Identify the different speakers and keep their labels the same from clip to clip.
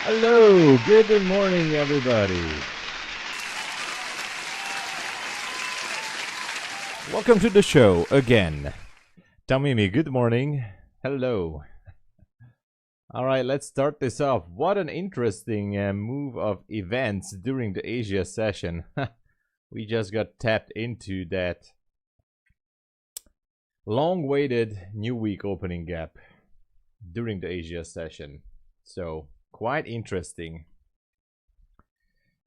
Speaker 1: Hello, good morning, everybody. Welcome to the show again. Tamimi, good morning. Hello. All right, let's start this off. What an interesting move of events during the Asia session. We just got tapped into that long-awaited new week opening gap during the Asia session. So quite interesting.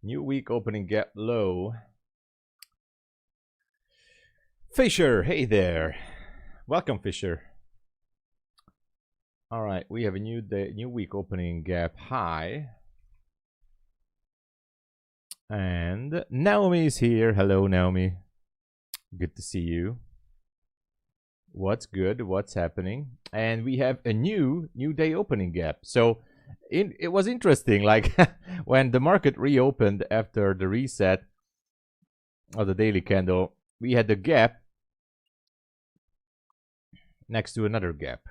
Speaker 1: New week opening gap low. Fisher, hey there. Welcome, Fisher. All right, we have a new week opening gap high. And Naomi's here. Hello, Naomi. Good to see you. What's good? What's happening? And we have a new day opening gap. So it was interesting, like when the market reopened after the reset of the daily candle, we had the gap next to another gap.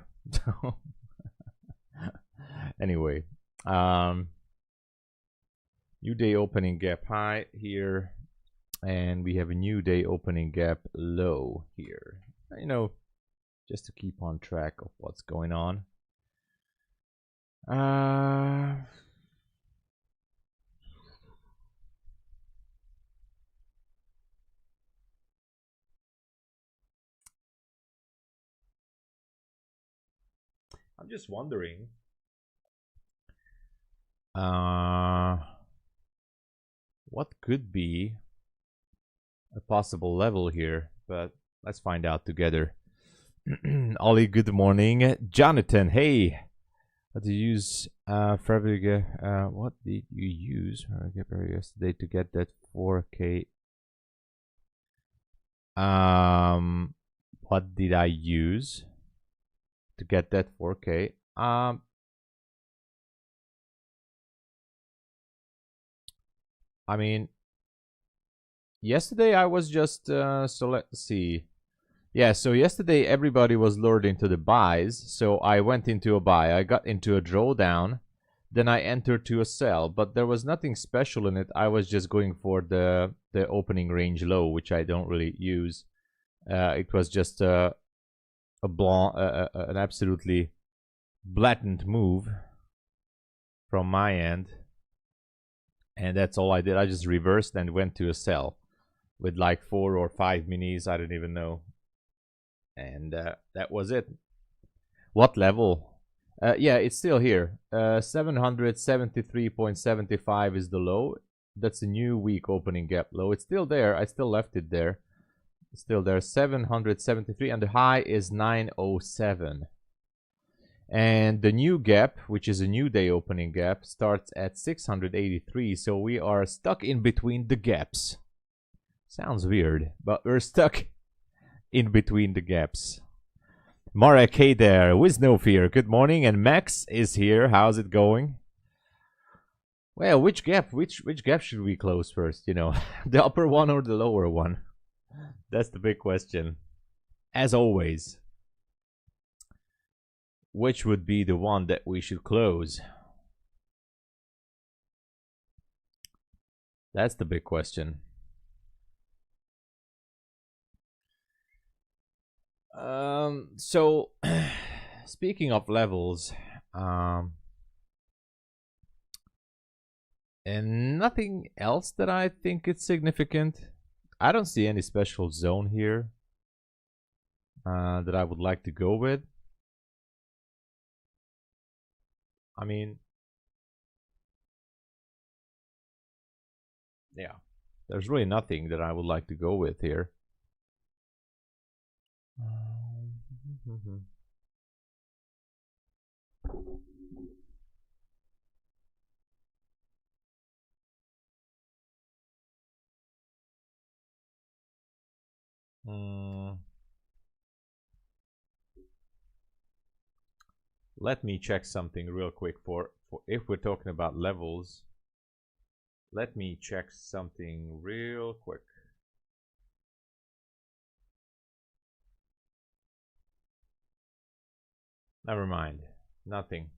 Speaker 1: Anyway, new day opening gap high here, and we have a new day opening gap low here. You know, just to keep on track of what's going on. I'm just wondering, what could be a possible level here, but let's find out together. Ollie, good morning. Jonathan, hey. What did you use Fabrica? What did you use yesterday to get that 4K? What did I use to get that 4K? I mean, Yesterday I was just so let's see. Yeah, so yesterday everybody was lured into the buys, so I went into a buy. I got into a drawdown, then I entered to a sell, but there was nothing special in it. I was just going for the opening range low, which I don't really use. It was just an absolutely blatant move from my end, and that's all I did. I just reversed and went to a sell with like 4 or 5 minis. I don't even know. And that was it. What level? Yeah, it's still here. 773.75 is the low. That's a new week opening gap low. It's still there. I still left it there. It's still there. 773, and the high is 907. And the new gap, which is a new day opening gap, starts at 683. So we are stuck in between the gaps. Sounds weird, but we're stuck in between the gaps. Marek, hey there, with no fear. Good morning, and Max is here. How's it going? Well, which gap? Which gap should we close first? You know, the upper one or the lower one? That's the big question. As always, which would be the one that we should close? That's the big question. So speaking of levels, and nothing else that I think is significant. I don't see any special zone here that I would like to go with. I mean, yeah, there's really nothing that I would like to go with here. Let me check something real quick for if we're talking about levels. Let me check something real quick. Never mind. Nothing.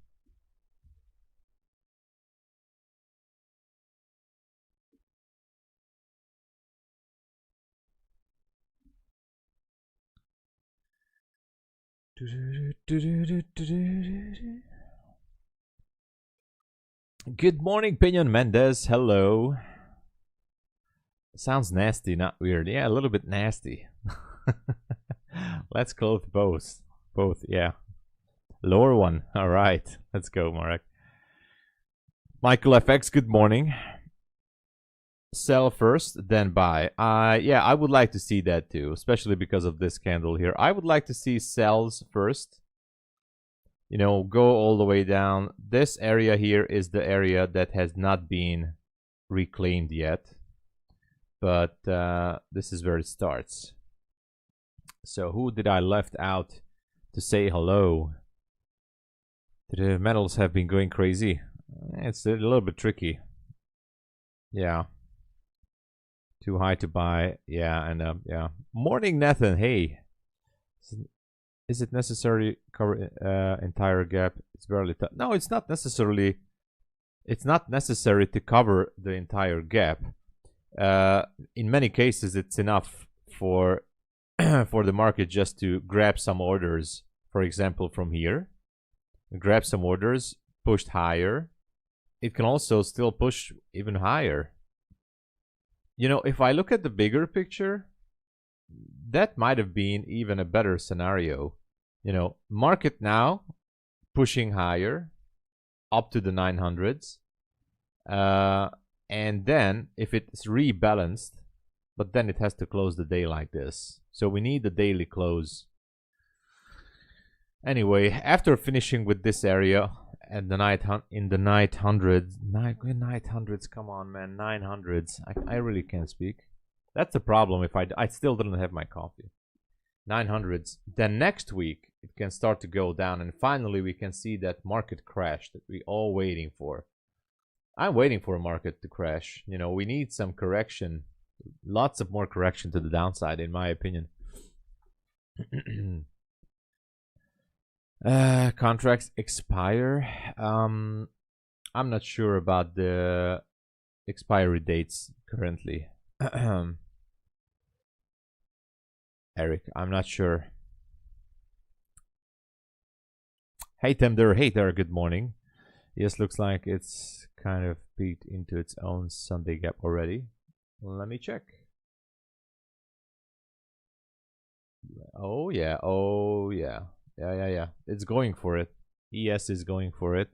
Speaker 1: Good morning, Pinion Mendez. Hello. Sounds nasty, not weird. Yeah, a little bit nasty. Let's close both. Both, yeah. Lower one. All right. Let's go, Marek. Michael FX, good morning. Sell first, then buy. Yeah, I would like to see that too, especially because of this candle here. I would like to see sells first. You know, go all the way down. This area here is the area that has not been reclaimed yet. But this is where it starts. So who did I left out to say hello? The metals have been going crazy. It's a little bit tricky. Yeah. Too high to buy. Yeah, and yeah. Morning, Nathan. Hey. Is it necessary to cover entire gap? It's barely. No, it's not necessarily. It's not necessary to cover the entire gap. In many cases, it's enough for for the market just to grab some orders. For example, from here, grab some orders, pushed higher. It can also still push even higher. You know, if I look at the bigger picture, that might have been even a better scenario. You know, market now pushing higher up to the 900s. And then if it's rebalanced, but then it has to close the day like this. So we need the daily close. Anyway, after finishing with this area and the night in the night hundreds, night hundreds, come on, man, 900s. I really can't speak. That's the problem. If I still didn't have my coffee. 900s. Then next week it can start to go down, and finally we can see that market crash that we all waiting for. I'm waiting for a market to crash. You know, we need some correction Lots of more correction to the downside, in my opinion. Contracts expire. I'm not sure about the expiry dates currently. Eric, I'm not sure. Hey there, good morning. Yes, looks like it's kind of beat into its own Sunday gap already. Let me check. Oh yeah, oh yeah. Yeah. It's going for it. ES is going for it.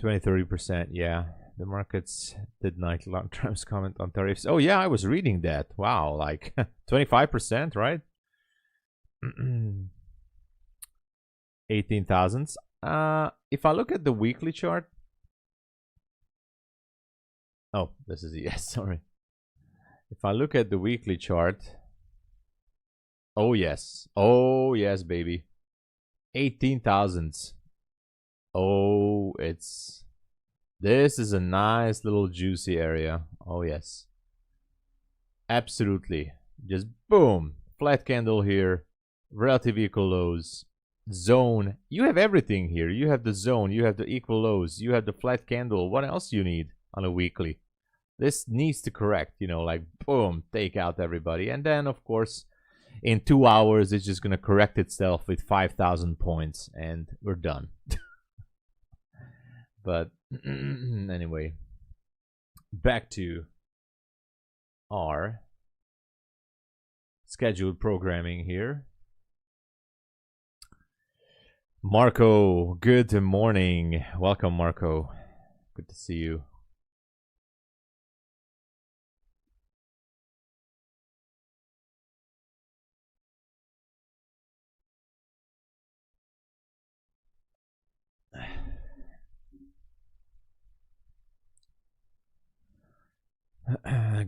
Speaker 1: 20-30%, yeah. The markets did not long terms comment on tariffs. Oh yeah, I was reading that. Wow, like 25%, right? 18,000s. If I look at the weekly chart. Oh, this is yes, sorry. If I look at the weekly chart. Oh yes. Oh yes, baby. 18,000s. Oh, this is a nice little juicy area. Oh yes. Absolutely. Just boom. Flat candle here. Relative equal lows. Zone. You have everything here. You have the zone. You have the equal lows. You have the flat candle. What else you need on a weekly? This needs to correct, like boom, take out everybody. And then, of course, in 2 hours, it's just going to correct itself with 5,000 points and we're done. But anyway, back to our scheduled programming here. Marco, good morning. Welcome, Marco. Good to see you.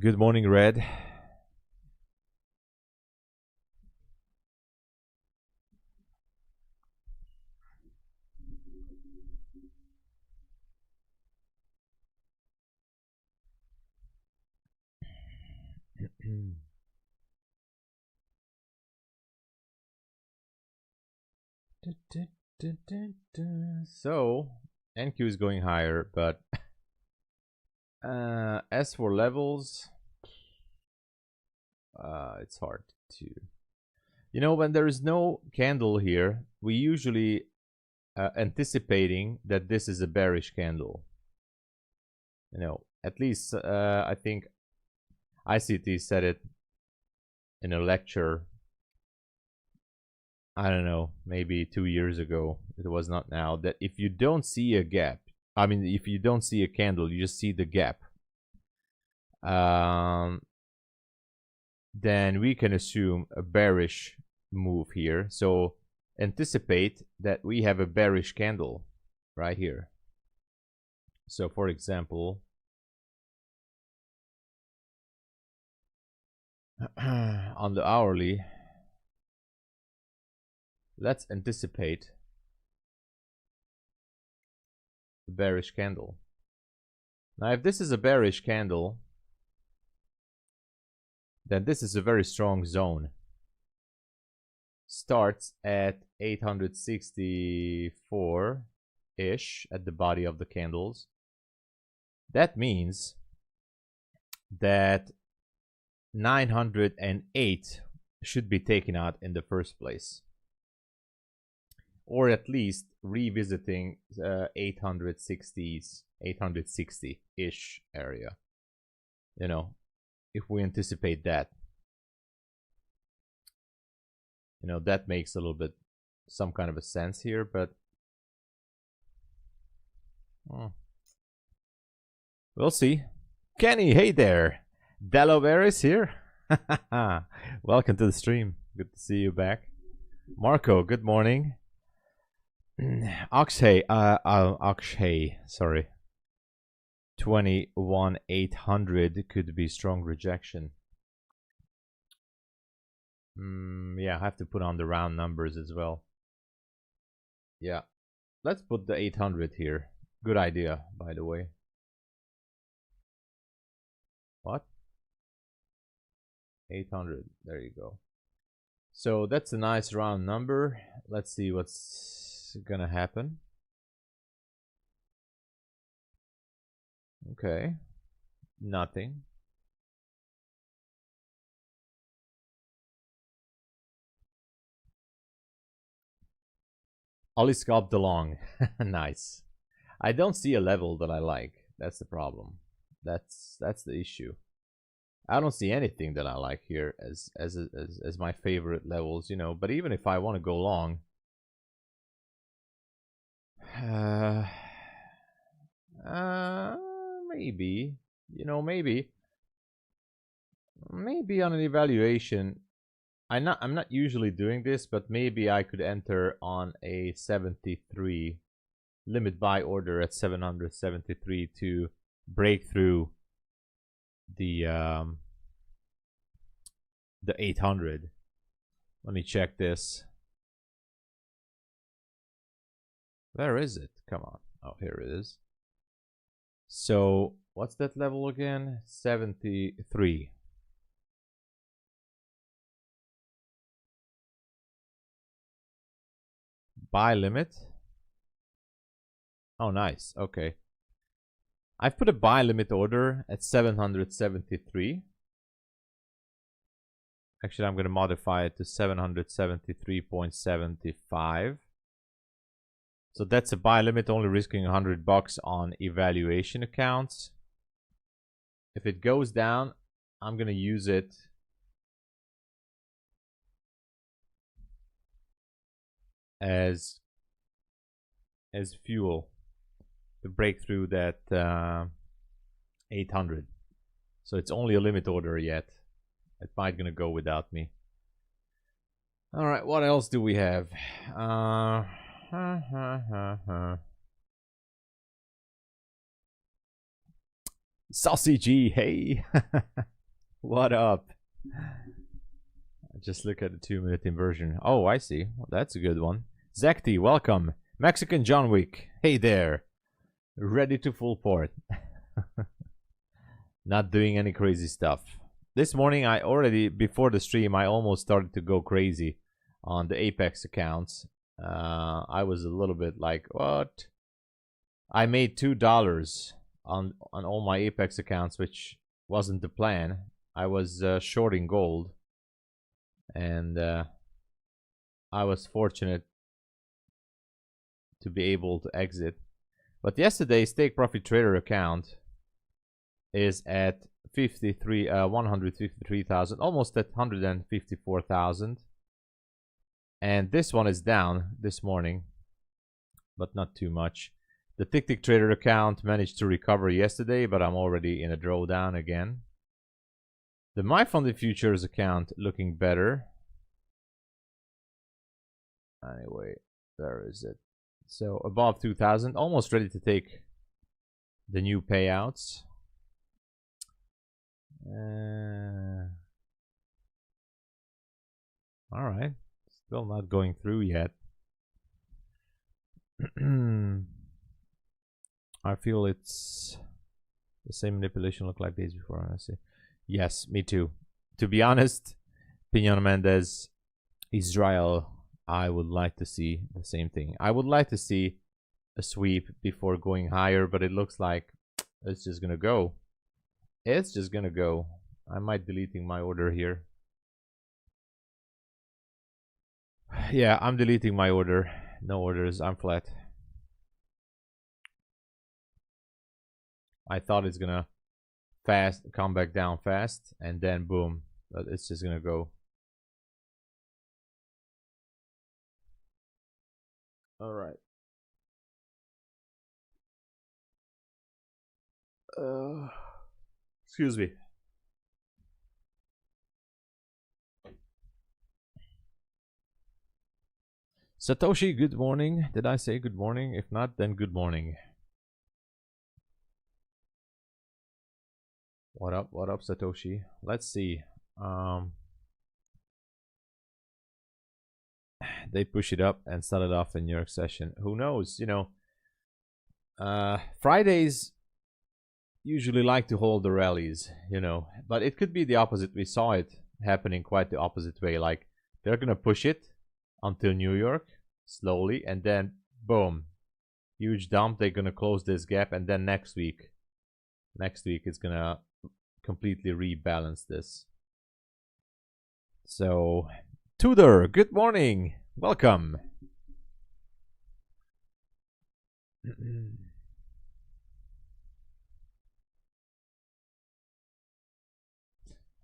Speaker 1: Good morning, Red. So, NQ is going higher, but as for levels, it's hard to. When there is no candle here, we usually anticipating that this is a bearish candle. At least I think ICT said it in a lecture. I don't know, maybe 2 years ago. It was not now. That if you don't see a gap, I mean, if you don't see a candle, you just see the gap. Then we can assume a bearish move here. So anticipate that we have a bearish candle right here. So for example, on the hourly, let's anticipate the bearish candle. Now, if this is a bearish candle, then this is a very strong zone. Starts at 864-ish at the body of the candles. That means that 908 should be taken out in the first place, or at least revisiting 860-ish area. If we anticipate that, that makes a little bit some kind of a sense here, but we'll see. Kenny, hey there. Delaware is here. Welcome to the stream. Good to see you back. Marco, good morning. Akshay, sorry. 21,800 could be strong rejection. Yeah, I have to put on the round numbers as well. Yeah, let's put the 800 here. Good idea, by the way. What? 800. There you go. So that's a nice round number. Let's see what's gonna happen. Okay. Nothing. Ollie sculpt along. Nice. I don't see a level that I like. That's the problem. That's the issue. I don't see anything that I like here as my favorite levels, you know. But even if I want to go long, maybe, you know, maybe on an evaluation. I'm not usually doing this, but maybe I could enter on a 73 limit buy order at 773 to break through the 800. Let me check this. Where is it? Come on. Oh, here it is. So what's that level again? 73. Buy limit. Oh, nice. Okay. I've put a buy limit order at 773. Actually, I'm going to modify it to 773.75. So that's a buy limit, only risking $100 on evaluation accounts. If it goes down, I'm going to use it as fuel to break through that 800. So it's only a limit order yet. It might gonna go without me. All right, what else do we have? Saucy G, hey, what up? Just look at the 2-minute inversion. Oh, I see. Well, that's a good one. Zakti, welcome. Mexican John Wick, hey there. Ready to full port. Not doing any crazy stuff. This morning, I already, before the stream, I almost started to go crazy on the Apex accounts. I was a little bit like, what? I made $2 on all my Apex accounts, which wasn't the plan. I was shorting gold. And I was fortunate to be able to exit. But yesterday's Take Profit Trader account is at 153,000, almost at 154,000. And this one is down this morning, but not too much. The Tick Tick Trader account managed to recover yesterday, but I'm already in a drawdown again. The MyFundedFutures account looking better. Anyway, where is it? So above 2,000, almost ready to take the new payouts. All right, still not going through yet. I feel it's the same manipulation look like days before, honestly. Yes, me too. To be honest, Pinion Mendez, Israel, I would like to see the same thing. I would like to see a sweep before going higher, but it looks like it's just gonna go. It's just gonna go. I might deleting my order here. Yeah, I'm deleting my order. No orders, I'm flat. I thought it's gonna come back down fast, and then boom, but it's just gonna go. All right. Excuse me. Satoshi, good morning. Did I say good morning? If not, then good morning. What up, Satoshi? Let's see. They push it up and sell it off in New York session. Who knows? You know, Fridays usually like to hold the rallies, you know. But it could be the opposite. We saw it happening quite the opposite way. Like they're gonna push it until New York slowly, and then boom, huge dump. They're gonna close this gap, and then next week it's gonna completely rebalance this. So, Tudor, good morning, welcome.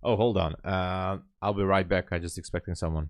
Speaker 1: Oh, hold on. I'll be right back. I'm just expecting someone.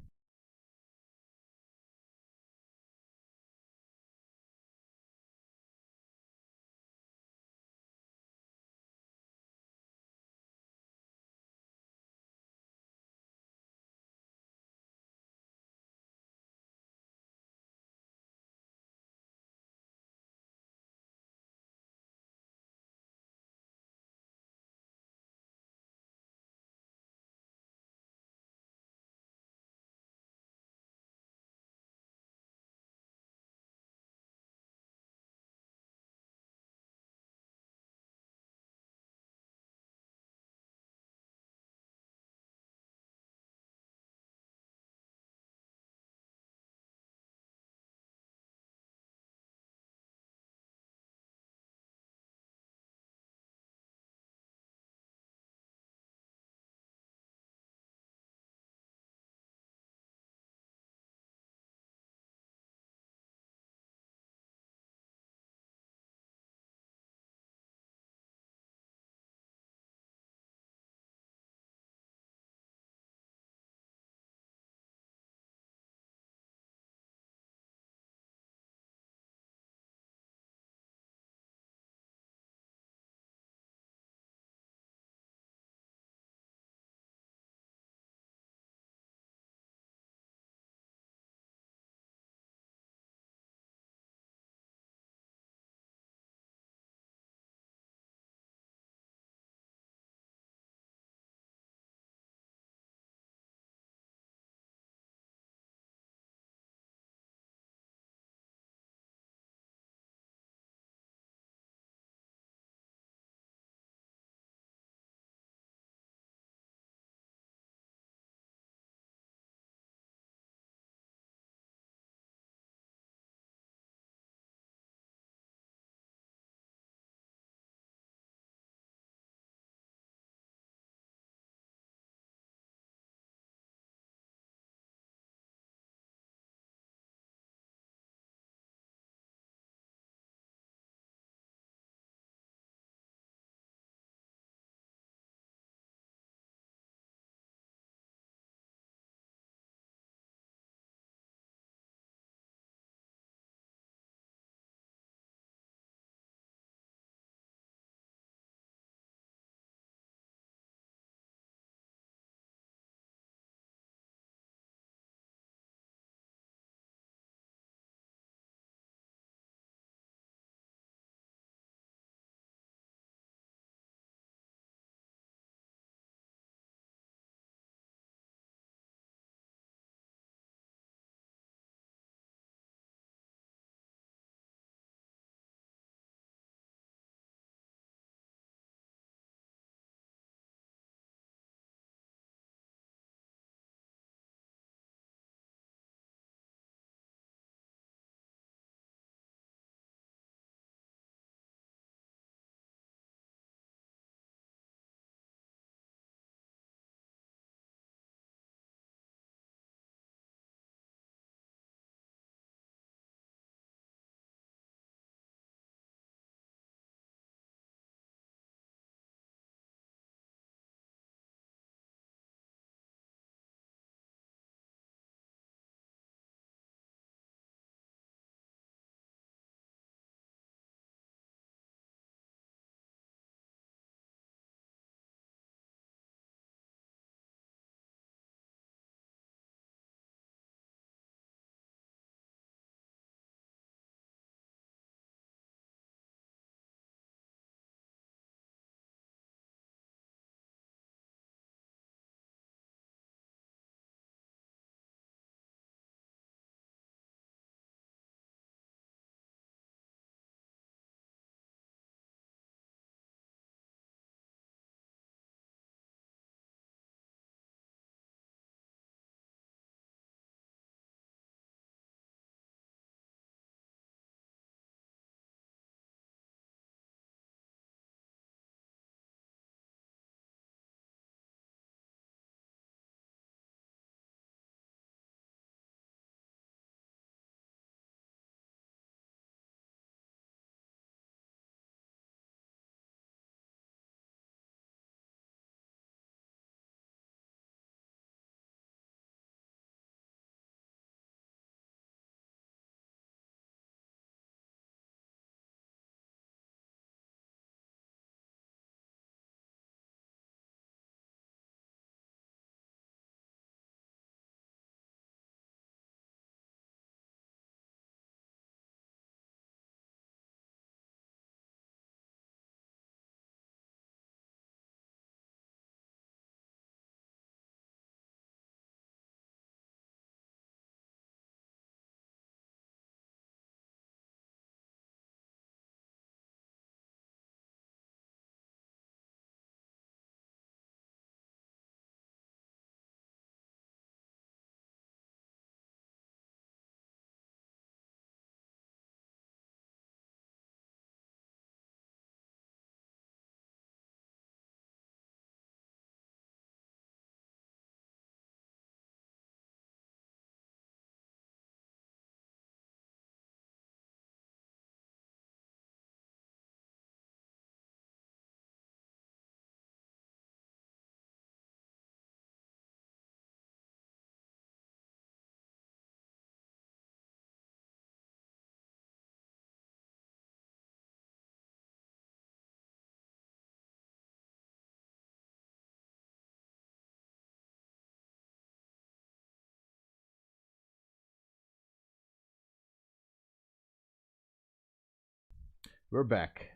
Speaker 1: We're back.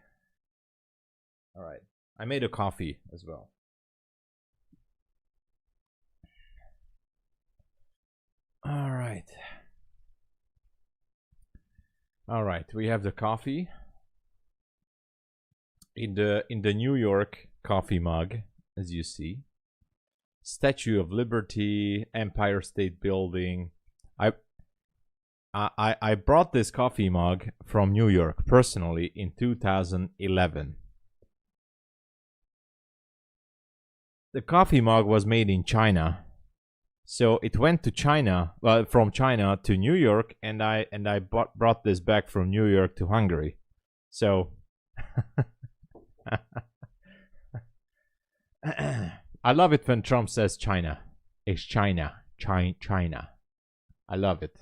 Speaker 1: All right. I made a coffee as well. All right. All right. We have the coffee in the New York coffee mug, as you see. Statue of Liberty, Empire State Building. I brought this coffee mug from New York personally in 2011. The coffee mug was made in China, so it went to China, from China to New York, and I brought this back from New York to Hungary. So I love it when Trump says China. It's China, China. I love it.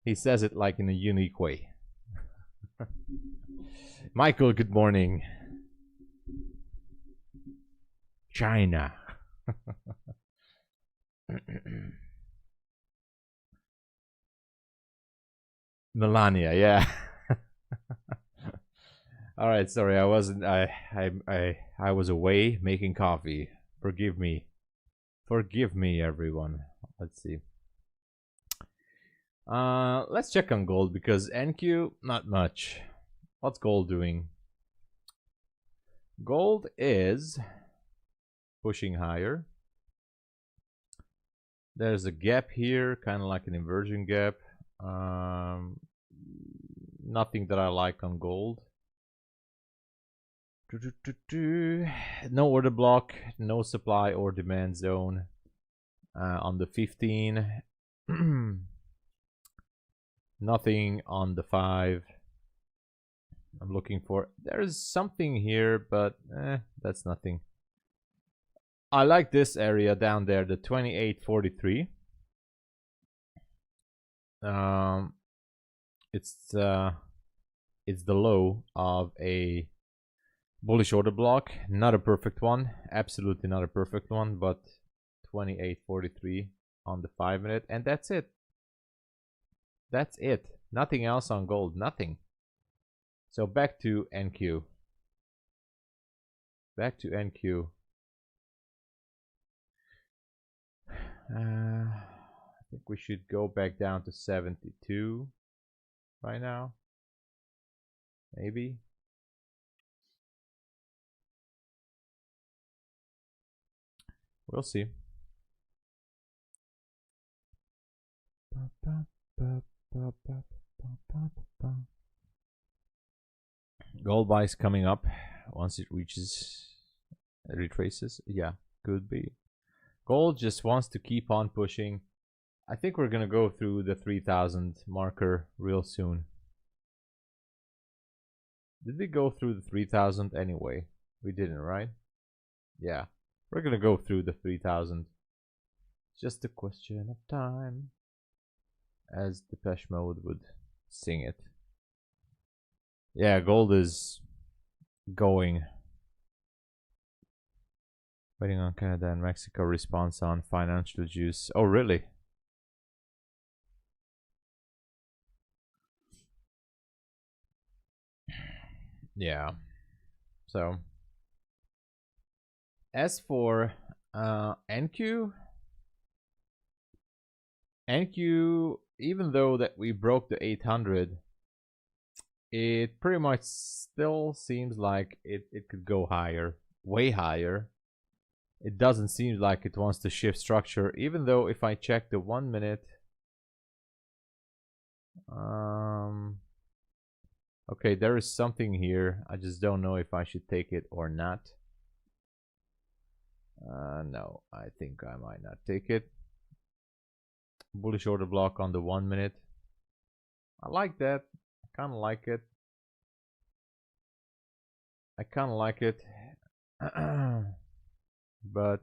Speaker 1: He says it like in a unique way. Michael, good morning. China. Melania, yeah. All right, sorry, I wasn't. I was away making coffee. Forgive me. Forgive me, everyone. Let's see. Let's check on gold because NQ not much. What's gold doing? Gold is pushing higher. There's a gap here, kind of like an inversion gap. Nothing that I like on gold. No order block, no supply or demand zone on the 15. Nothing on the 5. I'm looking for. There's something here, but that's nothing. I like this area down there, the 2843. It's the low of a bullish order block. Not a perfect one, absolutely not a perfect one, but 2843 on the 5-minute, and that's it. That's it. Nothing else on gold. Nothing. So back to NQ. Back to NQ. I think we should go back down to 72 right now. Maybe. We'll see. Gold buy is coming up once it retraces. Yeah, could be. Gold just wants to keep on pushing. I think we're gonna go through the 3000 marker real soon. Did we go through the 3000 anyway? We didn't, right? Yeah, we're gonna go through the 3000. Just a question of time, as Depeche Mode would sing it. Yeah, gold is going. Waiting on Canada and Mexico response on financial juice. Oh, really? Yeah. So, as for NQ, even though that we broke the 800, it pretty much still seems like it could go higher, way higher. It doesn't seem like it wants to shift structure, even though if I check the 1 minute, okay, there is something here. I just don't know if I should take it or not. No, I think I might not take it. Bullish order block on the 1 minute. I like that. I kind of like it. I kind of like it. But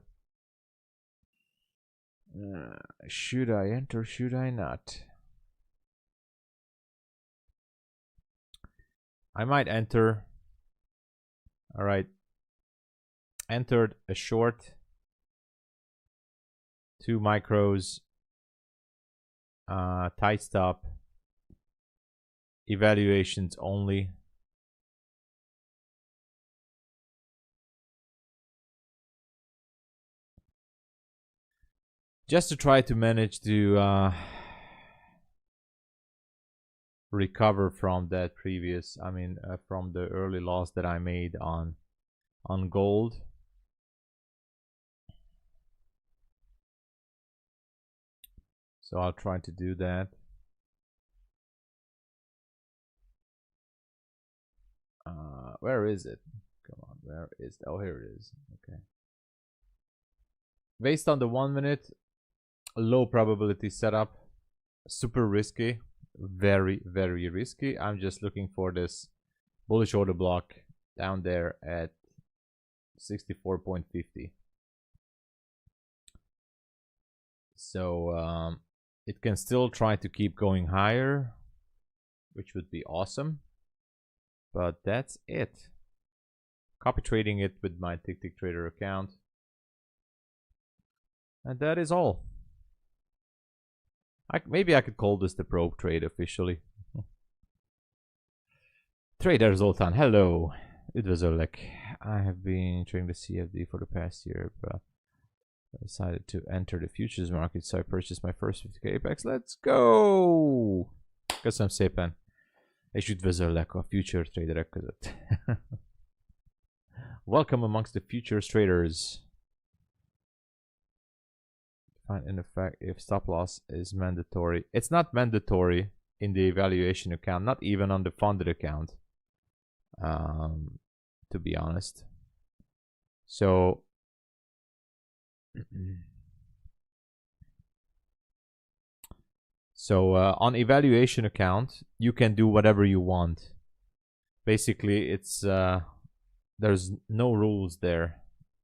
Speaker 1: should I enter? Should I not? I might enter. All right. Entered a short. 2 micros. Tight stop. Evaluations only. just to try to manage to recover from that previous, from the early loss that I made on gold. So I'll try to do that. Where is it? Come on, where is? Oh, here it is. Okay. Based on the 1 minute, low probability setup, super risky, very, very risky. I'm just looking for this bullish order block down there at 64.50. So it can still try to keep going higher, which would be awesome. But that's it. Copy trading it with my Tick Trader account. And that is all. Maybe I could call this the probe trade officially. Trader Zoltan, hello. Üdvözöllek. I have been trading the CFD for the past year, but I decided to enter the futures market, so I purchased my first 50k Apex. Let's go! Köszönöm szépen. És üdvözöllek a future traderek között. Welcome amongst the futures traders. Find in effect if stop loss is mandatory. It's not mandatory in the evaluation account, not even on the funded account, to be honest. So on evaluation account, you can do whatever you want. Basically, it's there's no rules there.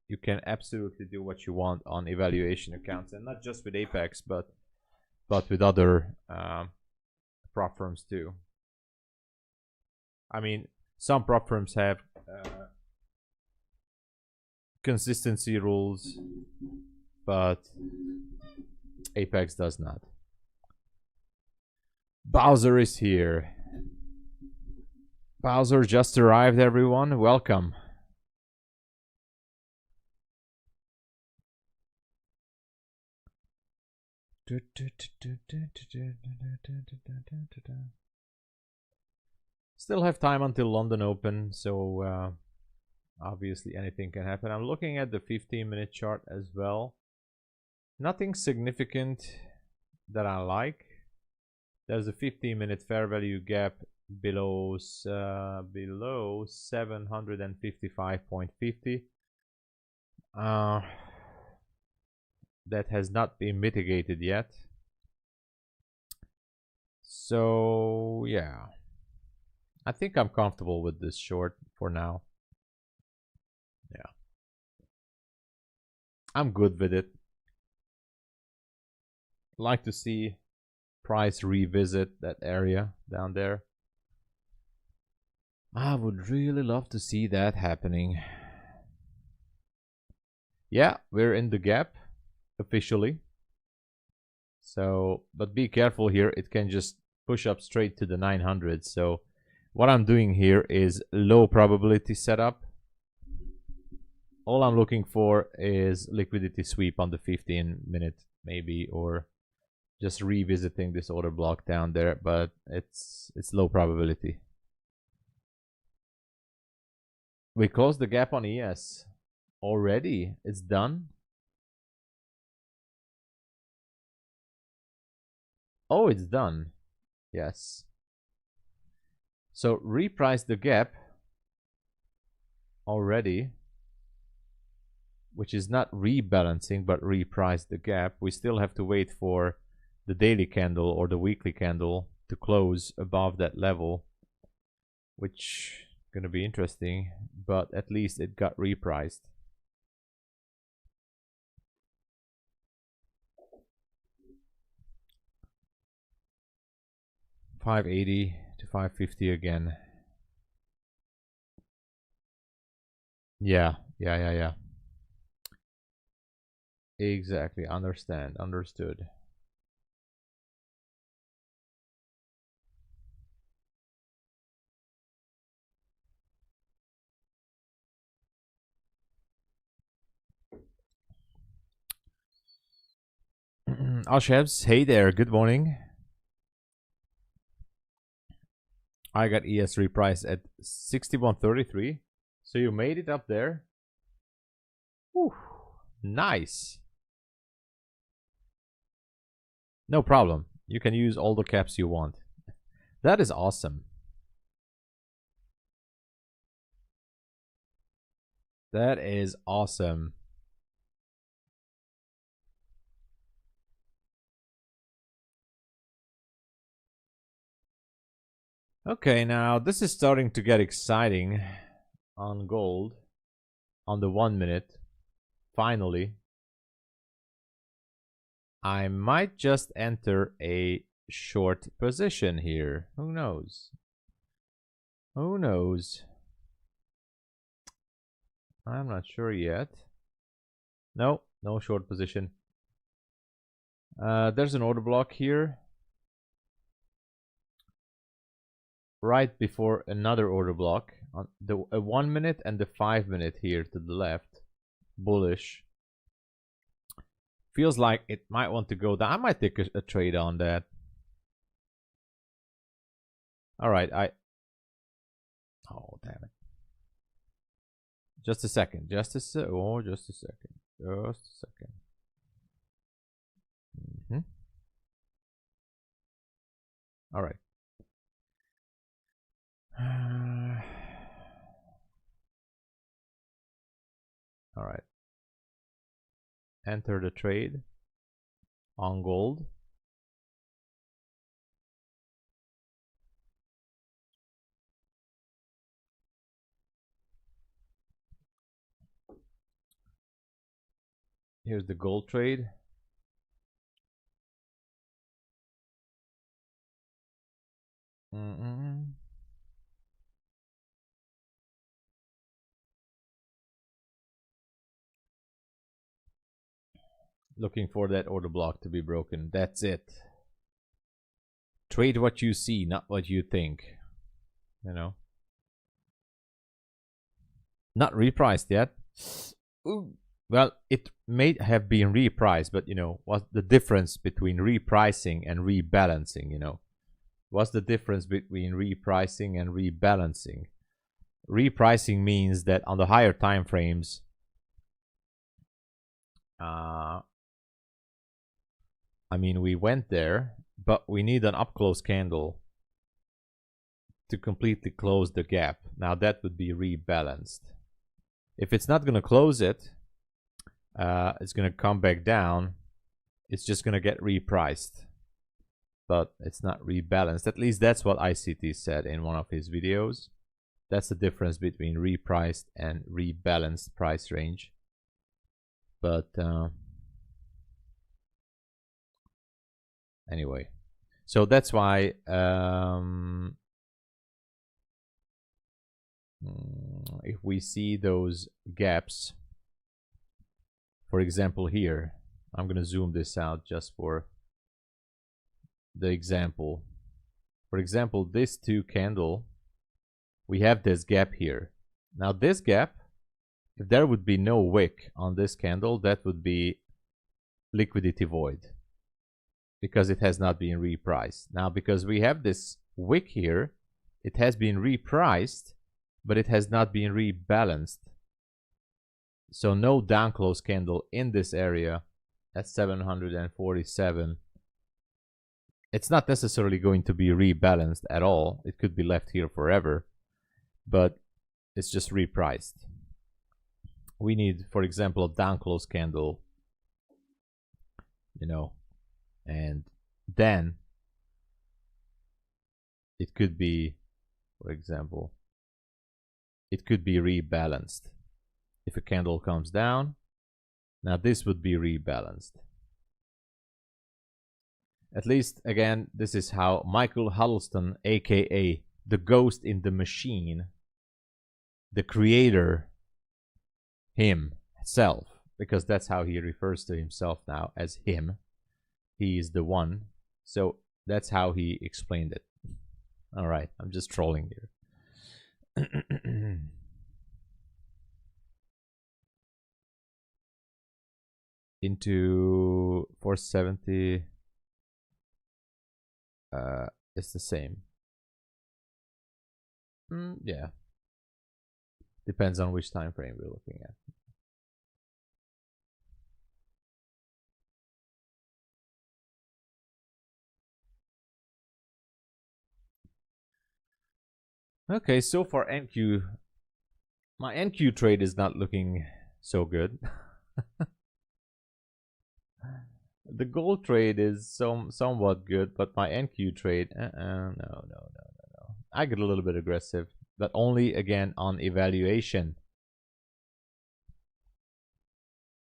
Speaker 1: You can absolutely do what you want on evaluation accounts, and not just with Apex, but with other prop firms too. I mean, some prop firms have consistency rules, but Apex does not. Bowser is here. Bowser just arrived, everyone. Welcome. Still have time until London Open, so obviously anything can happen. I'm looking at the 15-minute chart as well. Nothing significant that I like. There's a 15-minute fair value gap below 755.50. That has not been mitigated yet. So yeah, I think I'm comfortable with this short for now. Yeah, I'm good with it. Like to see price revisit that area down there. I would really love to see that happening. Yeah, we're in the gap officially. So, but be careful here. It can just push up straight to the 900. So what I'm doing here is low probability setup. All I'm looking for is liquidity sweep on the 15-minute maybe, or just revisiting this order block down there, but it's low probability. We closed the gap on ES already. It's done. Oh, it's done. Yes. So reprice the gap already, which is not rebalancing, but reprice the gap. We still have to wait for the daily candle or the weekly candle to close above that level, which is going to be interesting, but at least it got repriced. $580 to $550 again. Yeah. Exactly. Understood. Ashebs, hey there, good morning. I got ES repriced at 61.33. So you made it up there. Whew, nice. No problem. You can use all the caps you want. That is awesome. That is awesome. Okay, now this is starting to get exciting on gold on the 1 minute. Finally, I might just enter a short position here. Who knows? Who knows? I'm not sure yet. No, no short position. There's an order block here. Right before another order block on the 1 minute and the 5 minute here to the left, bullish. Feels like it might want to go down. I might take a trade on that. All right, oh damn it! Just a second. Just a second. Just a second. Just a second. All right. All right. Enter the trade on gold. Here's the gold trade. Looking for that order block to be broken. That's it. Trade what you see, not what you think. You know. Not repriced yet. Ooh. Well, it may have been repriced, but you know, what's the difference between repricing and rebalancing, you know? What's the difference between repricing and rebalancing? Repricing means that on the higher time frames, I mean, we went there, but we need an up close candle to completely close the gap. Now that would be rebalanced. If it's not going to close it, it's going to come back down. It's just going to get repriced, but it's not rebalanced. At least that's what ICT said in one of his videos. That's the difference between repriced and rebalanced price range. But anyway, so that's why if we see those gaps, for example here, I'm going to zoom this out just for the example. For example, this 2 candle, we have this gap here. Now this gap, if there would be no wick on this candle, that would be liquidity void because it has not been repriced. Now because we have this wick here, it has been repriced, but it has not been rebalanced. So no down close candle in this area at 747. It's not necessarily going to be rebalanced at all. It could be left here forever, but it's just repriced. We need, for example, a down close candle, you know, and then it could be, for example, it could be rebalanced. If a candle comes down, now this would be rebalanced. At least, again, this is how Michael Huddleston, aka the ghost in the machine, the creator, himself, because that's how he refers to himself now, as him. He is the one. So that's how he explained it. All right, I'm just trolling here. into 470. It's the same. Yeah. Depends on which time frame we're looking at. Okay, so far NQ, my NQ trade is not looking so good. The gold trade is somewhat good, but my NQ trade, no. I get a little bit aggressive, but only again on evaluation.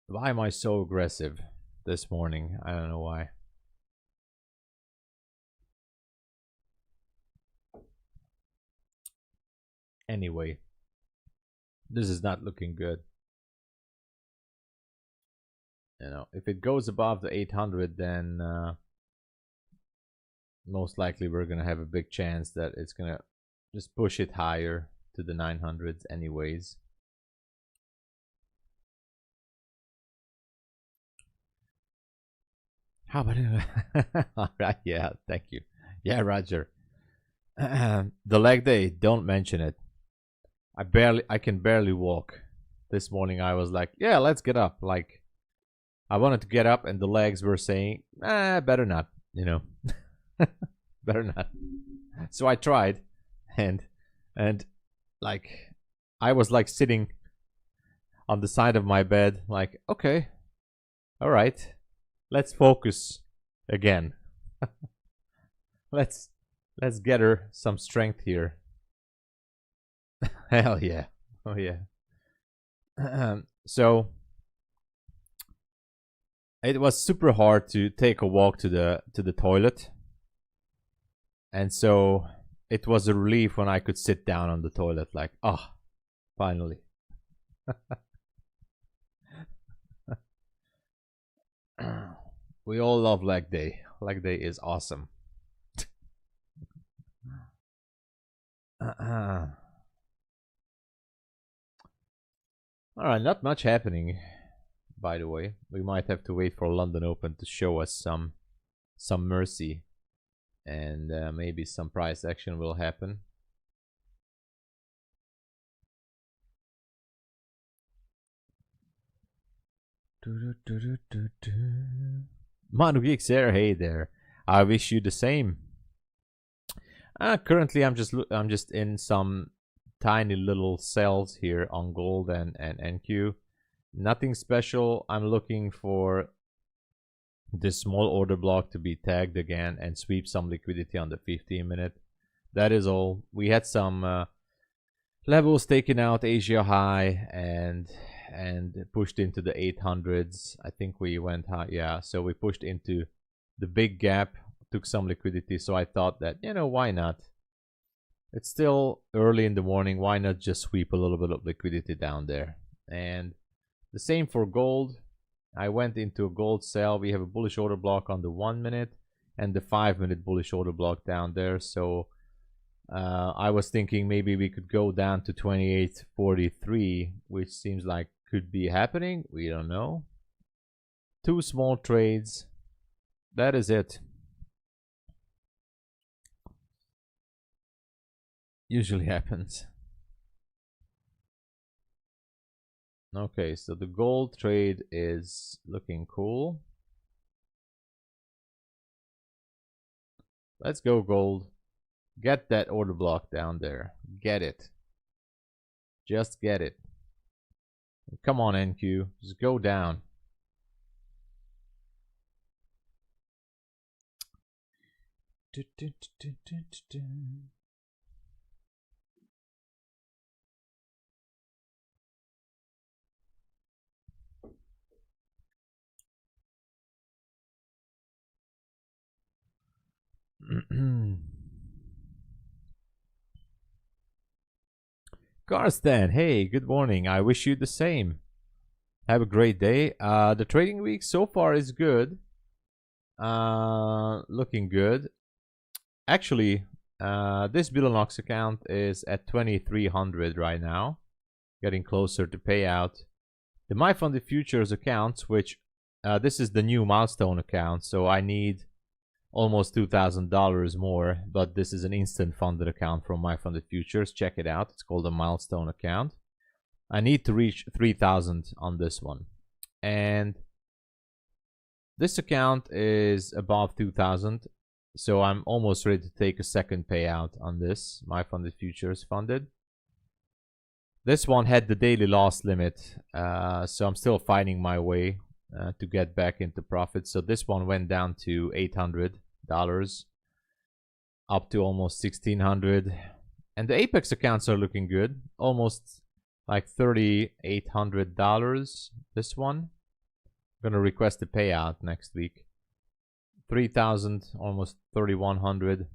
Speaker 1: Why am I so aggressive this morning? I don't know why. Anyway, this is not looking good. You know, if it goes above the 800, then most likely we're gonna have a big chance that it's gonna just push it higher to the 900s anyways. How about it? All right, yeah, thank you. Yeah, Roger. The leg day, don't mention it. I can barely walk. This morning I was like, yeah, let's get up. Like, I wanted to get up and the legs were saying, better not, you know. Better not. So I tried, and like, I was like sitting on the side of my bed, like, okay, all right, let's focus again. let's get her some strength here. Hell yeah. Oh yeah. So it was super hard to take a walk to the toilet, and so it was a relief when I could sit down on the toilet, like, oh, finally. We all love leg day. Leg day is awesome. All right, not much happening, by the way. We might have to wait for London Open to show us some mercy, and maybe some price action will happen. Manu Geeks, hey there. I wish you the same. Currently, I'm just in some tiny little cells here on gold and NQ. Nothing special. I'm looking for this small order block to be tagged again and sweep some liquidity on the 15-minute. That is all. We had some levels taken out Asia high and pushed into the 800s. I think we went high. Yeah, so we pushed into the big gap, took some liquidity. So I thought that, you know, why not? It's still early in the morning. Why not just sweep a little bit of liquidity down there? And the same for gold. I went into a gold sell. We have a bullish order block on the 1 minute and the 5-minute bullish order block down there. So I was thinking maybe we could go down to 28.43, which seems like could be happening. We don't know. 2 small trades. That is it. Usually happens. Okay, so the gold trade is looking cool. Let's go gold. Get that order block down there. Get it. Just get it. Come on, NQ. Just go down. Garstan, hey, good morning. I wish you the same. Have a great day. The trading week so far is good. Looking good. Actually, this Bulenox account is at 2,300 right now, getting closer to payout. The MyFundedFutures accounts, which This is the new milestone account, so I need almost $2,000 more, but this is an instant funded account from MyFundedFutures. Check it out. It's called a milestone account. I need to reach 3,000 on this one. And this account is above 2,000, so I'm almost ready to take a second payout on this. MyFundedFutures funded. This one had the daily loss limit, so I'm still finding my way to get back into profit. So this one went down to $800, up to almost $1,600. And the Apex accounts are looking good, almost like $3,800. This one, I'm gonna request a payout next week. 3,000, almost 3,100,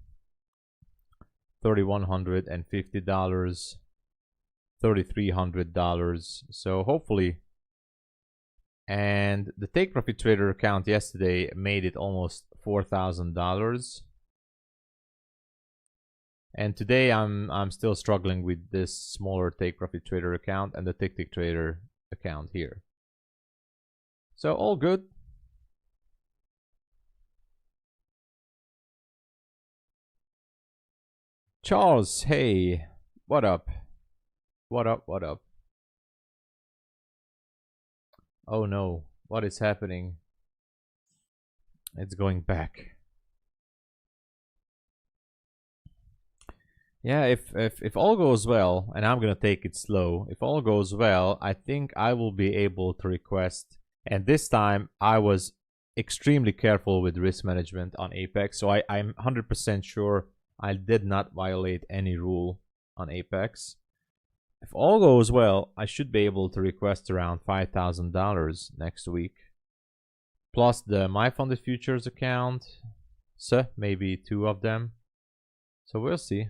Speaker 1: $3,150, $3,300. So hopefully. And the take profit trader account yesterday made it almost $4,000. And today I'm still struggling with this smaller take profit trader account and the tick trader account here. So all good. Charles, hey, what up? What up? What up? Oh no, what is happening? It's going back. Yeah, if all goes well, and I'm gonna take it slow, if all goes well, I think I will be able to request, and this time I was extremely careful with risk management on Apex, so I'm 100% sure I did not violate any rule on Apex. If all goes well, I should be able to request around $5,000 next week. Plus the MyFundedFutures account, so maybe 2 of them. So we'll see.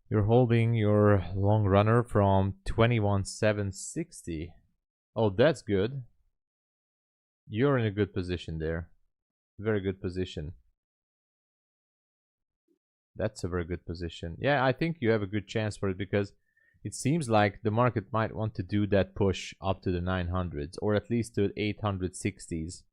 Speaker 1: You're holding your long runner from 21,760. Oh, that's good. You're in a good position there. Very good position. That's a very good position. Yeah, I think you have a good chance for it because it seems like the market might want to do that push up to the 900s or at least to the 860s.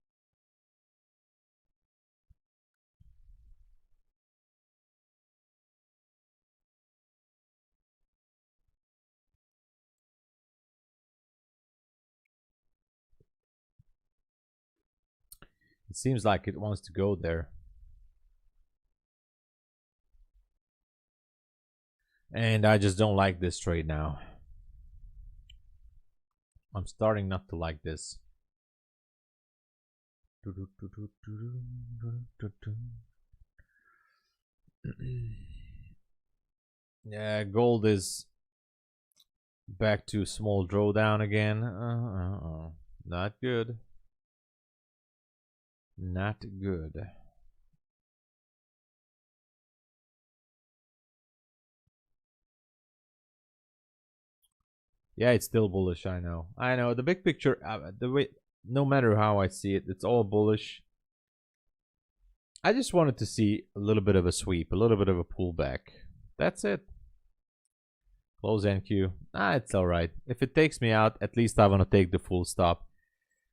Speaker 1: It seems like it wants to go there. And I just don't like this trade now. I'm starting not to like this. Yeah, gold is back to small drawdown again. Not good. Not good. Yeah, it's still bullish. I know. I know. The big picture, the way, no matter how I see it, it's all bullish. I just wanted to see a little bit of a sweep, a little bit of a pullback. That's it. Close NQ. It's all right. If it takes me out, at least I want to take the full stop.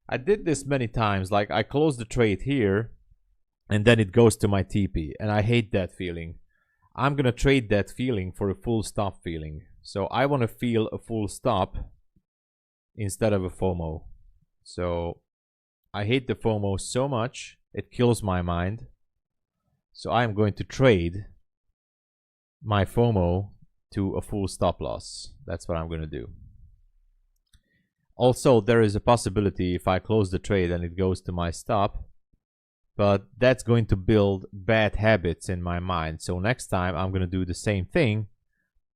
Speaker 1: I did this many times. Like I close the trade here, and then it goes to my TP, and I hate that feeling. I'm gonna trade that feeling for a full stop feeling. So I want to feel a full stop instead of a FOMO. So I hate the FOMO so much, it kills my mind. So I'm going to trade my FOMO to a full stop loss. That's what I'm going to do. Also, there is a possibility if I close the trade and it goes to my stop, but that's going to build bad habits in my mind. So next time I'm going to do the same thing,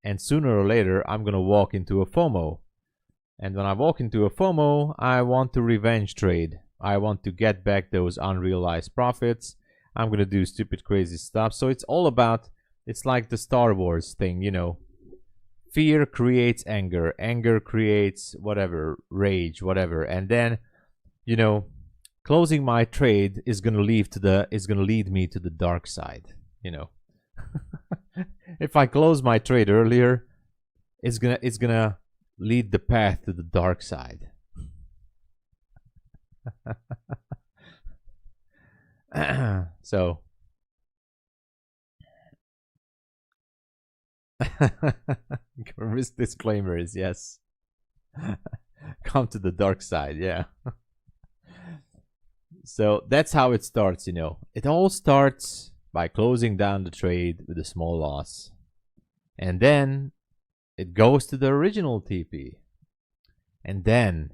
Speaker 1: and sooner or later I'm going to walk into a FOMO. And when I walk into a FOMO, I want to revenge trade. I want to get back those unrealized profits. I'm going to do stupid crazy stuff. So it's all about, it's like the Star Wars thing, you know. Fear creates anger. Anger creates whatever, rage, whatever. And then, you know, closing my trade is going to lead me to the dark side, you know. If I close my trade earlier, it's gonna lead the path to the dark side. So risk disclaimer is yes. Come to the dark side, yeah. So that's how it starts, you know. It all starts by closing down the trade with a small loss. And then it goes to the original TP. And then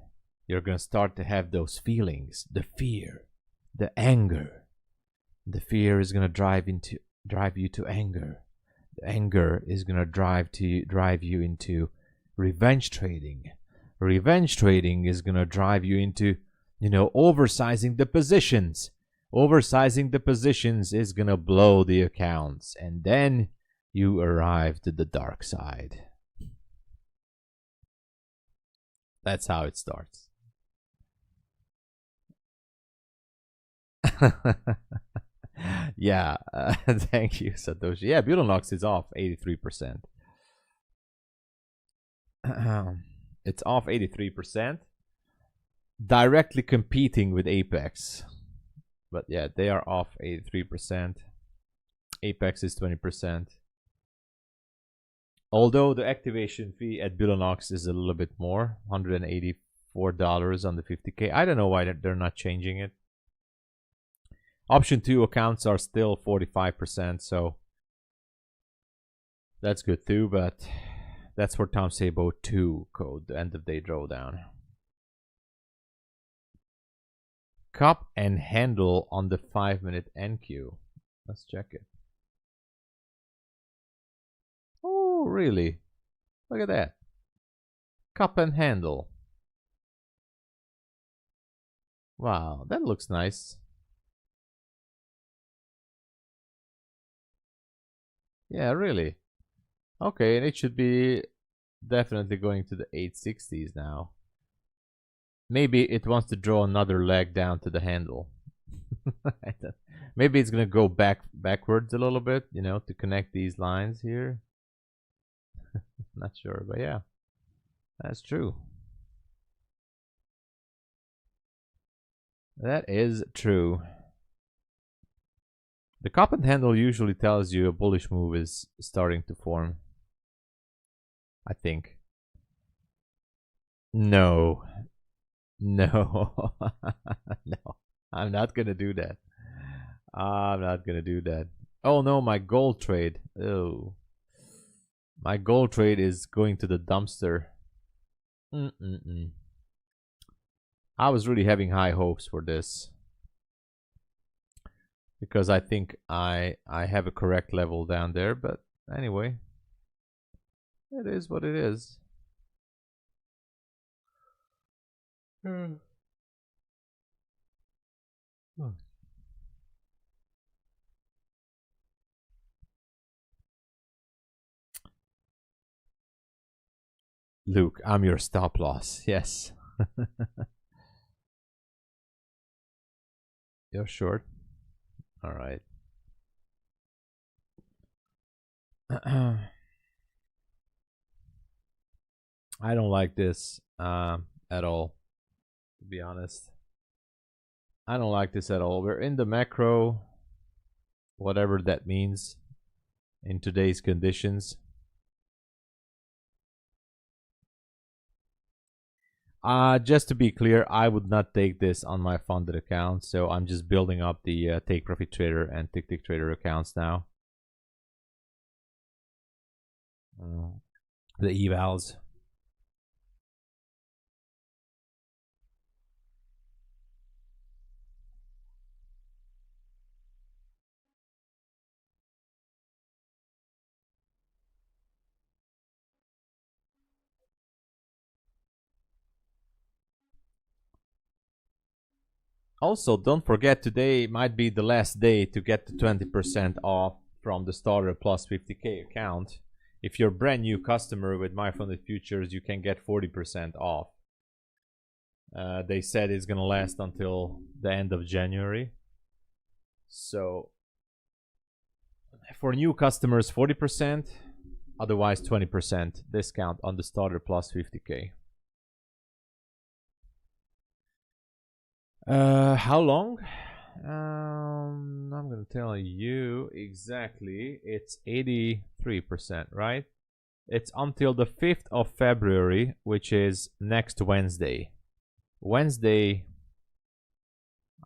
Speaker 1: you're going to start to have those feelings, the fear, the anger. The fear is going to drive you to anger. The anger is going to drive you into revenge trading. Revenge trading is going to drive you into, you know, oversizing the positions. Oversizing the positions is going to blow the accounts. And then you arrive to the dark side. That's how it starts. Yeah, thank you, Satoshi. Yeah, Bulenox is off 83%. It's off 83%. Directly competing with Apex. But yeah, they are off 83%. Apex is 20%. Although the activation fee at Bulenox is a little bit more, $184 on the 50K. I don't know why they're not changing it. Option 2 accounts are still 45%, so that's good too, but that's for Tom Sabo 2 code, the end of day drawdown. Cup and handle on the 5-minute NQ. Let's check it. Oh, really? Look at that. Cup and handle. Wow, that looks nice. Yeah, really. Okay, and it should be definitely going to the 860s now. Maybe it wants to draw another leg down to the handle. Maybe it's gonna go backwards a little bit, you know, to connect these lines here. Not sure, but yeah, that's true. That is true. The cup and handle usually tells you a bullish move is starting to form. I think. No. No. No. I'm not gonna do that. I'm not gonna do that. Oh no, my gold trade. Oh. My gold trade is going to the dumpster. I was really having high hopes for this. Because I think I have a correct level down there, but anyway. It is what it is. Luke, I'm your stop loss. Yes. You're short. All right. I don't like this at all, to be honest. I don't like this at all. We're in the macro, whatever that means in today's conditions. Just to be clear, I would not take this on my funded account, so I'm just building up the Take Profit Trader and Tick Tick Trader accounts now. The evals. Also, don't forget today might be the last day to get the 20% off from the starter plus 50K account. If you're a brand new customer with MyFundedFutures, you can get 40% off. They said it's gonna last until the end of January. So for new customers, 40%. Otherwise, 20% discount on the starter plus 50k. How long? I'm gonna tell you exactly. It's 83%, right? It's until the 5th of February, which is next Wednesday. Wednesday,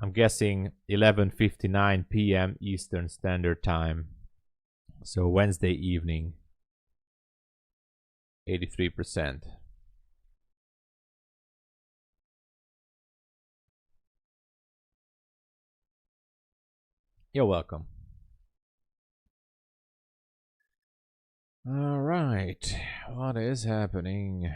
Speaker 1: I'm guessing 11:59 p.m. Eastern Standard Time. So Wednesday evening, 83%. You're welcome. All right, what is happening?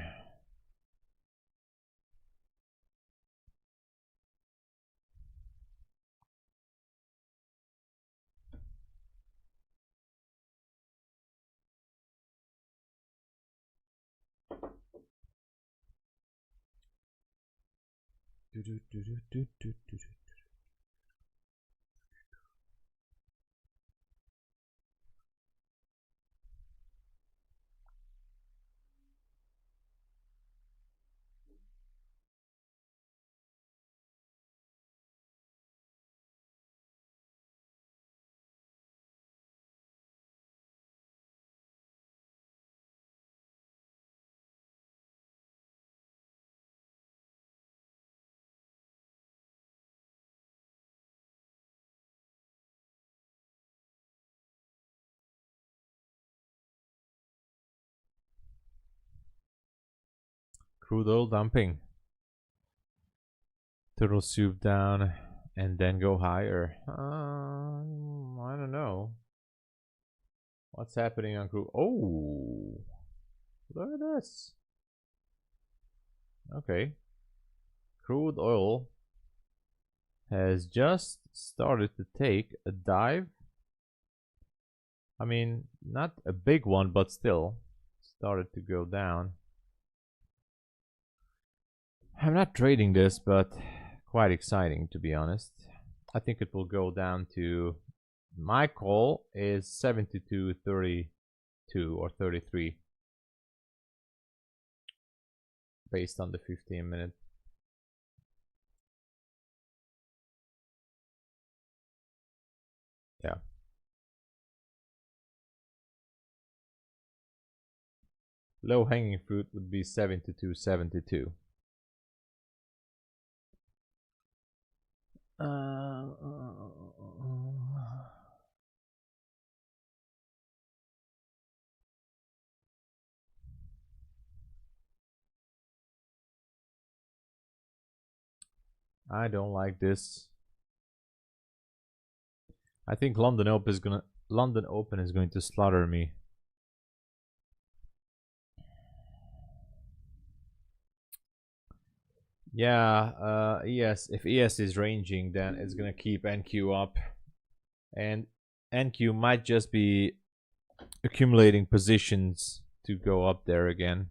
Speaker 1: Crude oil dumping. Turtle soup down and then go higher. I don't know. What's happening on crude? Oh, look at this. Okay. Crude oil has just started to take a dive. I mean, not a big one, but still started to go down. I'm not trading this, but quite exciting to be honest. I think it will go down to, my call is 72.32 or 33 based on the 15-minute. Yeah. Low hanging fruit would be 72.72. I don't like this. I think London Open is going to slaughter me. Yeah, ES. If ES is ranging, then it's gonna keep NQ up, and NQ might just be accumulating positions to go up there again.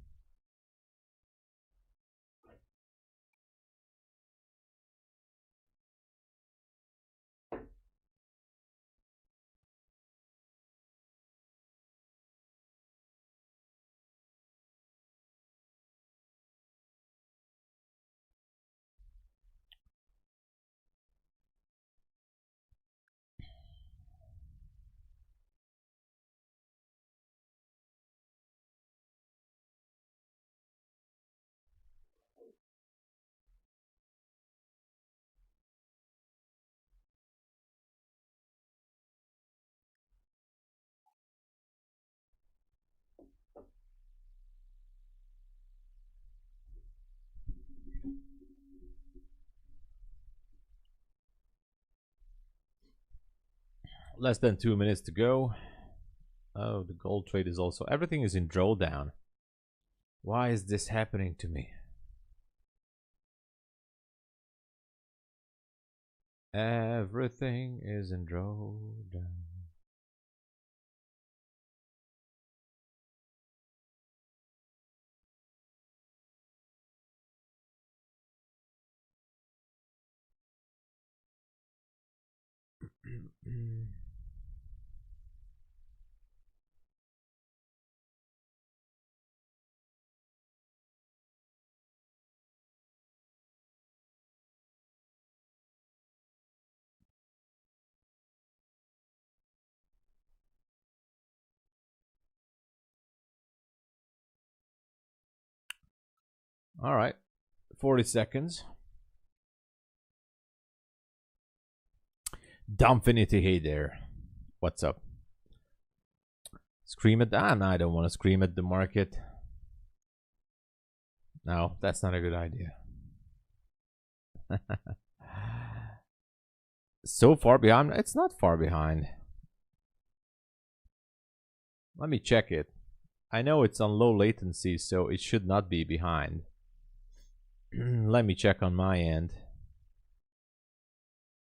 Speaker 1: Less than 2 minutes to go. Oh, the gold trade is also, everything is in drawdown. Why is this happening to me? Everything is in drawdown. All right, 40 seconds. Dumpfinity, hey there. What's up? Scream at that? No, I don't want to scream at the market. No, that's not a good idea. So far behind? It's not far behind. Let me check it. I know it's on low latency, so it should not be behind. Let me check on my end.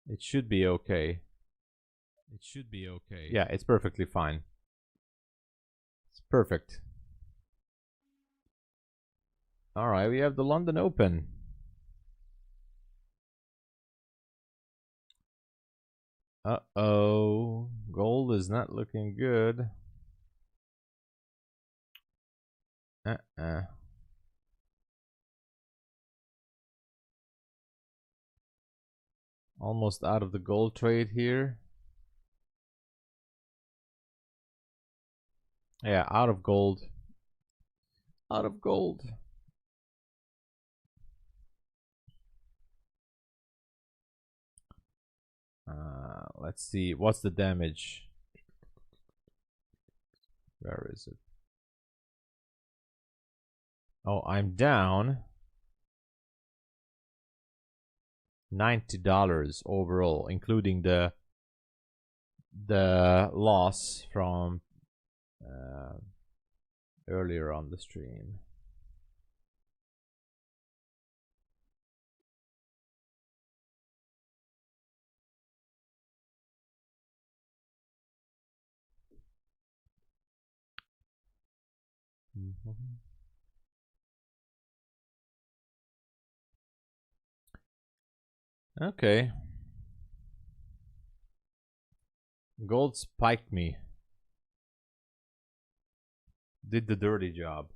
Speaker 1: It should be okay. It should be okay. Yeah, it's perfectly fine. It's perfect. All right, we have the London Open. Uh-oh. Gold is not looking good. Almost out of the gold trade here. Yeah, out of gold. Out of gold. Let's see. What's the damage? Where is it? Oh, I'm down $90 overall, including the loss from earlier on the stream. Okay. Gold spiked me. Did the dirty job.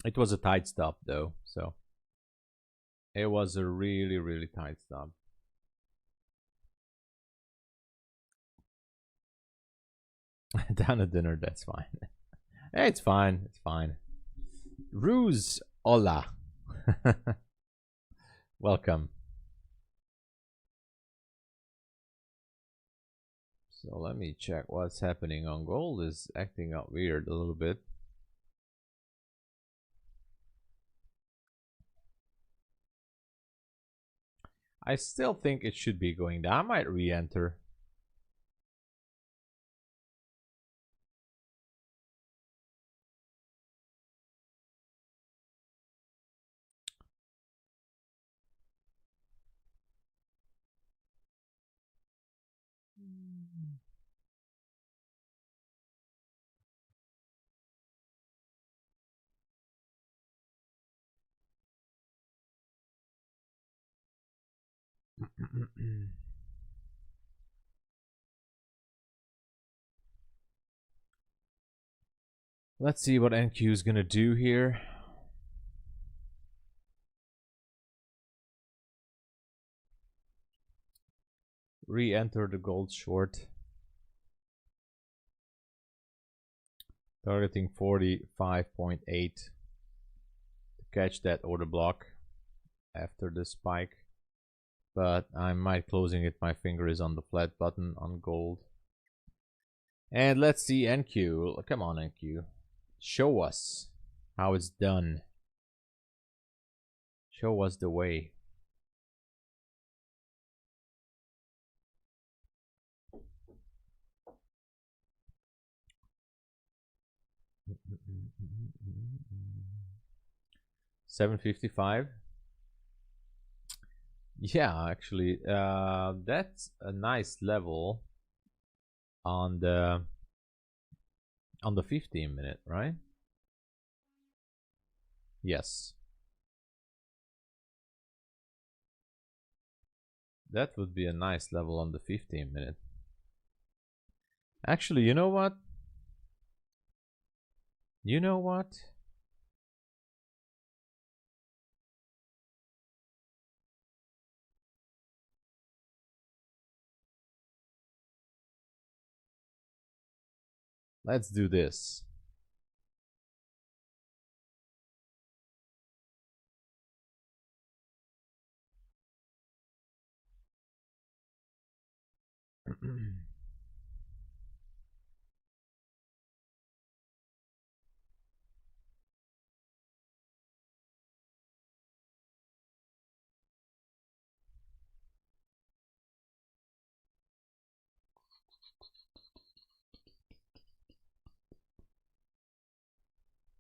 Speaker 1: It was a tight stop though, so it was a really, really tight stop. Down at dinner, that's fine. Hey, it's fine, it's fine. Ruse, hola. Welcome. So let me check what's happening on gold. Is acting out weird a little bit. I still think it should be going down. I might re-enter. Let's see what NQ is gonna do here. Re-enter the gold short. Targeting 45.8 to catch that order block after the spike. But I might closing it. My finger is on the flat button on gold. And let's see NQ. Come on, NQ. Show us how it's done. Show us the way. $7.55. Yeah, actually, that's a nice level on the 15 minute, right? Yes. That would be a nice level on the 15 minute. Actually, you know what? You know what? Let's do this.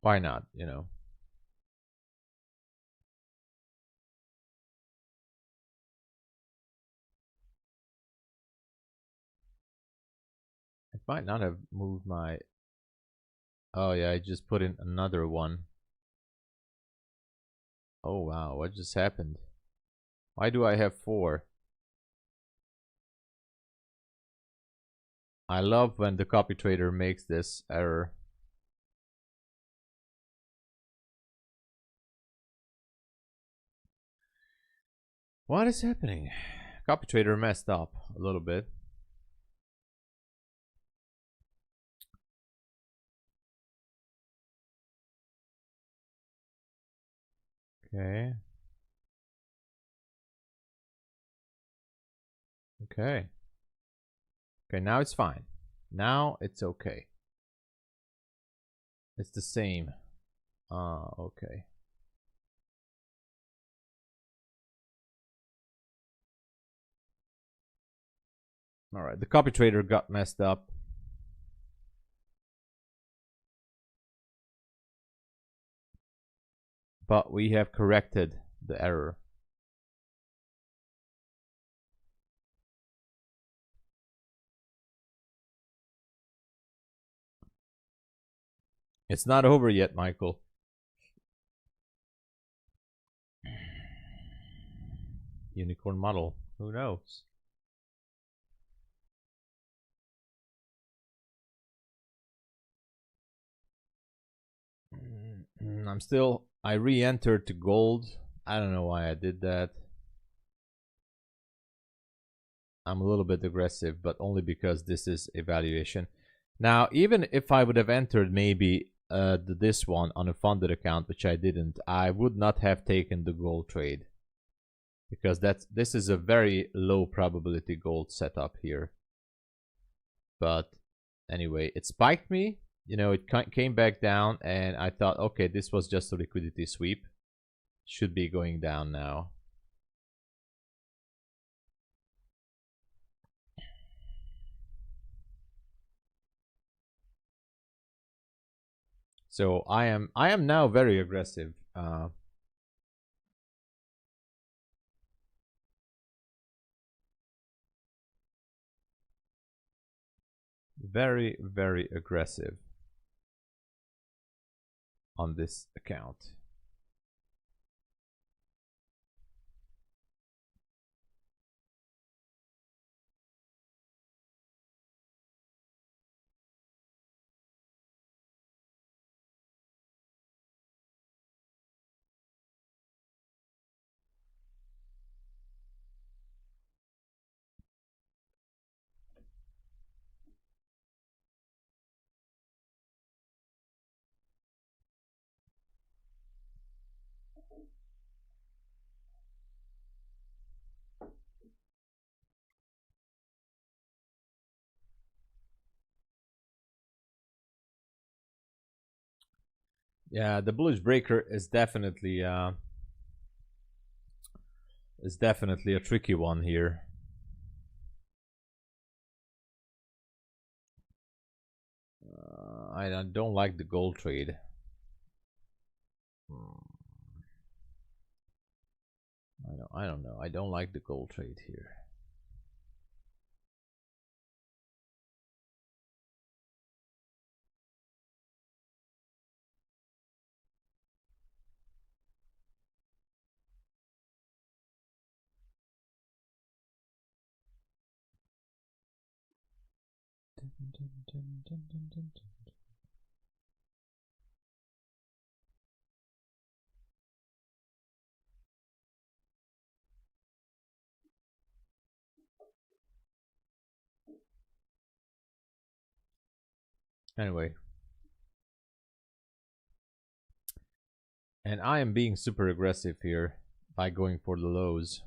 Speaker 1: Why not, you know? It might not have moved my... Oh yeah, I just put in another one. Oh wow, what just happened? Why do I have 4? I love when the copy trader makes this error. What is happening? Copy trader messed up a little bit. Okay. Okay. Okay, now it's fine. Now it's okay. It's the same. Okay. All right, the copy trader got messed up. But we have corrected the error. It's not over yet, Michael. Unicorn model. Who knows? I re-entered to gold. I don't know why I did that. I'm a little bit aggressive, but only because this is evaluation. Now, even if I would have entered maybe this one on a funded account, which I didn't, I would not have taken the gold trade. Because this is a very low probability gold setup here. But anyway, it spiked me. You know, it came back down, and I thought, okay, this was just a liquidity sweep. Should be going down now. So I am now very aggressive. Very, very aggressive on this account. Yeah, the bullish breaker is definitely a tricky one here. I don't like the gold trade. I don't know. I don't like the gold trade here. Anyway. And I am being super aggressive here by going for the lows.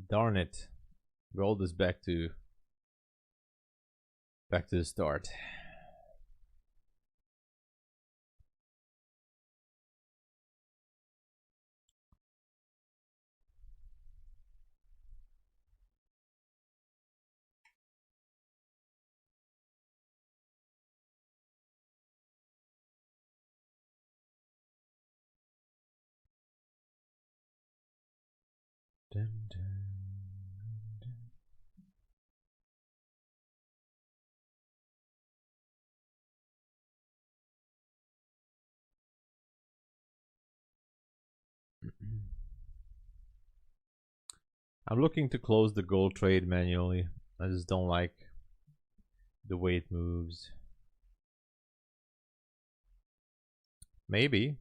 Speaker 1: Darn it. Gold is back to the start. Dun, dun, dun. I'm looking to close the gold trade manually. I just don't like the way it moves. Maybe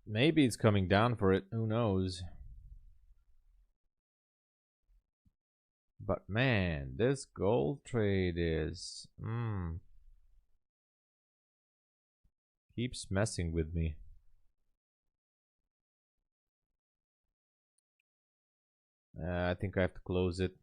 Speaker 1: it's coming down for it. Who knows? But man, this gold trade is keeps messing with me. I think I have to close it.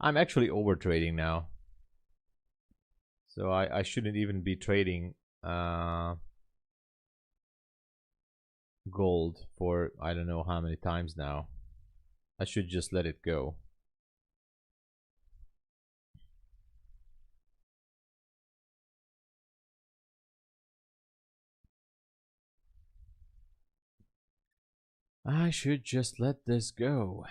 Speaker 1: I'm actually over trading now. So I shouldn't even be trading gold for I don't know how many times now. I should just let it go. I should just let this go.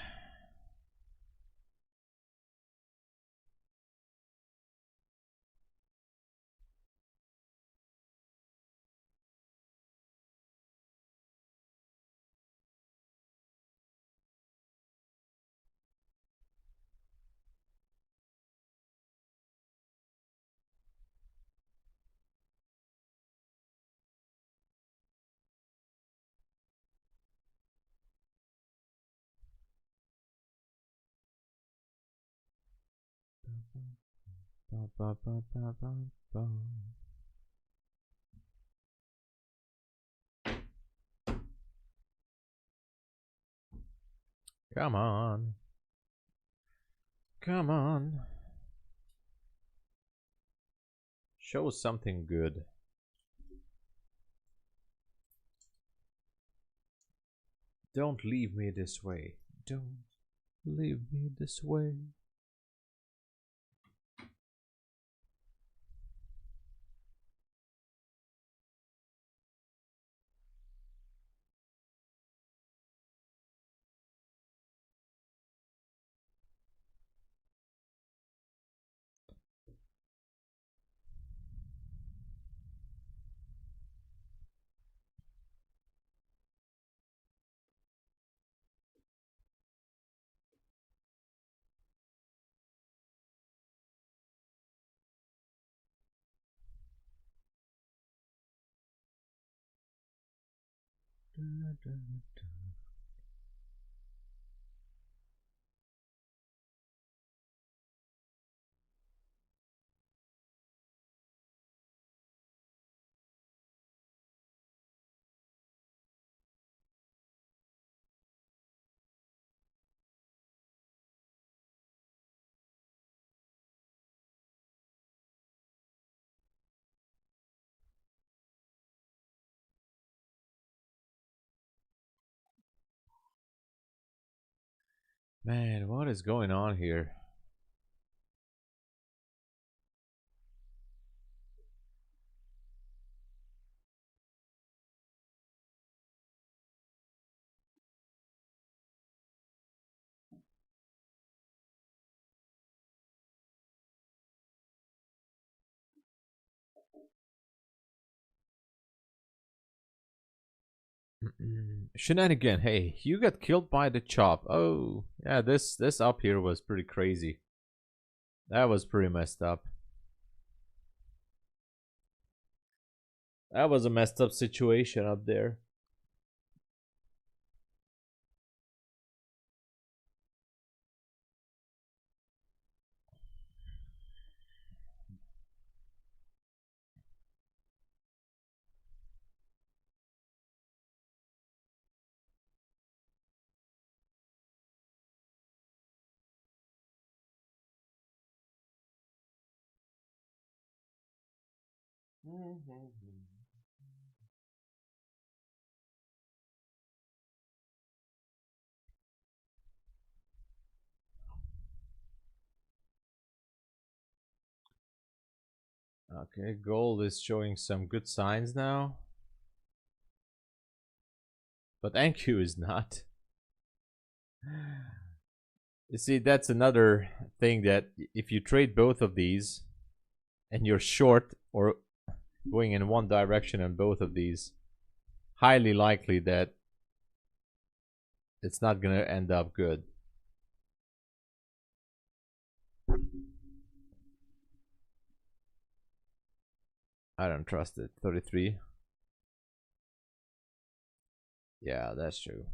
Speaker 1: Come on. Come on. Show something good. Don't leave me this way. Don't leave me this way. Man, what is going on here? Shenanigan, hey, you got killed by the chop. Oh, yeah, this up here was pretty crazy. That was pretty messed up. That was a messed up situation up there. Okay, gold is showing some good signs now. But NQ is not. You see, that's another thing that if you trade both of these and you're short or going in one direction on both of these, highly likely that it's not going to end up good. I don't trust it. 33. Yeah, that's true.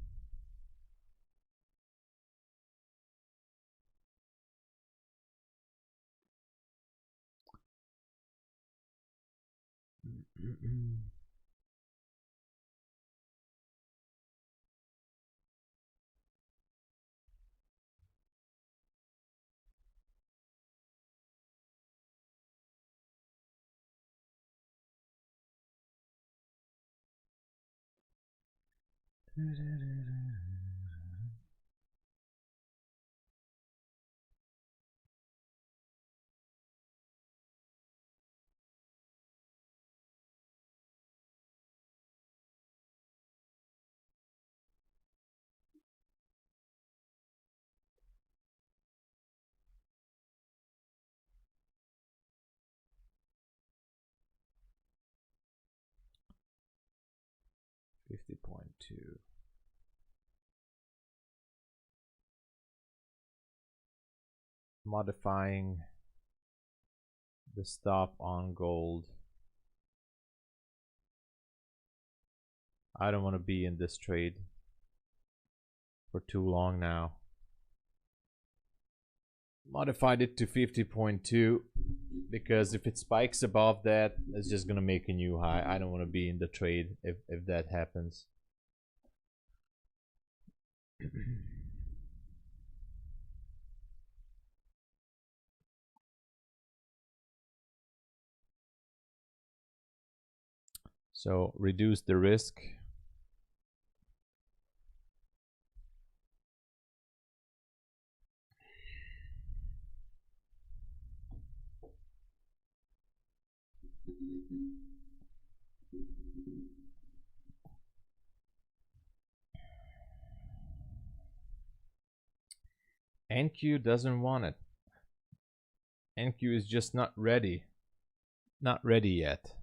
Speaker 1: $50.2. Modifying the stop on gold. I don't want to be in this trade for too long now. Modified it to 50.2 because if it spikes above that, it's just gonna make a new high. I don't want to be in the trade if that happens. So reduce the risk. NQ doesn't want it. NQ is just not ready. Not ready yet.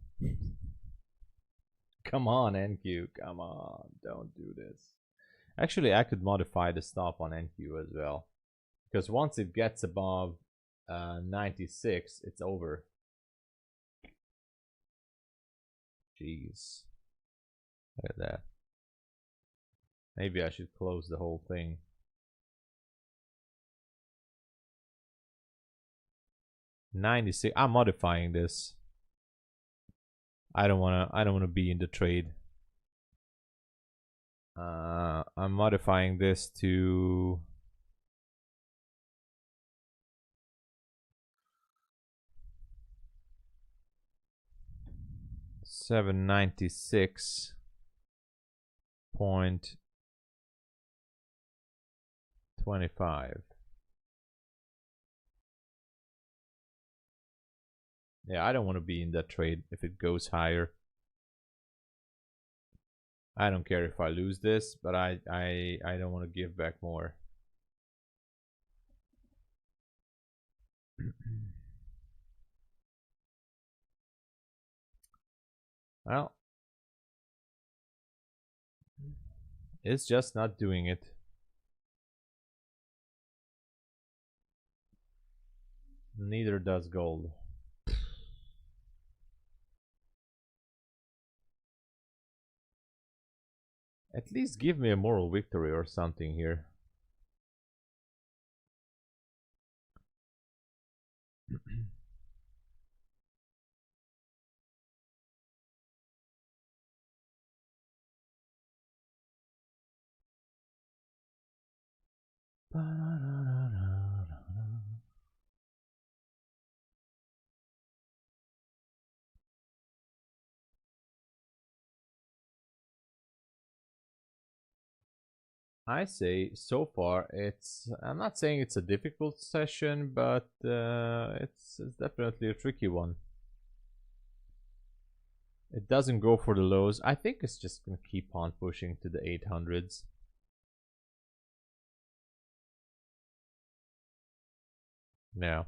Speaker 1: Come on, NQ. Come on. Don't do this. Actually, I could modify the stop on NQ as well. Because once it gets above 96, it's over. Jeez. Look at that. Maybe I should close the whole thing. $96. I'm modifying this. I don't wanna be in the trade. I'm modifying this to $796.30. 25. Yeah, I don't want to be in that trade if it goes higher. I don't care if I lose this, but I don't want to give back more. Well, it's just not doing it. Neither does gold. At least give me a moral victory or something here. I say so far I'm not saying it's a difficult session, but it's definitely a tricky one. It doesn't go for the lows. I think it's just gonna keep on pushing to the 800s. Yeah.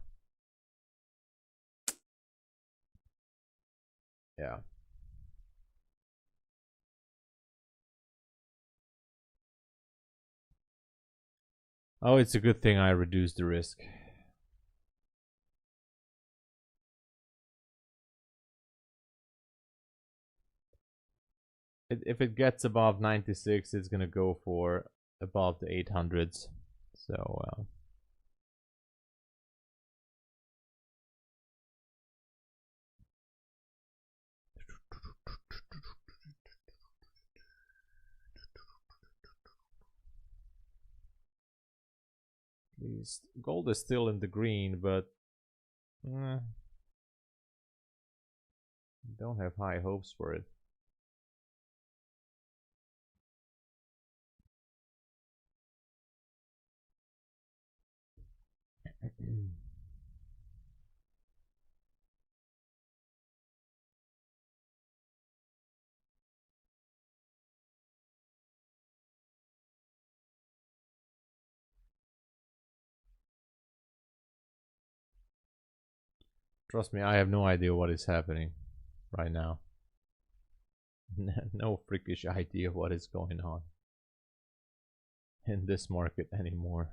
Speaker 1: Yeah. Oh, it's a good thing I reduced the risk. If it gets above 96, it's gonna go for above the 800s. So at least gold is still in the green, but don't have high hopes for it. Trust me, I have no idea what is happening right now. No freakish idea what is going on in this market anymore.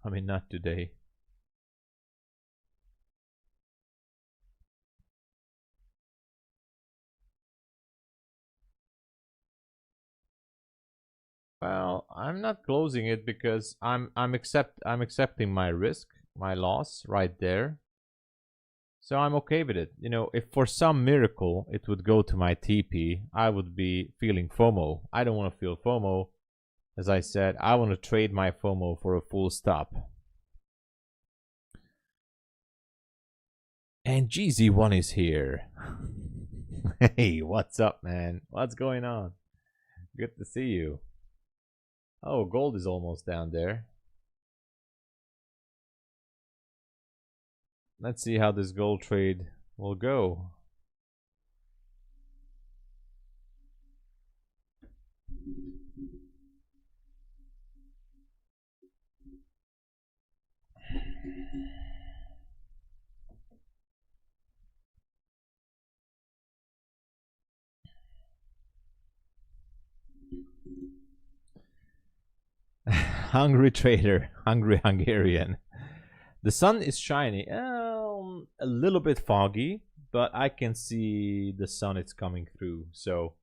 Speaker 1: I mean, not today. Well, I'm not closing it because I'm accepting my risk, my loss right there. So I'm okay with it. You know, if for some miracle it would go to my TP, I would be feeling FOMO. I don't want to feel FOMO. As I said, I want to trade my FOMO for a full stop. And GZ1 is here. Hey, what's up, man? What's going on? Good to see you. Oh, gold is almost down there. Let's see how this gold trade will go. Hungry trader, hungry Hungarian. The sun is shiny, a little bit foggy, but I can see the sun is coming through. So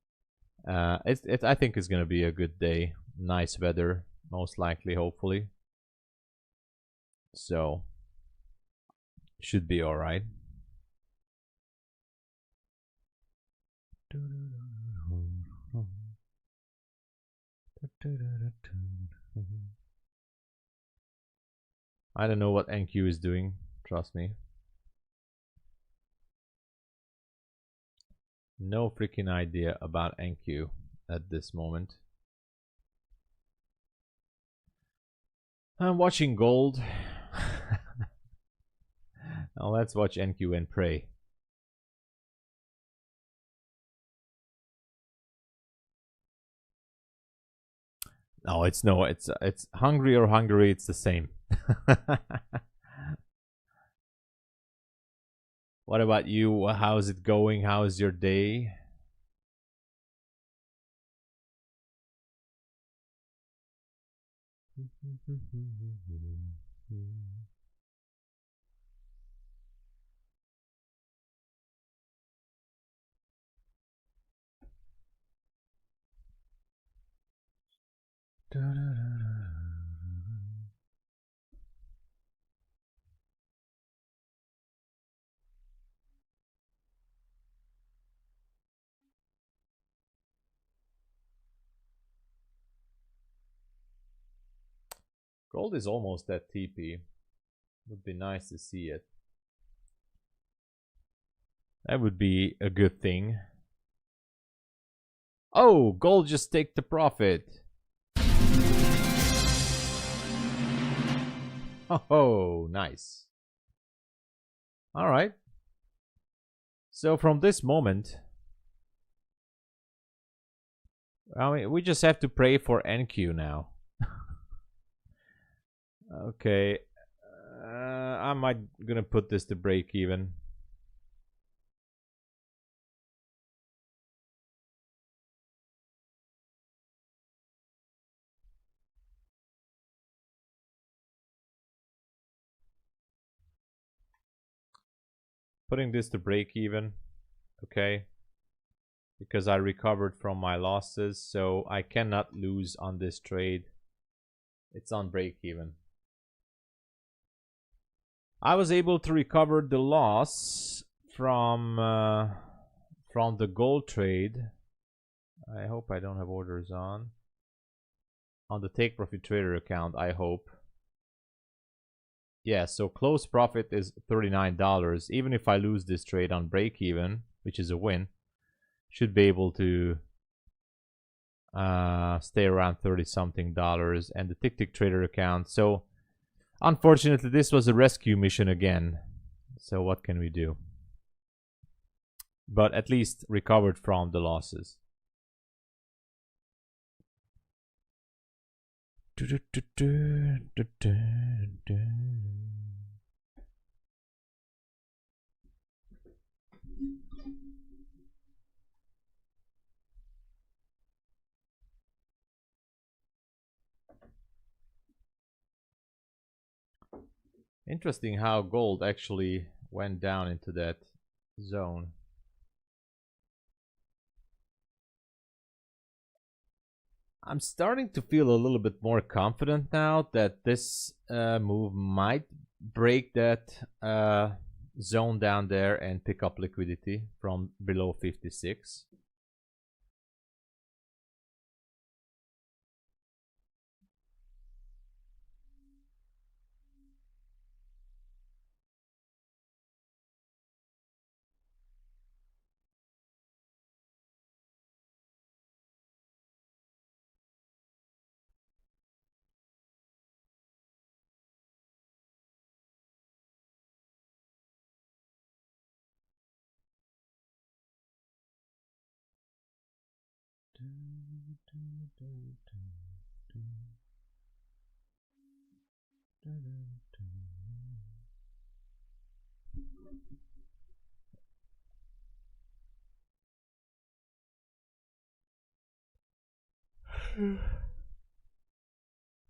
Speaker 1: I think it's gonna be a good day. Nice weather, most likely, hopefully. So should be all right. I don't know what NQ is doing, trust me. No freaking idea about NQ at this moment. I'm watching gold. Now let's watch NQ and pray. No, it's Hungary or Hungary. It's the same. What about you? How's it going? How's your day? Gold is almost at TP. Would be nice to see it. That would be a good thing. Oh, gold just take the profit. Oh, nice. All right. So from this moment, I mean, we just have to pray for NQ now. Okay. I might gonna put this to break even. Putting this to break even. Okay. Because I recovered from my losses, so I cannot lose on this trade. It's on break even. I was able to recover the loss from the gold trade. I hope I don't have orders on the take profit trader account. I hope. Yeah, so close profit is $39. Even if I lose this trade on break even, which is a win, should be able to stay around 30 something dollars. And the tick trader account. So unfortunately, this was a rescue mission again. So what can we do? But at least recovered from the losses. Interesting how gold actually went down into that zone. I'm starting to feel a little bit more confident now that this move might break that zone down there and pick up liquidity from below 56.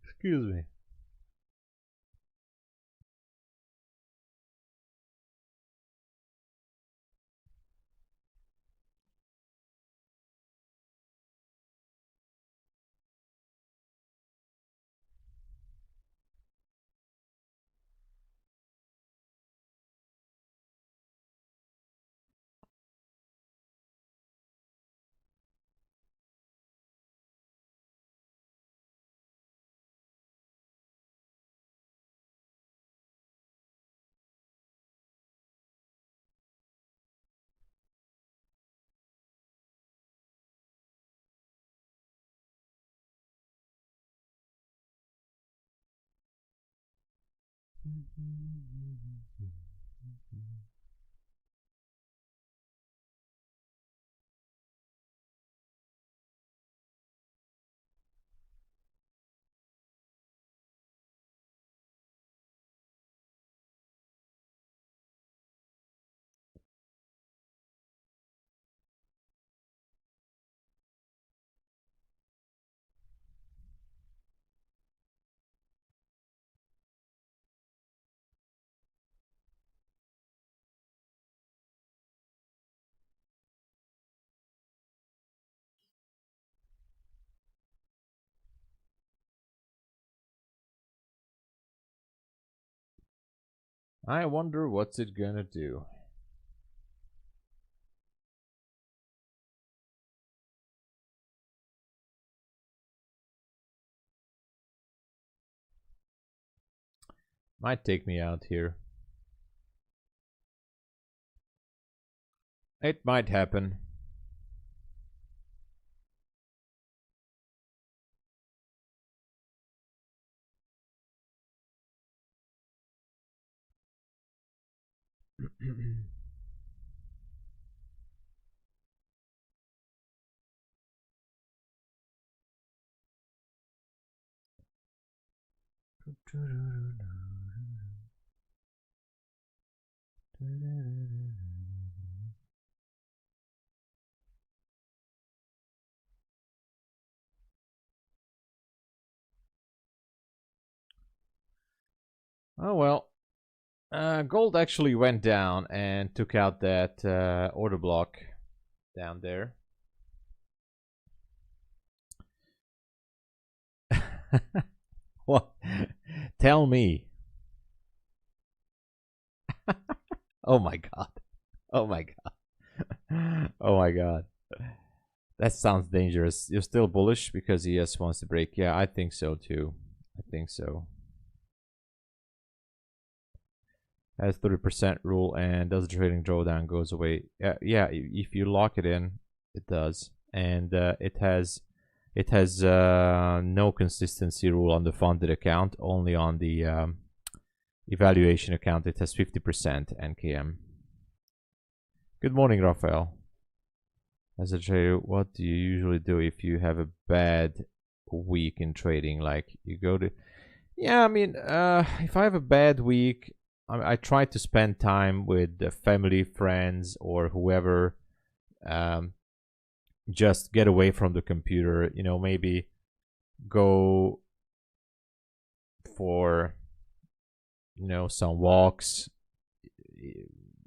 Speaker 1: Excuse me. I wonder what's it gonna do. Might take me out here. It might happen. Oh well. Gold actually went down and took out that order block down there. What? Tell me. Oh my god. Oh my god. Oh my god. That sounds dangerous. You're still bullish because ES wants to break. Yeah, I think so too. I think so. Has 30% rule and does the trading drawdown goes away. Yeah, if you lock it in, it does. And it has no consistency rule on the funded account, only on the evaluation account. It has 50% NKM. Good morning, Rafael. As a trader, what do you usually do if you have a bad week in trading? Like you go to, yeah, I mean, if I have a bad week, I try to spend time with the family, friends, or whoever. Just get away from the computer. You know, maybe go for some walks,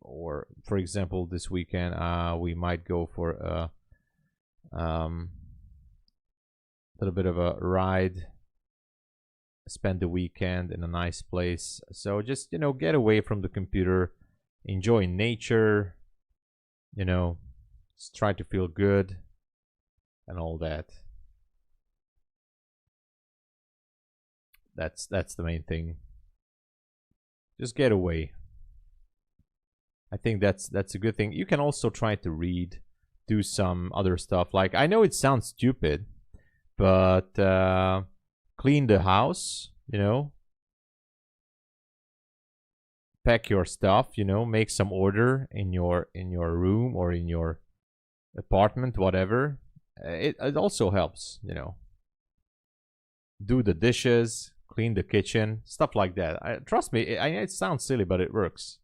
Speaker 1: or for example, this weekend we might go for a little bit of a ride, spend the weekend in a nice place. So just get away from the computer, enjoy nature, just try to feel good and all that. That's the main thing. Just get away. I think that's a good thing. You can also try to read, do some other stuff. Like, I know it sounds stupid, but clean the house, pack your stuff, make some order in your room or in your apartment, whatever. It also helps, do the dishes, clean the kitchen, stuff like that. Trust me, it sounds silly, but it works.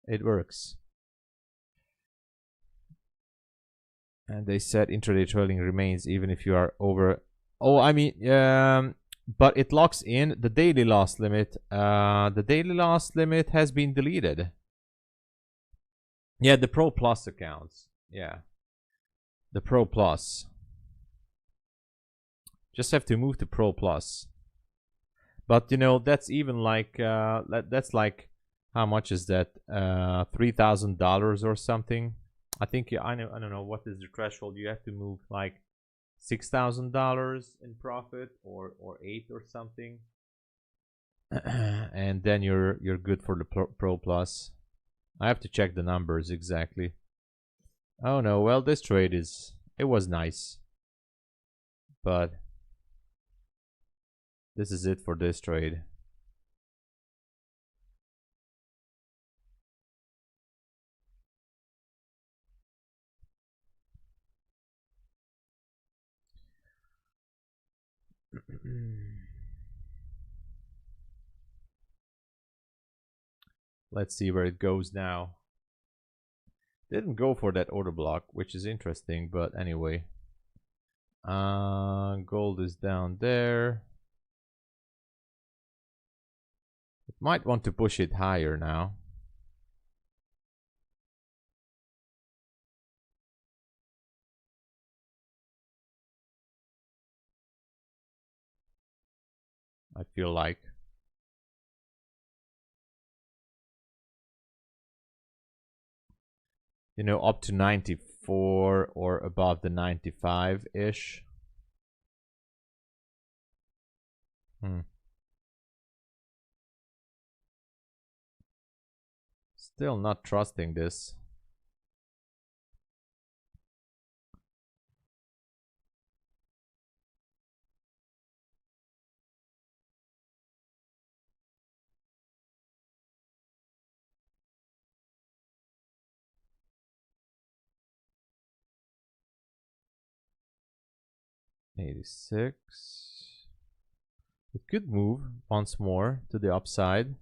Speaker 1: It works. And they said intraday trading remains even if you are over. Oh, I mean, but it locks in the daily loss limit. The daily loss limit has been deleted. Yeah, the Pro Plus accounts. Yeah, the Pro Plus. Just have to move to Pro Plus. But that's even like that's like, how much is that? $3,000 or something. I think I don't know what is the threshold. You have to move like $6,000 in profit or 8 or something, and then you're good for the Pro Plus. I have to check the numbers exactly. Oh no, well, this trade it was nice, but this is it for this trade. Let's see where it goes now. Didn't go for that order block, which is interesting, but anyway. Gold is down there. It might want to push it higher now. I feel like. You know, up to 94 or above the 95-ish. Still not trusting this. $86. It could move once more to the upside.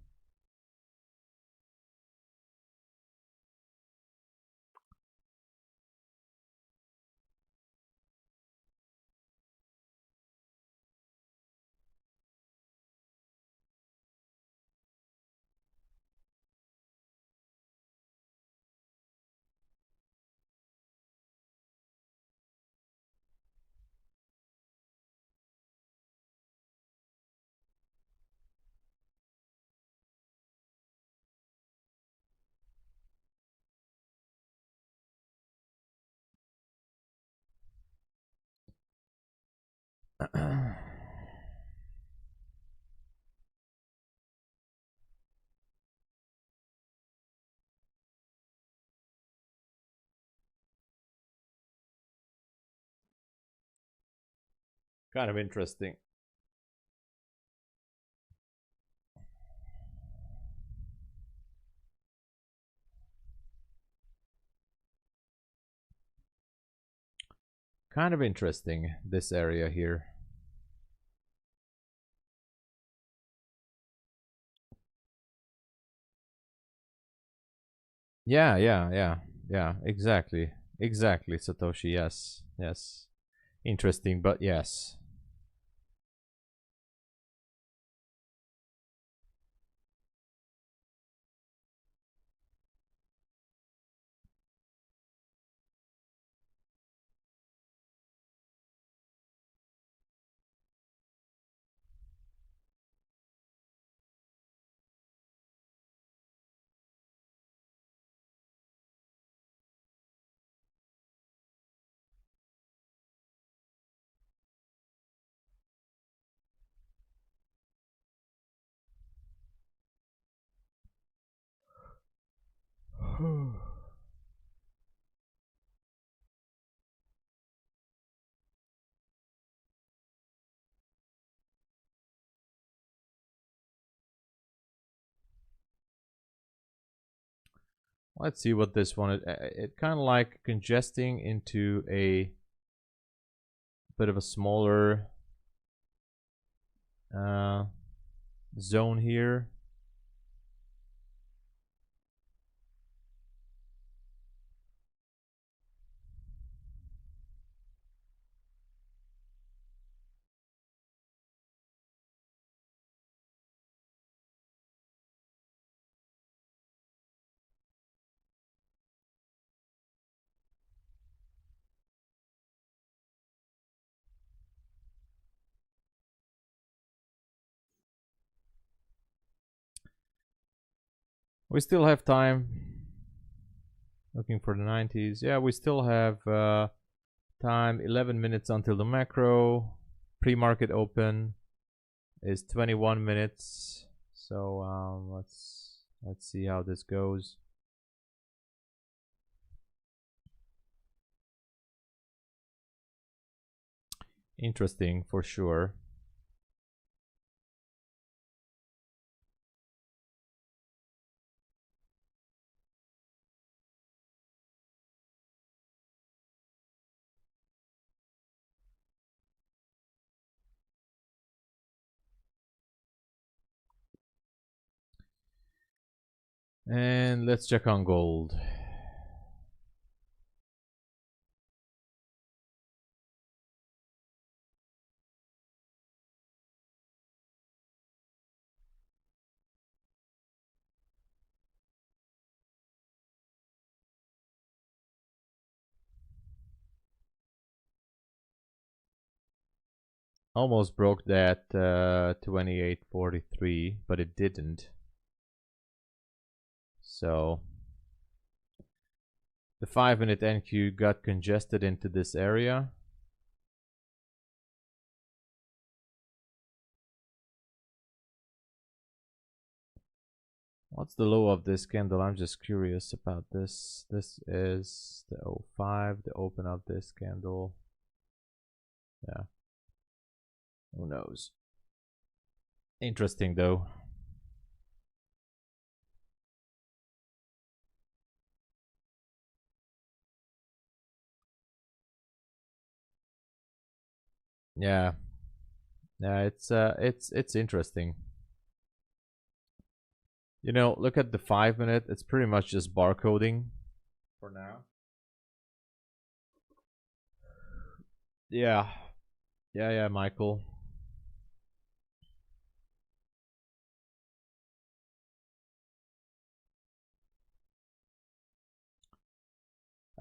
Speaker 1: Kind of interesting. Kind of interesting, this area here. Yeah, exactly. Exactly, Satoshi, yes. Yes. Interesting, but yes. Let's see what this one is. It kind of like congesting into a bit of a smaller zone here. We still have time. Looking for the 90s. Yeah, we still have time. 11 minutes until the macro. Pre-market open is 21 minutes. So let's see how this goes. Interesting for sure. And let's check on gold. Almost broke that 28.43, but it didn't. So the 5-minute NQ got congested into this area. What's the low of this candle? I'm just curious about this. This is the 05, the open of this candle. Yeah. Who knows? Interesting though. Yeah. Yeah, it's interesting. You know, look at the 5-minute. It's pretty much just barcoding for now. Yeah. Yeah, Michael.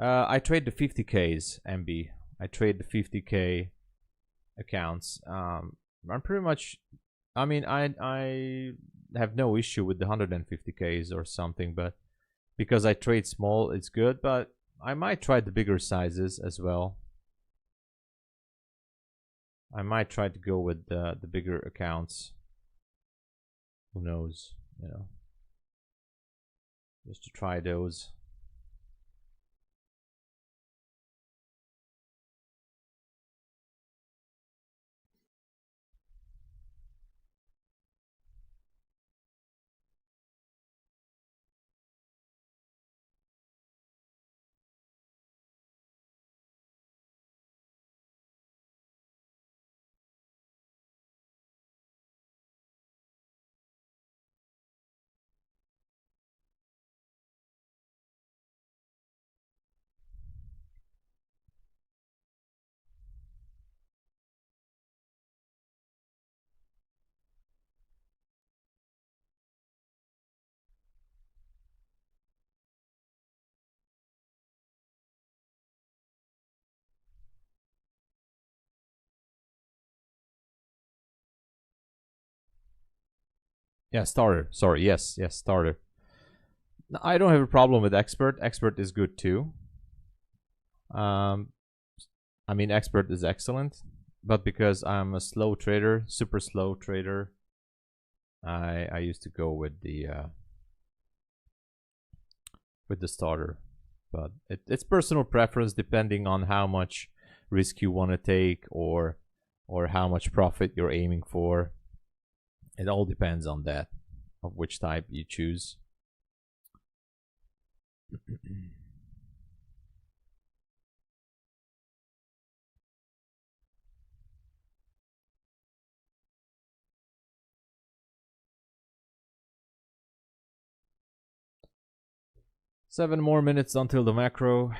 Speaker 1: I trade the 50Ks, MB. I trade the 50K accounts. I'm pretty much. I mean, I have no issue with the 150Ks or something, but because I trade small, it's good. But I might try the bigger sizes as well. I might try to go with the bigger accounts. Who knows? You know, just to try those. Yeah, starter. Sorry, yes, starter. I don't have a problem with expert. Expert is good too. I mean, expert is excellent, but because I'm a slow trader, super slow trader, I used to go with the starter. But it's personal preference depending on how much risk you want to take or how much profit you're aiming for. It all depends on that, of which type you choose. 7 more minutes until the macro.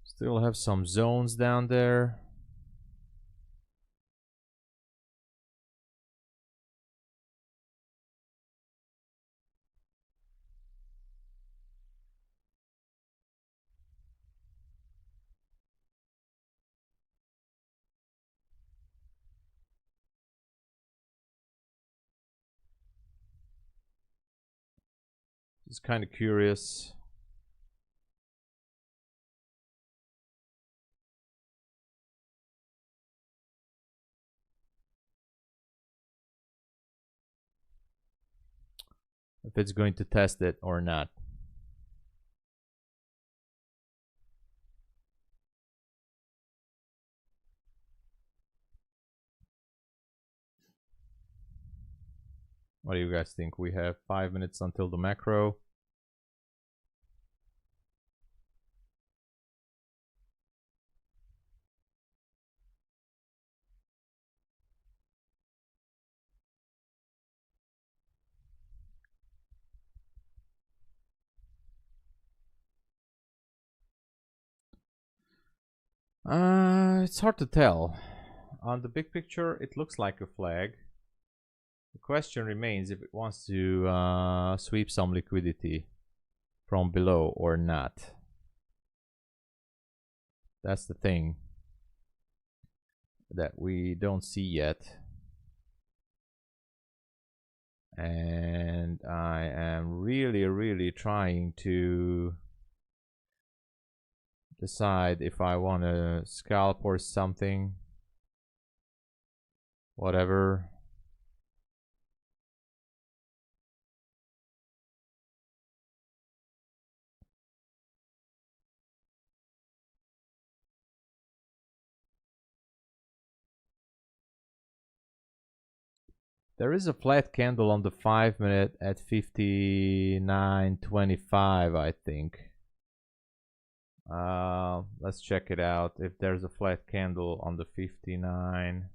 Speaker 1: Still have some zones down there. Just kind of curious. if it's going to test it or not. What do you guys think? We have 5 minutes until the macro. It's hard to tell. On the big picture, it looks like a flag. The question remains if it wants to sweep some liquidity from below or not. That's the thing that we don't see yet. And I am really trying to decide if I want to scalp or something. Whatever. There is a flat candle on the 5 minute at 59.25, I think. Let's check it out. If there's a flat candle on the 59,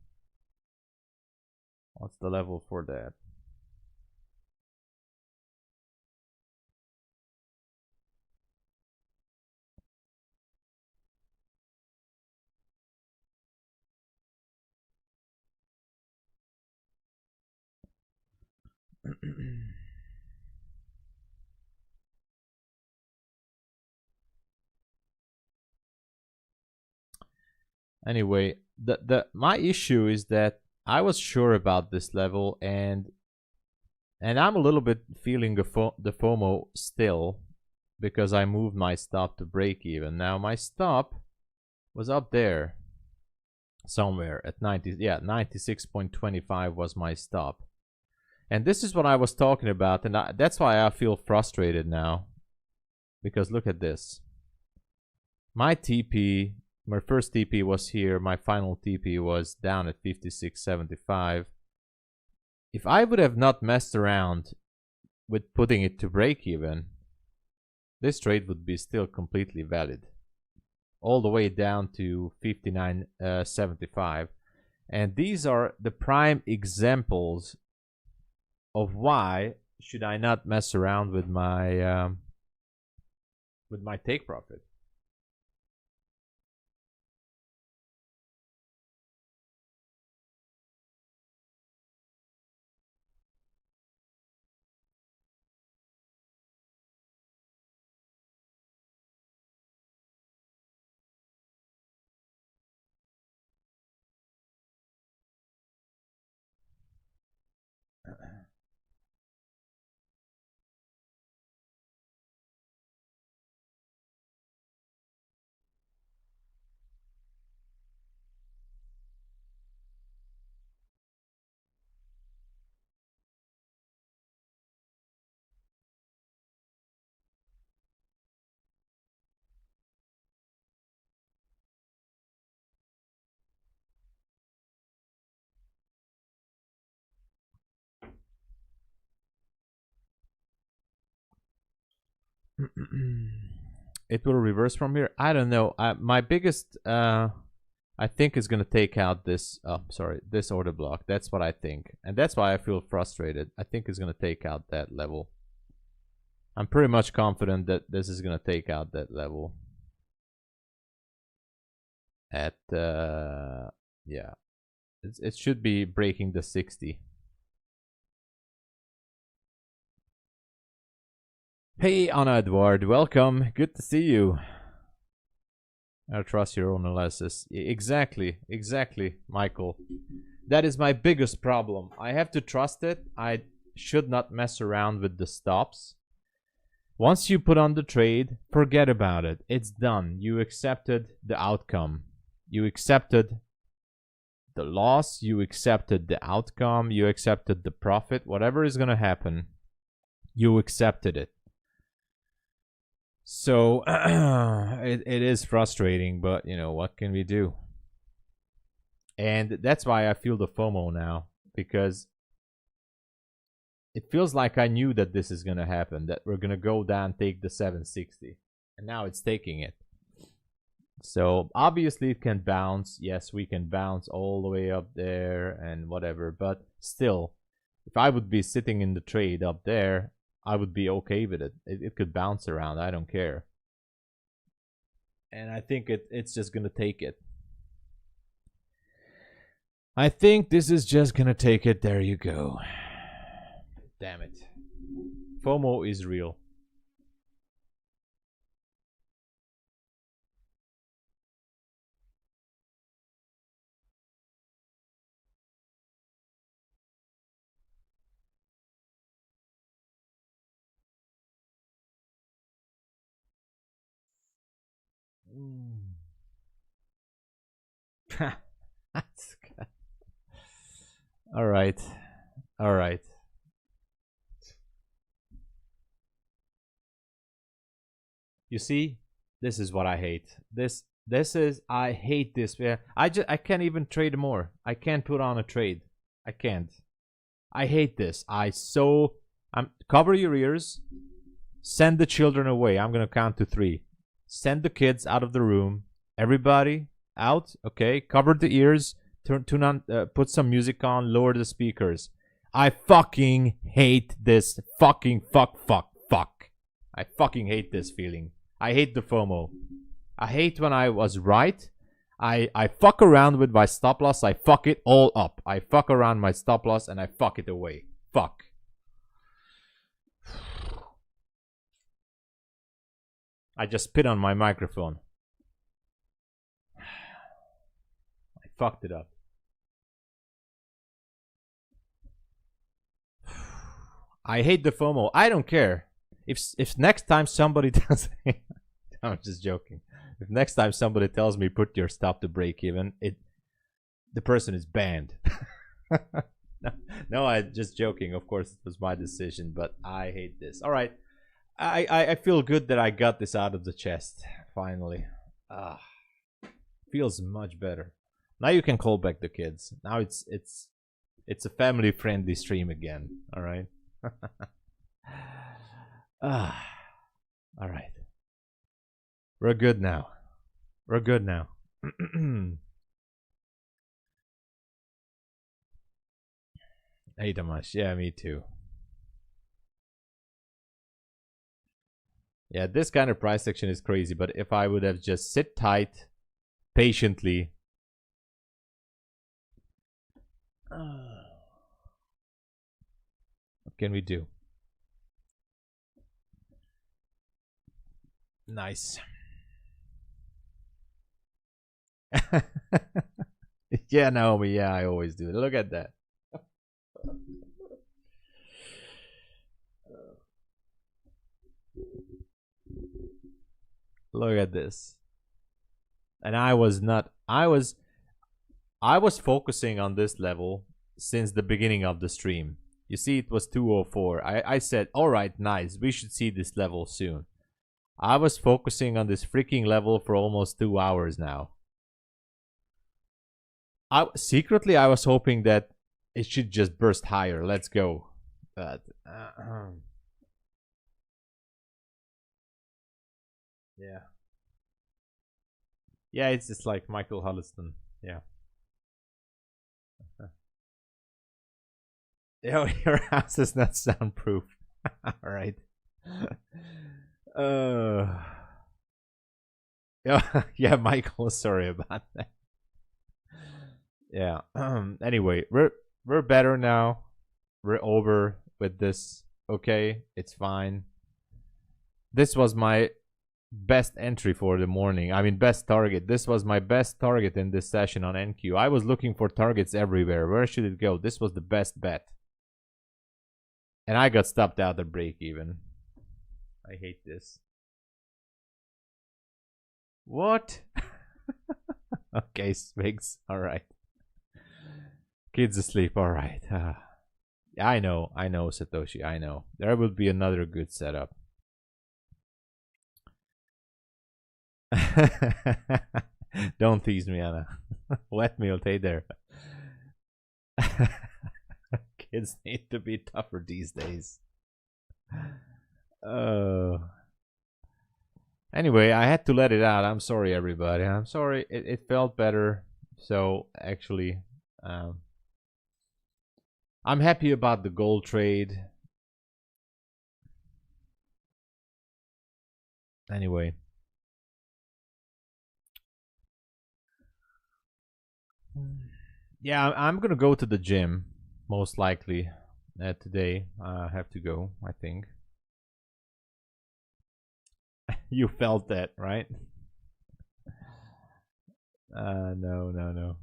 Speaker 1: what's the level for that? Anyway, my issue is that I was sure about this level, and I'm a little bit feeling the FOMO still, because I moved my stop to break even. Now my stop was up there somewhere at 96.25 was my stop. And this is what I was talking about, and that's why I feel frustrated now. Because look at this. My TP, my first TP was here, my final TP was down at 56.75. If I would have not messed around with putting it to break even, this trade would be still completely valid. All the way down to 59.75. And these are the prime examples of why should I not mess around with my take profit. It will reverse from here. I don't know. My biggest, I think, is gonna take out this. Sorry, this order block. That's what I think, and that's why I feel frustrated. I think it's gonna take out that level. I'm pretty much confident that this is gonna take out that level. At yeah, it should be breaking the 60. Hey, Anna Edward, welcome. Good to see you. I trust your own analysis. Exactly, Michael. That is my biggest problem. I have to trust it. I should not mess around with the stops. Once you put on the trade, forget about it. It's done. You accepted the outcome. You accepted the loss. You accepted the outcome. You accepted the profit. Whatever is going to happen, You accepted it. So it is frustrating, but you know, what can we do? And that's why I feel the FOMO now, because it feels like I knew that this is going to happen, that we're going to go down, take the 760. And now it's taking it. So obviously it can bounce. Yes, we can bounce all the way up there and whatever. But still, if I would be sitting in the trade up there, I would be okay with it. It could bounce around. I don't care. And I think it's just going to take it. I think this is just going to take it. There you go. Damn it. FOMO is real. That's good. All right. All right. You see, this is what I hate. I hate this. I can't even trade more. I can't put on a trade. I can't. I hate this. Cover your ears. Send the children away. I'm gonna count to 3. Send the kids out of the room. Everybody out. Okay. Cover the ears. Tune on. Put some music on. Lower the speakers. I fucking hate this. Fuck. I fucking hate this feeling. I hate the FOMO. I hate when I was right. I fuck around with my stop loss. I fuck it all up. I fuck around my stop loss and I fuck it away. Fuck. I just spit on my microphone. I fucked it up. I hate the FOMO. I don't care. If next time somebody tells me, I'm just joking. If next time somebody tells me put your stop to break even, the person is banned. No, I'm just joking. Of course, it was my decision, but I hate this. All right, I feel good that I got this out of the chest finally. Feels much better. Now you can call back the kids. Now it's a family friendly stream again. All right. All right. We're good now. We're good now. Hey, Tomasz. Yeah, me too. Yeah, this kind of price action is crazy, but if I would have just sit tight, patiently. What can we do? Nice. Yeah, Naomi. Yeah, I always do. Look at that. Look at this. And I was focusing on this level since the beginning of the stream. You see, it was 204. I said, all right, nice. We should see this level soon. I was focusing on this freaking level for almost 2 hours now. Secretly, I was hoping that it should just burst higher. Let's go. But yeah. Yeah, it's just like Michael Holliston. Yeah. Yo, your house is not soundproof. All right. Yeah, Michael. Sorry about that. Yeah. Anyway, we're better now. We're over with this. Okay, it's fine. This was my best entry for the morning. I mean, best target. This was my best target in this session on NQ. I was looking for targets everywhere. Where should it go? This was the best bet. And I got stopped out at break even. I hate this. What? Okay, Swigs. All right. Kids asleep. All right. I know, Satoshi, I know. There will be another good setup. Don't tease me, Anna. Let me stay there. Kids need to be tougher these days. Anyway, I had to let it out. I'm sorry, everybody. I'm sorry. It felt better. So actually, I'm happy about the gold trade. Anyway. Yeah, I'm gonna go to the gym, most likely. Today, I have to go, I think. You felt that, right? No.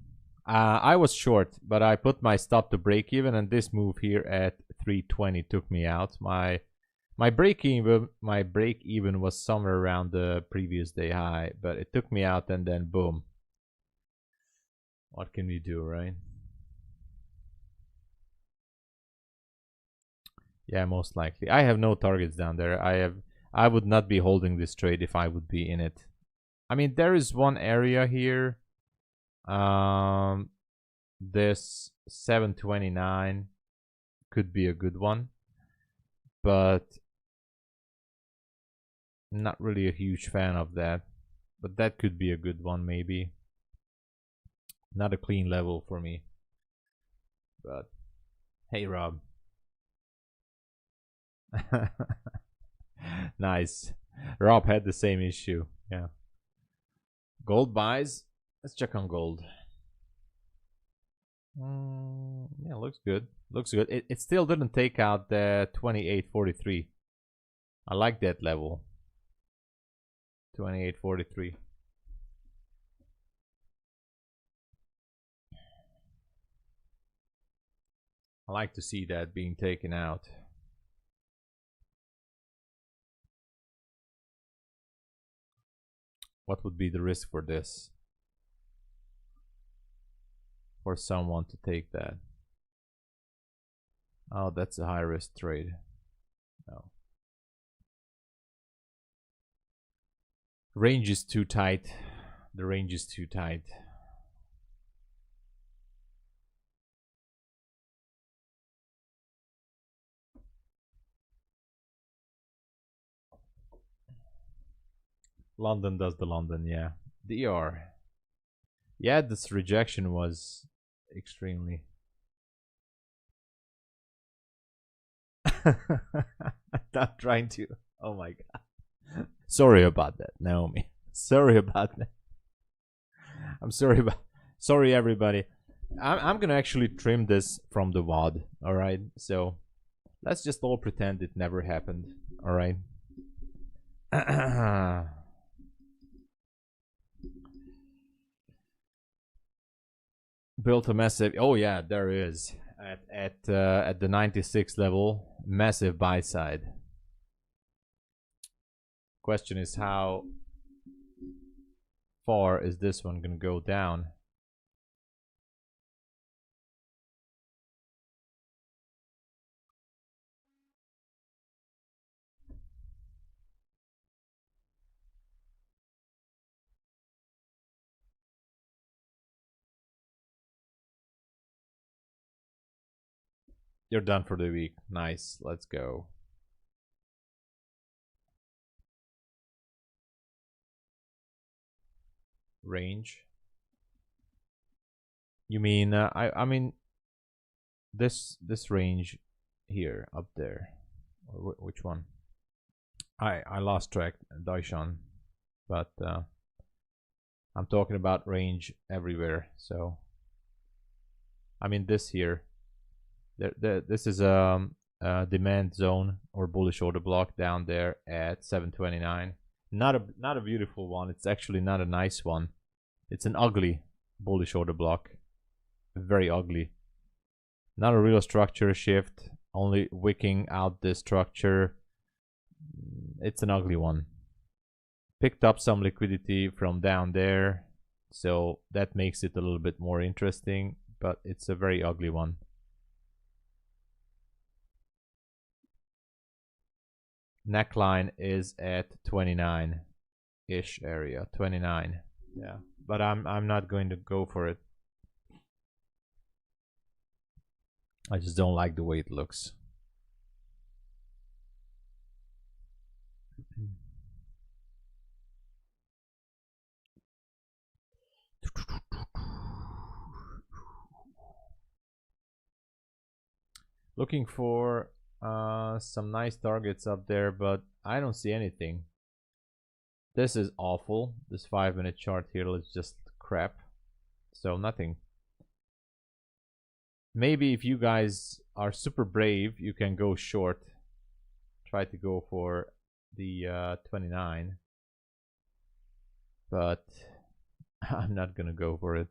Speaker 1: I was short, but I put my stop to break even, and this move here at 320 took me out. My break even was somewhere around the previous day high, but it took me out, and then boom. What can we do, right? Yeah, most likely. I have no targets down there. I would not be holding this trade if I would be in it. I mean, there is one area here. This 729 could be a good one, but not really a huge fan of that. But that could be a good one, maybe. Not a clean level for me. But hey, Rob. Nice. Rob had the same issue. Yeah. Gold buys. Let's check on gold. Yeah, looks good. Looks good. It still didn't take out the 28.43. I like that level. 28.43. I like to see that being taken out. What would be the risk for this? For someone to take that. Oh, that's a high risk trade. No. Range is too tight. The range is too tight. London does the London, yeah. DR. Yeah, this rejection was extremely. Not trying to. Oh my god. Sorry about that, Naomi. Sorry about that. I'm sorry about. Sorry, everybody. I'm gonna actually trim this from the VOD. All right. So let's just all pretend it never happened. All right. Built a massive. Oh yeah, there is at the 96 level, massive buy side. Question is how far is this one gonna go down? You're done for the week. Nice. Let's go. Range. You mean I mean this range here up there, or which one? I lost track, Daishan, but I'm talking about range everywhere. So I mean this here. This is a demand zone or bullish order block down there at 729. Not a beautiful one. It's actually not a nice one. It's an ugly bullish order block. Very ugly. Not a real structure shift. Only wicking out this structure. It's an ugly one. Picked up some liquidity from down there, so that makes it a little bit more interesting. But it's a very ugly one. Neckline is at 29-ish area. 29. Yeah. But I'm not going to go for it. I just don't like the way it looks. Looking for some nice targets up there, but I don't see anything. This is awful. This 5-minute chart here is just crap. So nothing. Maybe if you guys are super brave, you can go short. Try to go for the 29. But I'm not gonna go for it.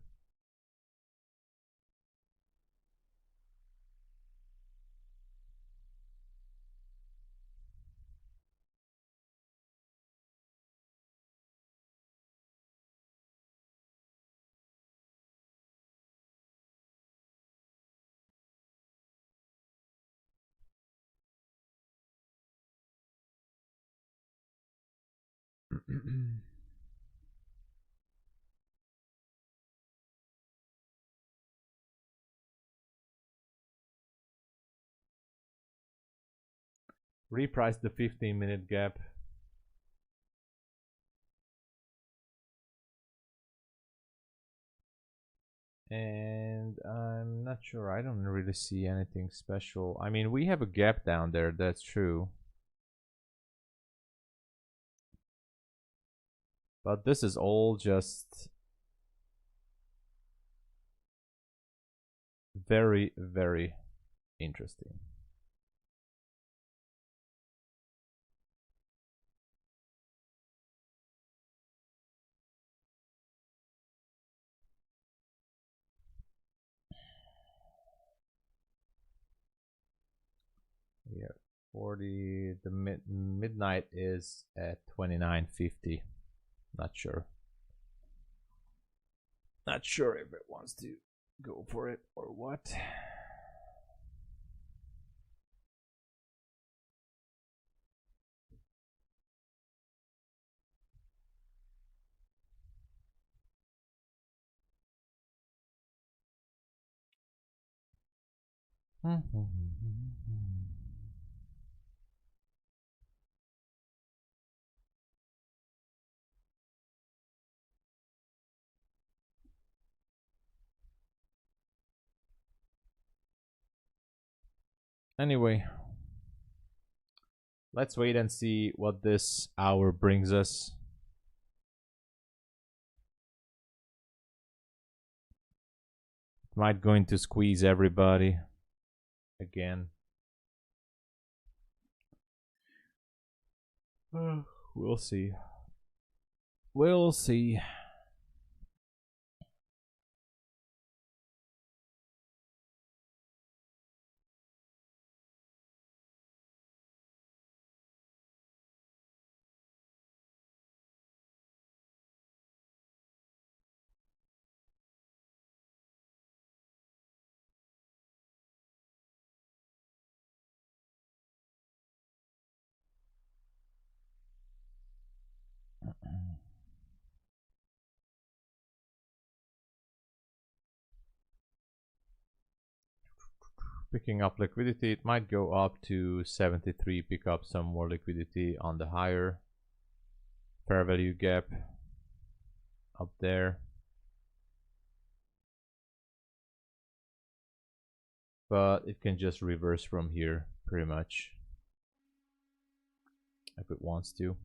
Speaker 1: Reprice the 15-minute gap. And I'm not sure. I don't really see anything special. I mean, we have a gap down there. That's true. But this is all just very, very interesting. Yeah, 40. The midnight is at 29.50. Not sure. Not sure if it wants to go for it or what. Anyway, let's wait and see what this hour brings us. Might going to squeeze everybody again. We'll see. We'll see. Picking up liquidity, it might go up to 73, pick up some more liquidity on the higher fair value gap up there. But it can just reverse from here pretty much if it wants to.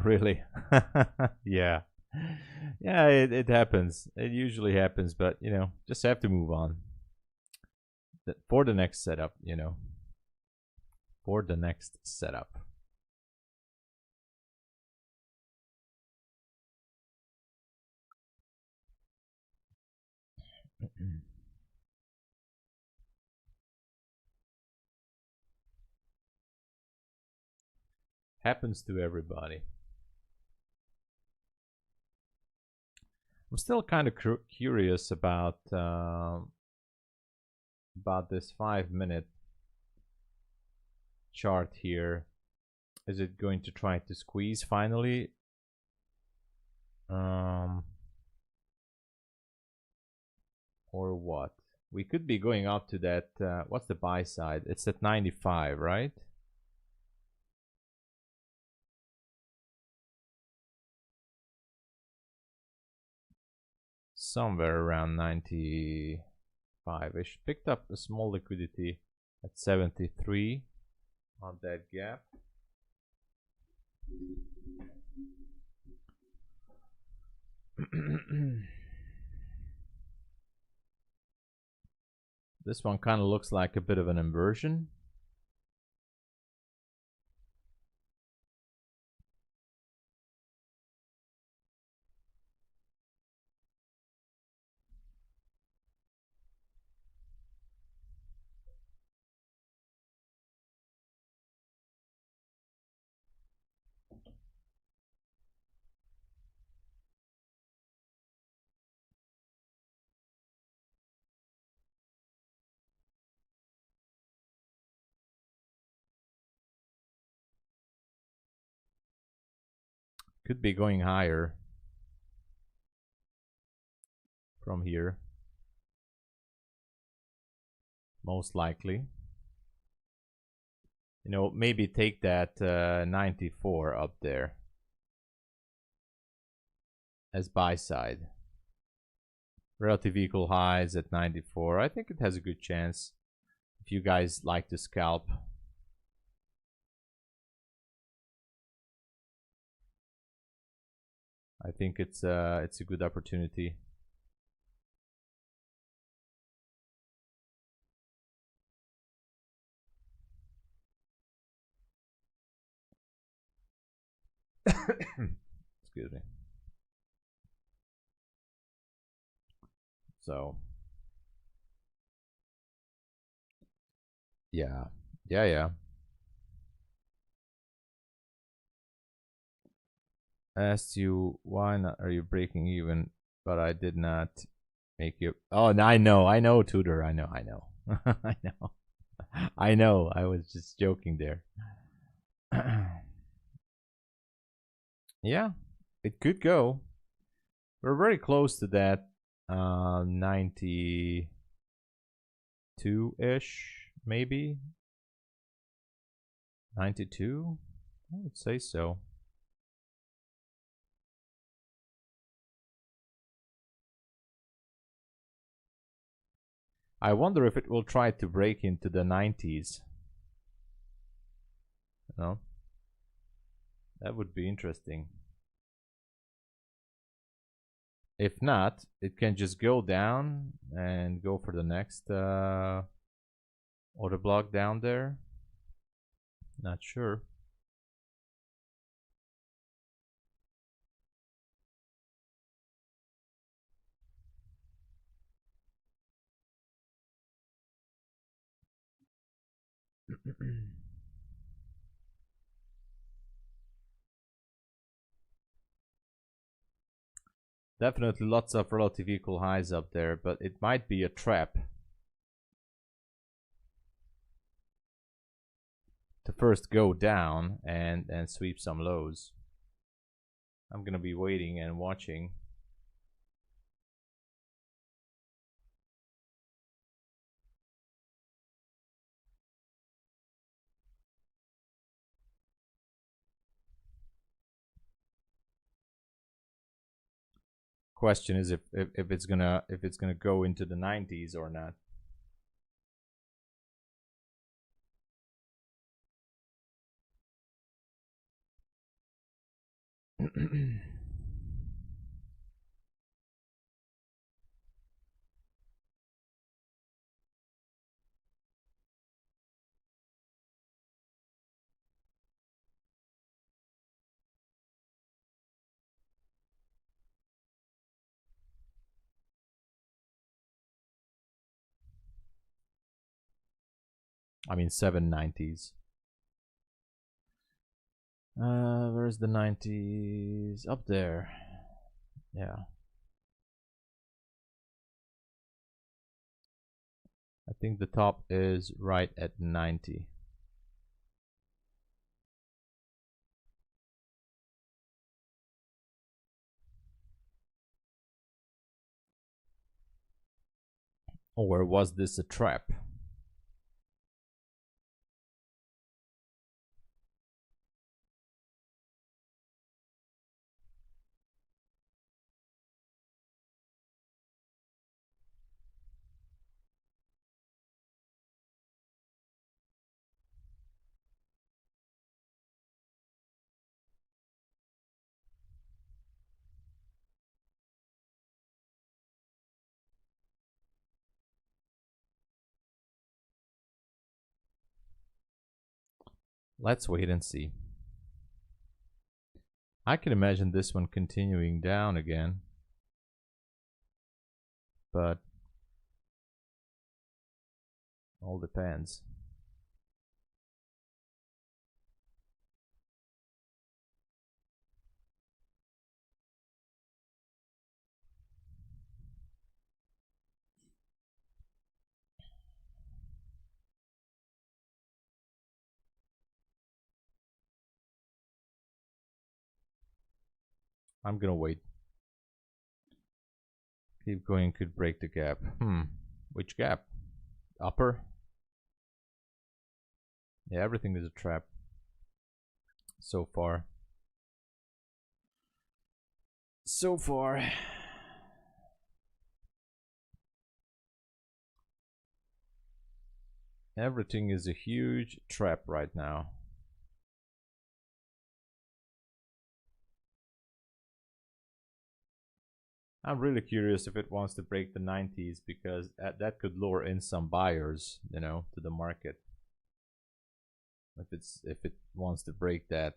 Speaker 1: Really? Yeah. Yeah, it happens. It usually happens, but you know, just have to move on. For the next setup, you know. For the next setup. Happens to everybody. I'm still kind of curious about this 5-minute chart here. Is it going to try to squeeze finally? Or what? We could be going up to that. What's the buy side? It's at 95, right? Somewhere around 95-ish. Picked up a small liquidity at 73 on that gap. This one kind of looks like a bit of an inversion. Could be going higher from here. Most likely. You know, maybe take that 94 up there as buy side. Relative equal highs at 94. I think it has a good chance if you guys like to scalp. I think it's a good opportunity. Excuse me. So yeah. Asked you why not are you breaking even, but I did not make you. Oh, I know, Tudor. I know. I know. I know. I was just joking there. Yeah, it could go. We're very close to that 92-ish, maybe. 92? I would say so. I wonder if it will try to break into the 90s. No? That would be interesting. If not, it can just go down and go for the next order block down there. Not sure. Definitely lots of relative equal highs up there, but it might be a trap to first go down and sweep some lows. I'm gonna be waiting and watching. Question is if it's gonna go into the 90s or not. I mean 790s. Where's the 90s? Up there. Yeah. I think the top is right at 90. Or was this a trap? Let's wait and see. I can imagine this one continuing down again, but all depends. I'm gonna wait. Keep going could break the gap. Which gap? Upper? Yeah, everything is a trap so far. So far. Everything is a huge trap right now. I'm really curious if it wants to break the 90s because that could lure in some buyers, you know, to the market. If it wants to break that.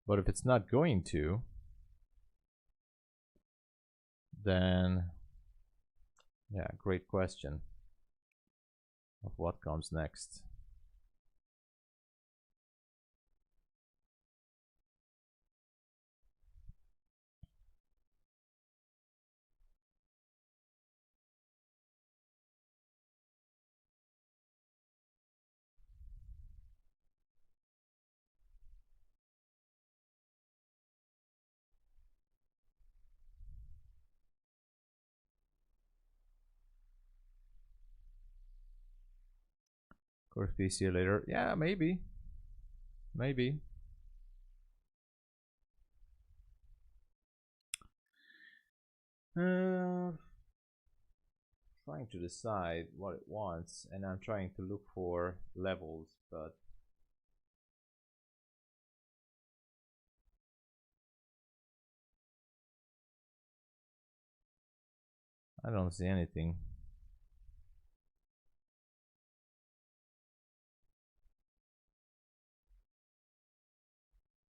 Speaker 1: But if it's not going to, then yeah, great question of what comes next. Course, see you later. Yeah, maybe. Maybe. Trying to decide what it wants, and I'm trying to look for levels, but I don't see anything.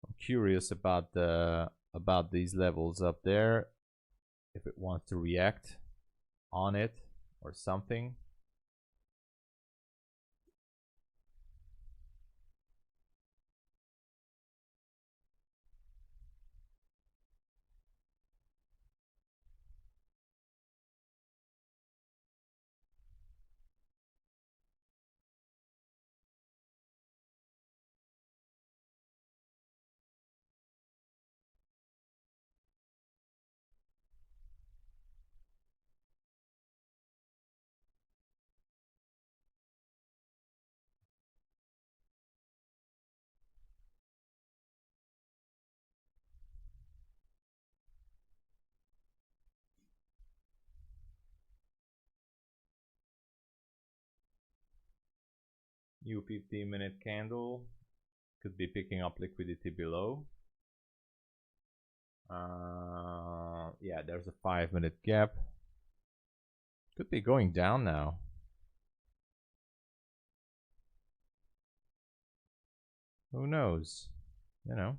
Speaker 1: I'm curious about these levels up there, if it wants to react on it or something. New 15-minute candle. Could be picking up liquidity below. Yeah, there's a 5-minute gap. Could be going down now. Who knows? You know.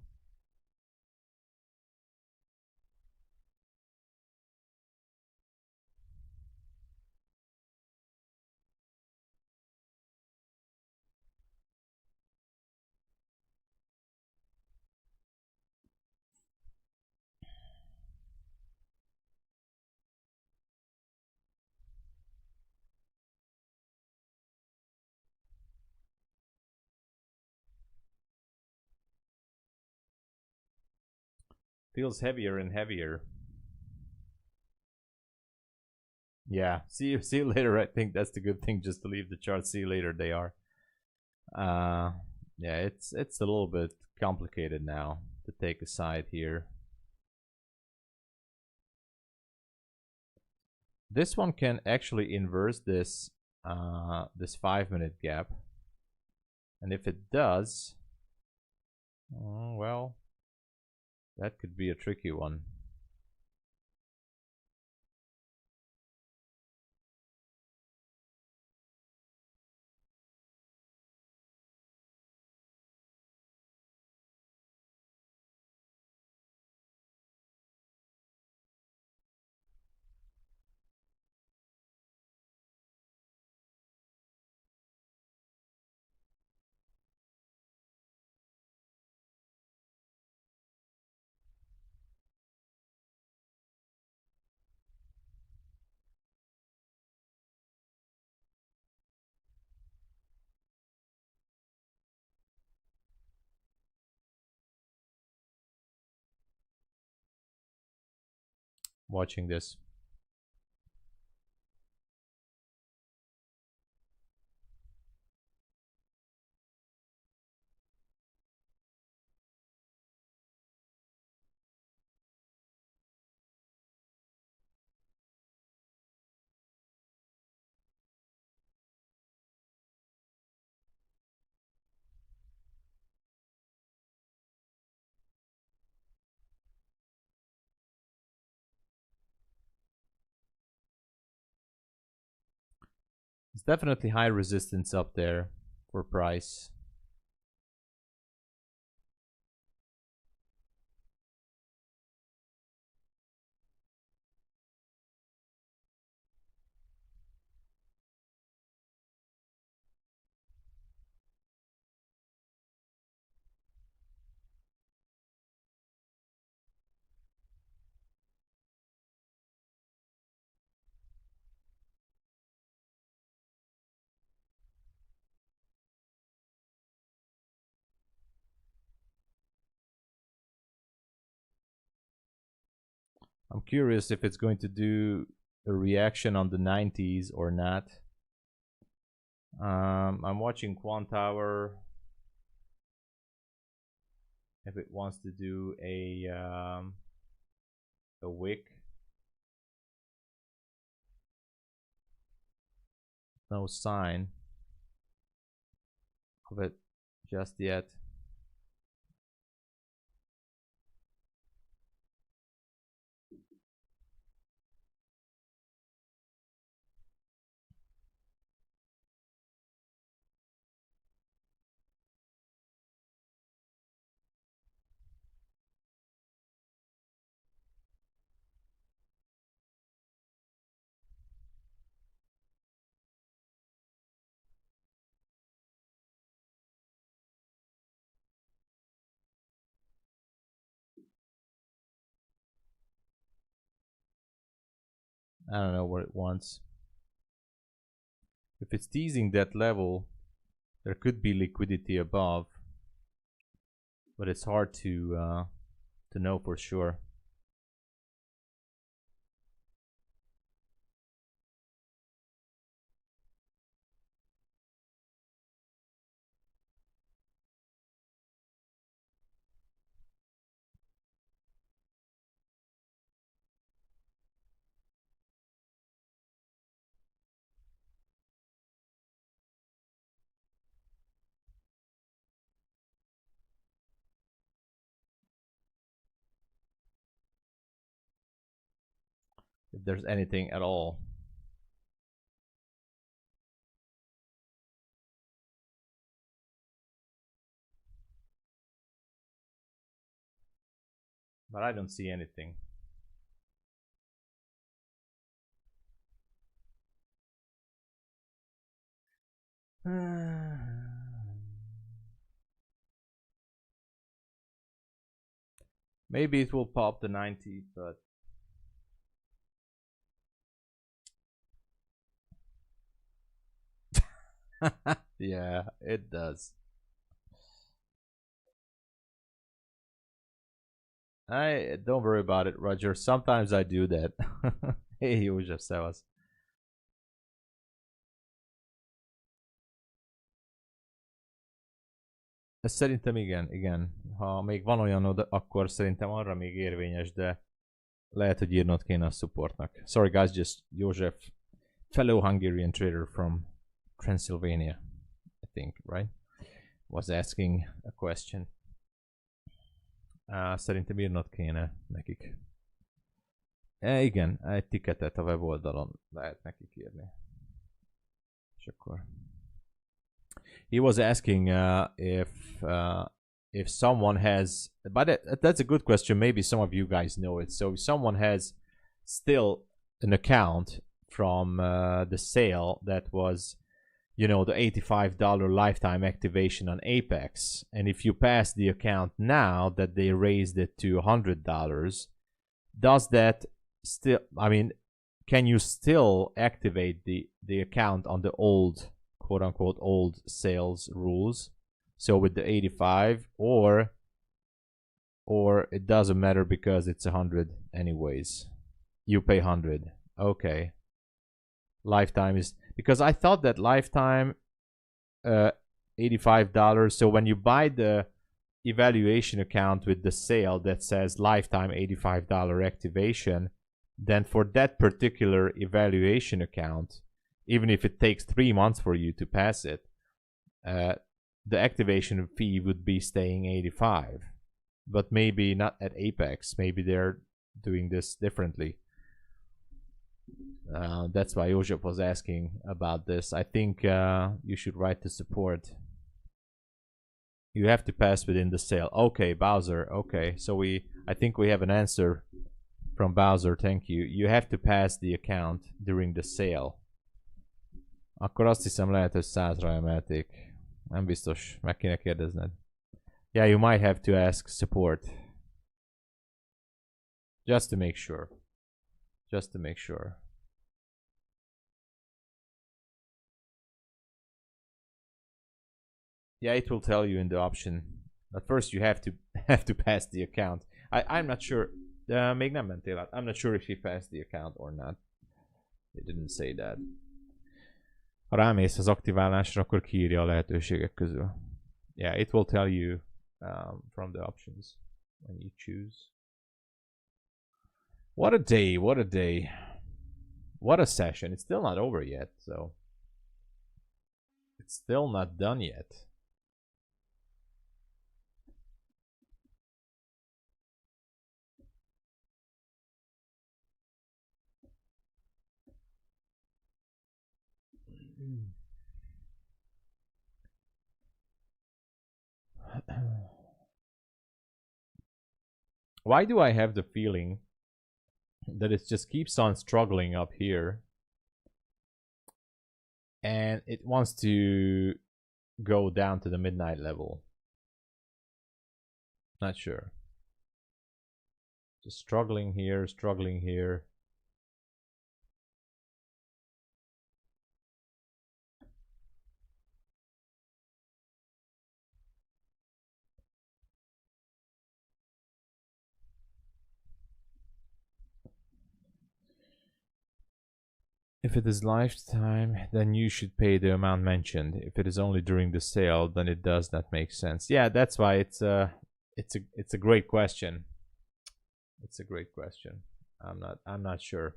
Speaker 1: Feels heavier and heavier. Yeah, see you later. I think that's the good thing, just to leave the chart. See you later, they are. Yeah, it's a little bit complicated now to take a side here. This one can actually inverse this this 5-minute gap, and if it does, well, that could be a tricky one. Watching this. It's definitely high resistance up there for price. I'm curious if it's going to do a reaction on the 90s or not. I'm watching Quant Tower. If it wants to do a wick. No sign of it just yet. I don't know what it wants. If it's teasing that level, there could be liquidity above, but it's hard to know for sure. if there's anything at all. But I don't see anything. Maybe it will pop the 90, but yeah, it does. I don't worry about it, Roger. Sometimes I do that. Hey, József, szevasz. Szerintem igen. Ha még van olyan, akkor szerintem arra még érvényes, de lehet, hogy írnod kéne a supportnak. Sorry guys, just József, fellow Hungarian trader from Transylvania, I think, right? Was asking a question. Szerintem írnod kéne nekik. Igen, egy ticketet a weboldalon lehet nekik írni. És akkor... He was asking if someone has, but that's a good question. Maybe some of you guys know it. So if someone has still an account from the sale that was, you know, the $85 lifetime activation on Apex, and if you pass the account now that they raised it to $100, does that still, I mean, can you still activate the account on the old, quote unquote, old sales rules? So with the 85, or it doesn't matter because it's 100 anyways. You pay 100. Okay. Lifetime is, because I thought that lifetime $85. So when you buy the evaluation account with the sale that says lifetime $85 activation, then for that particular evaluation account, even if it takes 3 months for you to pass it, the activation fee would be staying 85. But maybe not at Apex. Maybe they're doing this differently. That's why József was asking about this. I think you should write to support. You have to pass within the sale. Okay, Bowser. Okay, so I think we have an answer from Bowser. Thank you. You have to pass the account during the sale. Akkor azt hiszem lehet, hogy 100-ra emelték. Nem biztos, meg kéne kérdezned. Yeah, you might have to ask support. Just to make sure. Just to make sure. Yeah, it will tell you in the option. But first you have to pass the account. I'm not sure. Még nem mentél át. I'm not sure if he passed the account or not. It didn't say that. Ha rámész az aktiválásra, akkor kiírja a lehetőségek közül. Yeah, it will tell you from the options when you choose. What a day, what a day. What a session. It's still not over yet, so it's still not done yet. Why do I have the feeling that it just keeps on struggling up here and it wants to go down to the midnight level? Not sure. Just struggling here, struggling here. If it is lifetime, then you should pay the amount mentioned. If it is only during the sale, then it does not make sense. Yeah, that's why it's a great question. It's a great question. I'm not sure.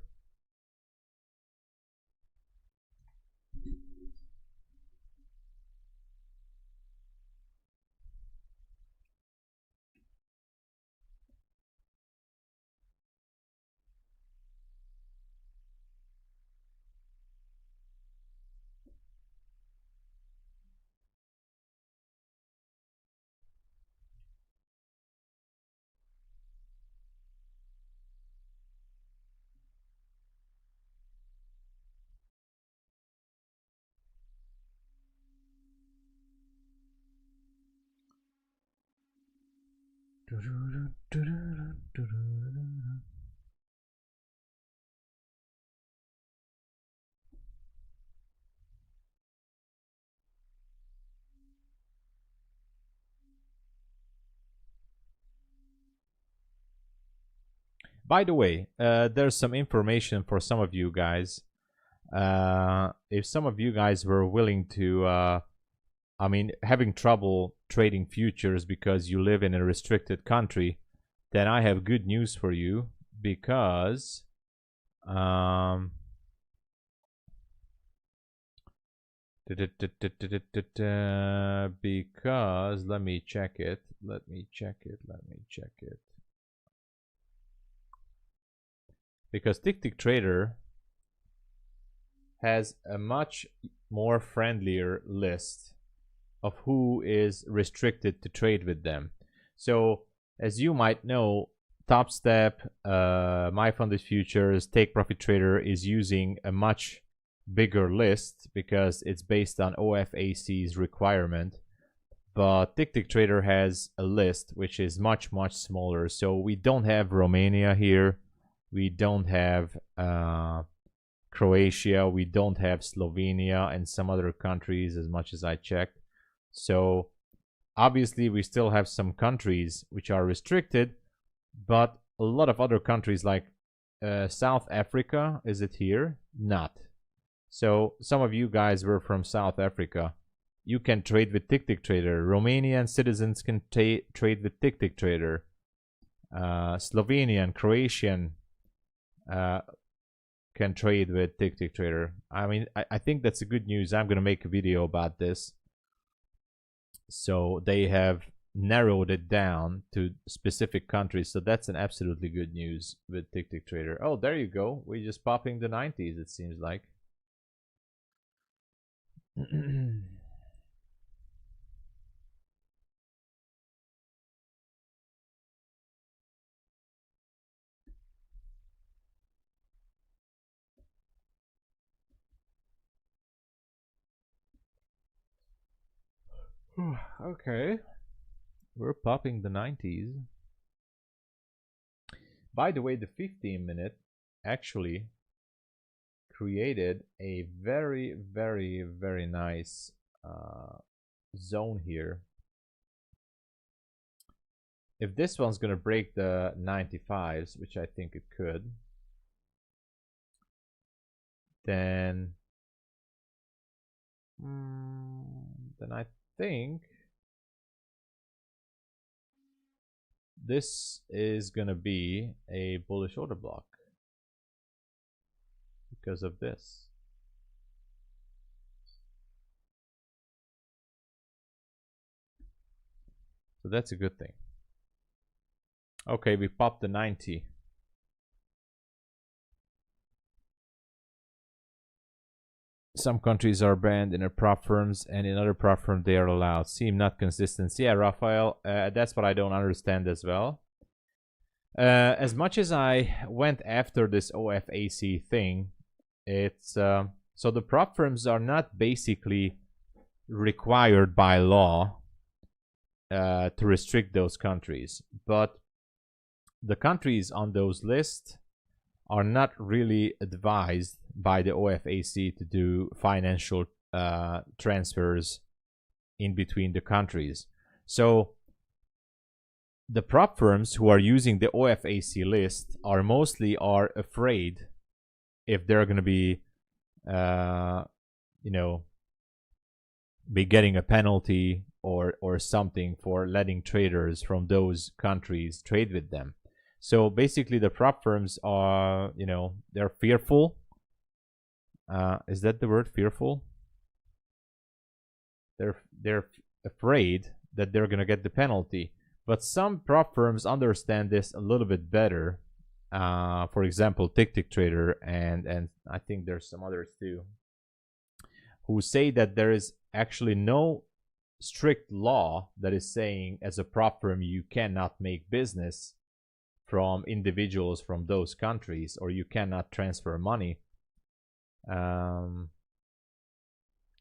Speaker 1: By the way, there's some information for some of you guys. If some of you guys were willing to, I mean, having trouble trading futures because you live in a restricted country, then I have good news for you because because let me check it. Because TickTickTrader has a much more friendlier list of who is restricted to trade with them. So as you might know, TopStep, MyFundedFutures, Take Profit Trader is using a much bigger list because it's based on OFAC's requirement. But TickTickTrader has a list which is much smaller. So we don't have Romania here. We don't have Croatia. We don't have Slovenia and some other countries as much as I checked. So obviously we still have some countries which are restricted, but a lot of other countries like South Africa, is it here? Not. So some of you guys were from South Africa. You can trade with TickTickTrader. Romanian citizens can trade with TickTickTrader. Slovenian, Croatian can trade with TickTickTrader. I mean, I think that's a good news. I'm gonna make a video about this. So they have narrowed it down to specific countries. So that's an absolutely good news with TickTickTrader. Oh, there you go. We're just popping the 90s, it seems like. Okay. We're popping the 90s. By the way, the 15-minute actually created a very nice zone here. If this one's gonna break the 95s, which I think it could, then I think this is gonna be a bullish order block because of this. So that's a good thing. Okay, we popped the 90. Some countries are banned in prop firms, and in other prop firms they are allowed. Seem not consistent. Yeah, Raphael, that's what I don't understand as well. As much as I went after this OFAC thing, it's so the prop firms are not basically required by law to restrict those countries, but the countries on those lists are not really advised by the OFAC to do financial transfers in between the countries. So the prop firms who are using the OFAC list are mostly afraid if they're going to be, be getting a penalty or something for letting traders from those countries trade with them. So basically the prop firms are, they're fearful. Is that the word, fearful? They're afraid that they're gonna get the penalty. But some prop firms understand this a little bit better. For example, TickTickTrader and I think there's some others too, who say that there is actually no strict law that is saying as a prop firm you cannot make business from individuals from those countries, or you cannot transfer money.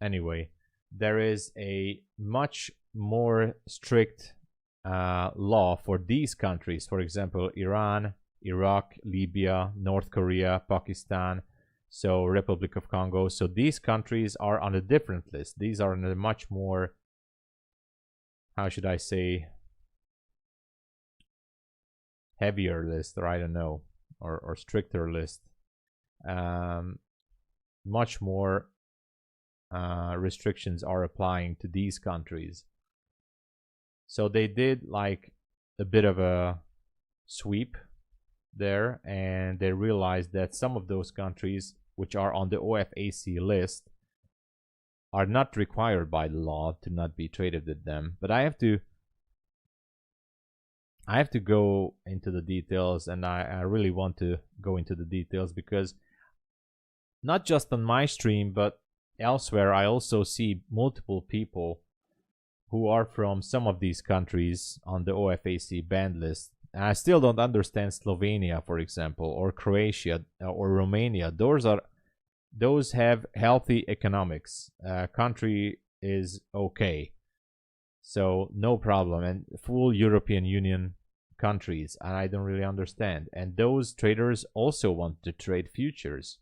Speaker 1: Anyway, there is a much more strict law for these countries. For example, Iran, Iraq, Libya, North Korea, Pakistan, so Republic of Congo. So these countries are on a different list. These are on a much more, how should I say, heavier list, or I don't know, or stricter list. Much more restrictions are applying to these countries. So they did like a bit of a sweep there, and they realized that some of those countries which are on the OFAC list are not required by the law to not be traded with them. But I have to go into the details, and I really want to go into the details, because not just on my stream but elsewhere I also see multiple people who are from some of these countries on the OFAC banned list. And I still don't understand Slovenia, for example, or Croatia, or Romania. Those have healthy economics. Country is okay, so no problem, and full European Union countries, and I don't really understand. And those traders also want to trade futures.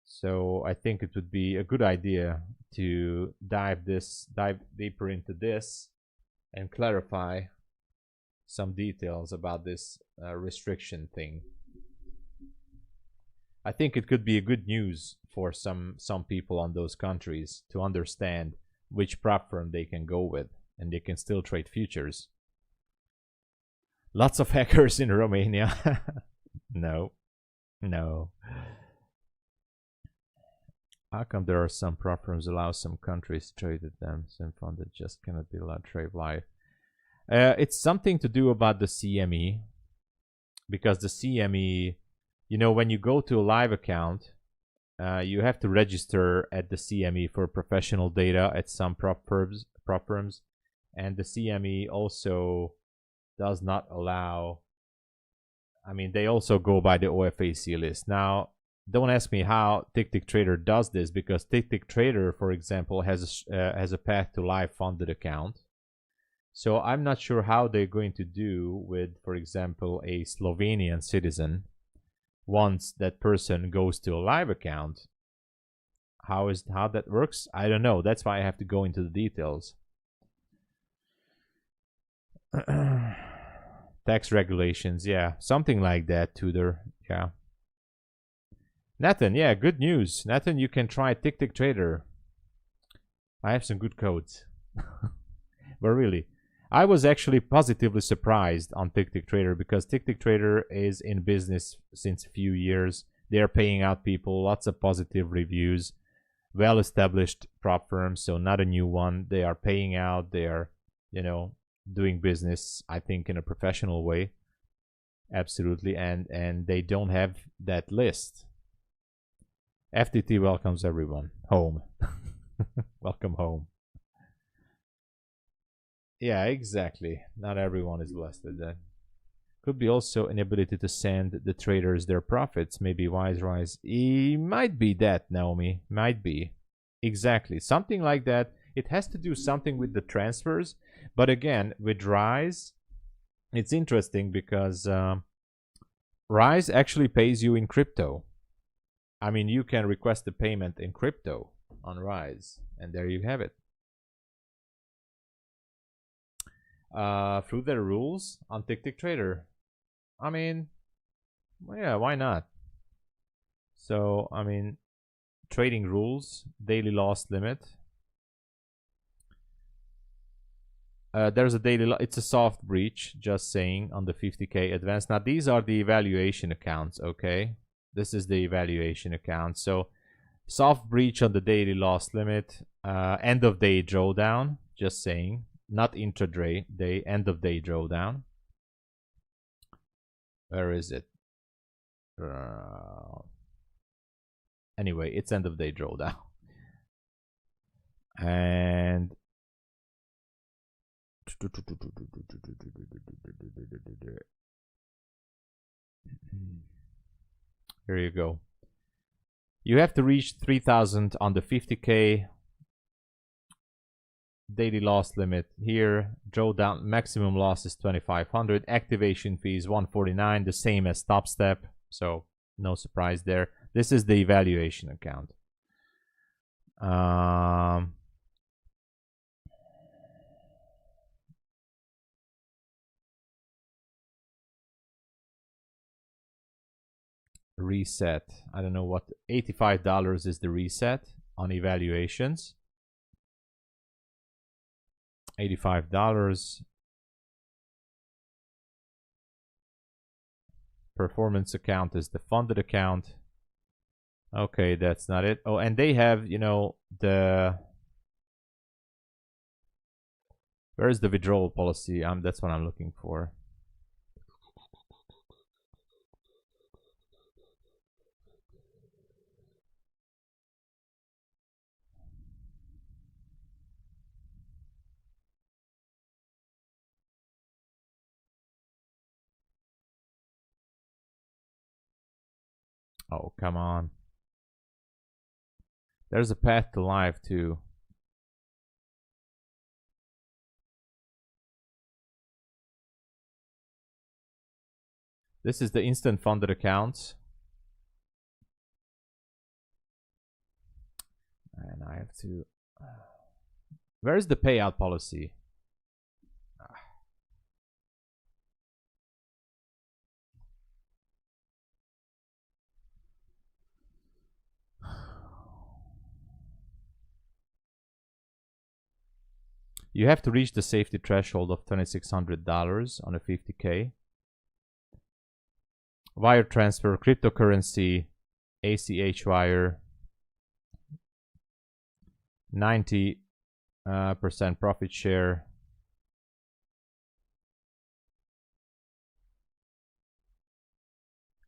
Speaker 1: So I think it would be a good idea to dive deeper into this and clarify some details about this restriction thing. I think it could be a good news for some people on those countries to understand which prop firm they can go with, and they can still trade futures. Lots of hackers in Romania. No. How come there are some prop firms allow some countries to trade with them? Some fund that just cannot be allowed to trade live. It's something to do about the CME, because the CME, you know, when you go to a live account, you have to register at the CME for professional data at some prop firms, and the CME also does not allow. I mean, they also go by the OFAC list. Now, don't ask me how TickTickTrader does this, because TickTickTrader, for example, has a path to live funded account. So I'm not sure how they're going to do with, for example, a Slovenian citizen. Once that person goes to a live account, how that works, I don't know. That's why I have to go into the details. Tax regulations, yeah, something like that, Tudor. Yeah. Nathan, yeah, good news. Nathan, you can try TickTickTrader. I have some good codes. But really, I was actually positively surprised on TickTickTrader, because TickTickTrader is in business since a few years. They're paying out people, lots of positive reviews, well-established prop firms, so not a new one. They are paying out. They are, you know, doing business, I think, in a professional way. Absolutely, and they don't have that list. FTT welcomes everyone home. Welcome home. Yeah, exactly. Not everyone is blessed with that. Could be also an ability to send the traders their profits. Maybe Rise. It might be that, Naomi. Might be. Exactly. Something like that. It has to do something with the transfers. But again, with Rise, it's interesting because Rise actually pays you in crypto. I mean, you can request a payment in crypto on Rise, and there you have it. Through their rules on TickTickTrader. I mean, well, yeah, why not? So, I mean, trading rules, daily loss limit. There's a daily, it's a soft breach, just saying, on the 50K advance. Now, these are the evaluation accounts, okay? This is the evaluation account. So, soft breach on the daily loss limit, end of day drawdown, just saying, not intraday, end of day drawdown. Where is it? Anyway, it's end of day drawdown. And here you go. You have to reach 3,000 on the 50K daily loss limit here. Drawdown maximum loss is 2,500. Activation fees 149, the same as Top Step. So no surprise there. This is the evaluation account. Reset. I don't know what. $85 is the reset on evaluations. $85. Performance account is the funded account. Okay, that's not it. Oh, and they have, you know, the... Where is the withdrawal policy? That's what I'm looking for. Oh, come on. There's a path to live too. This is the instant funded account. And I have to... Where's the payout policy? You have to reach the safety threshold of $2,600 on a 50K. Wire transfer, cryptocurrency, ACH wire, 90% profit share.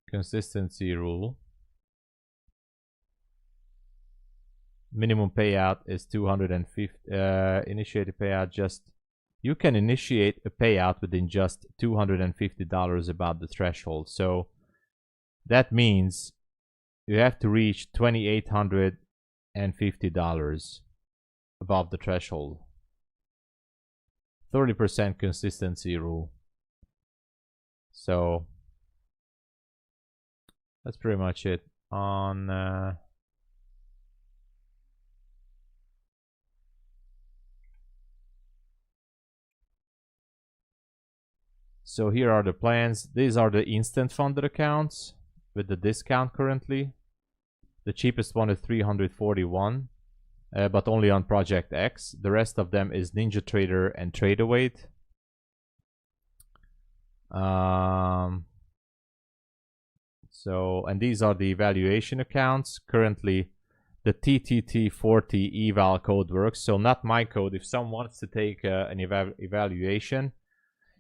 Speaker 1: Consistency rule. Minimum payout is 250. Initiate a payout just... You can initiate a payout within just $250 above the threshold. So that means you have to reach $2,850 above the threshold. 30% consistency rule. So that's pretty much it. On so here are the plans. These are the instant funded accounts with the discount currently. The cheapest one is 341, but only on Project X. The rest of them is NinjaTrader and TradeAwait. So, and these are the evaluation accounts. Currently, the TTT40 eval code works. So not my code. If someone wants to take an evaluation,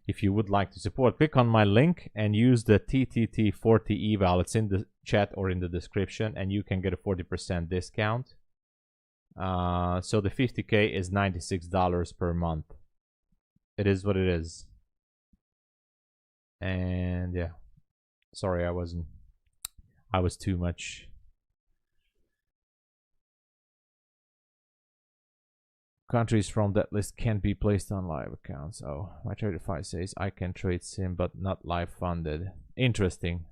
Speaker 1: if you would like to support, click on my link and use the TTT40 eval. It's in the chat or in the description, and you can get a 40% discount. So the 50K is $96 per month. It is what it is. And yeah, sorry, I was too much. Countries from that list can't be placed on live accounts. Oh, MyTrader5 says I can trade sim but not live funded. Interesting.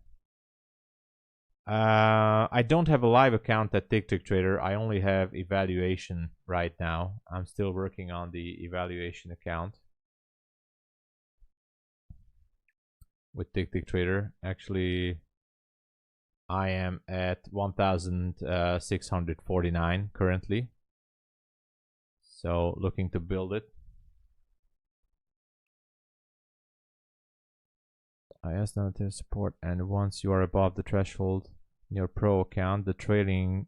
Speaker 1: I don't have a live account at TickTickTrader. I only have evaluation right now. I'm still working on the evaluation account with TickTickTrader. Actually, I am at 1,649 currently. So looking to build it. I asked them to support, and once you are above the threshold in your pro account, the trading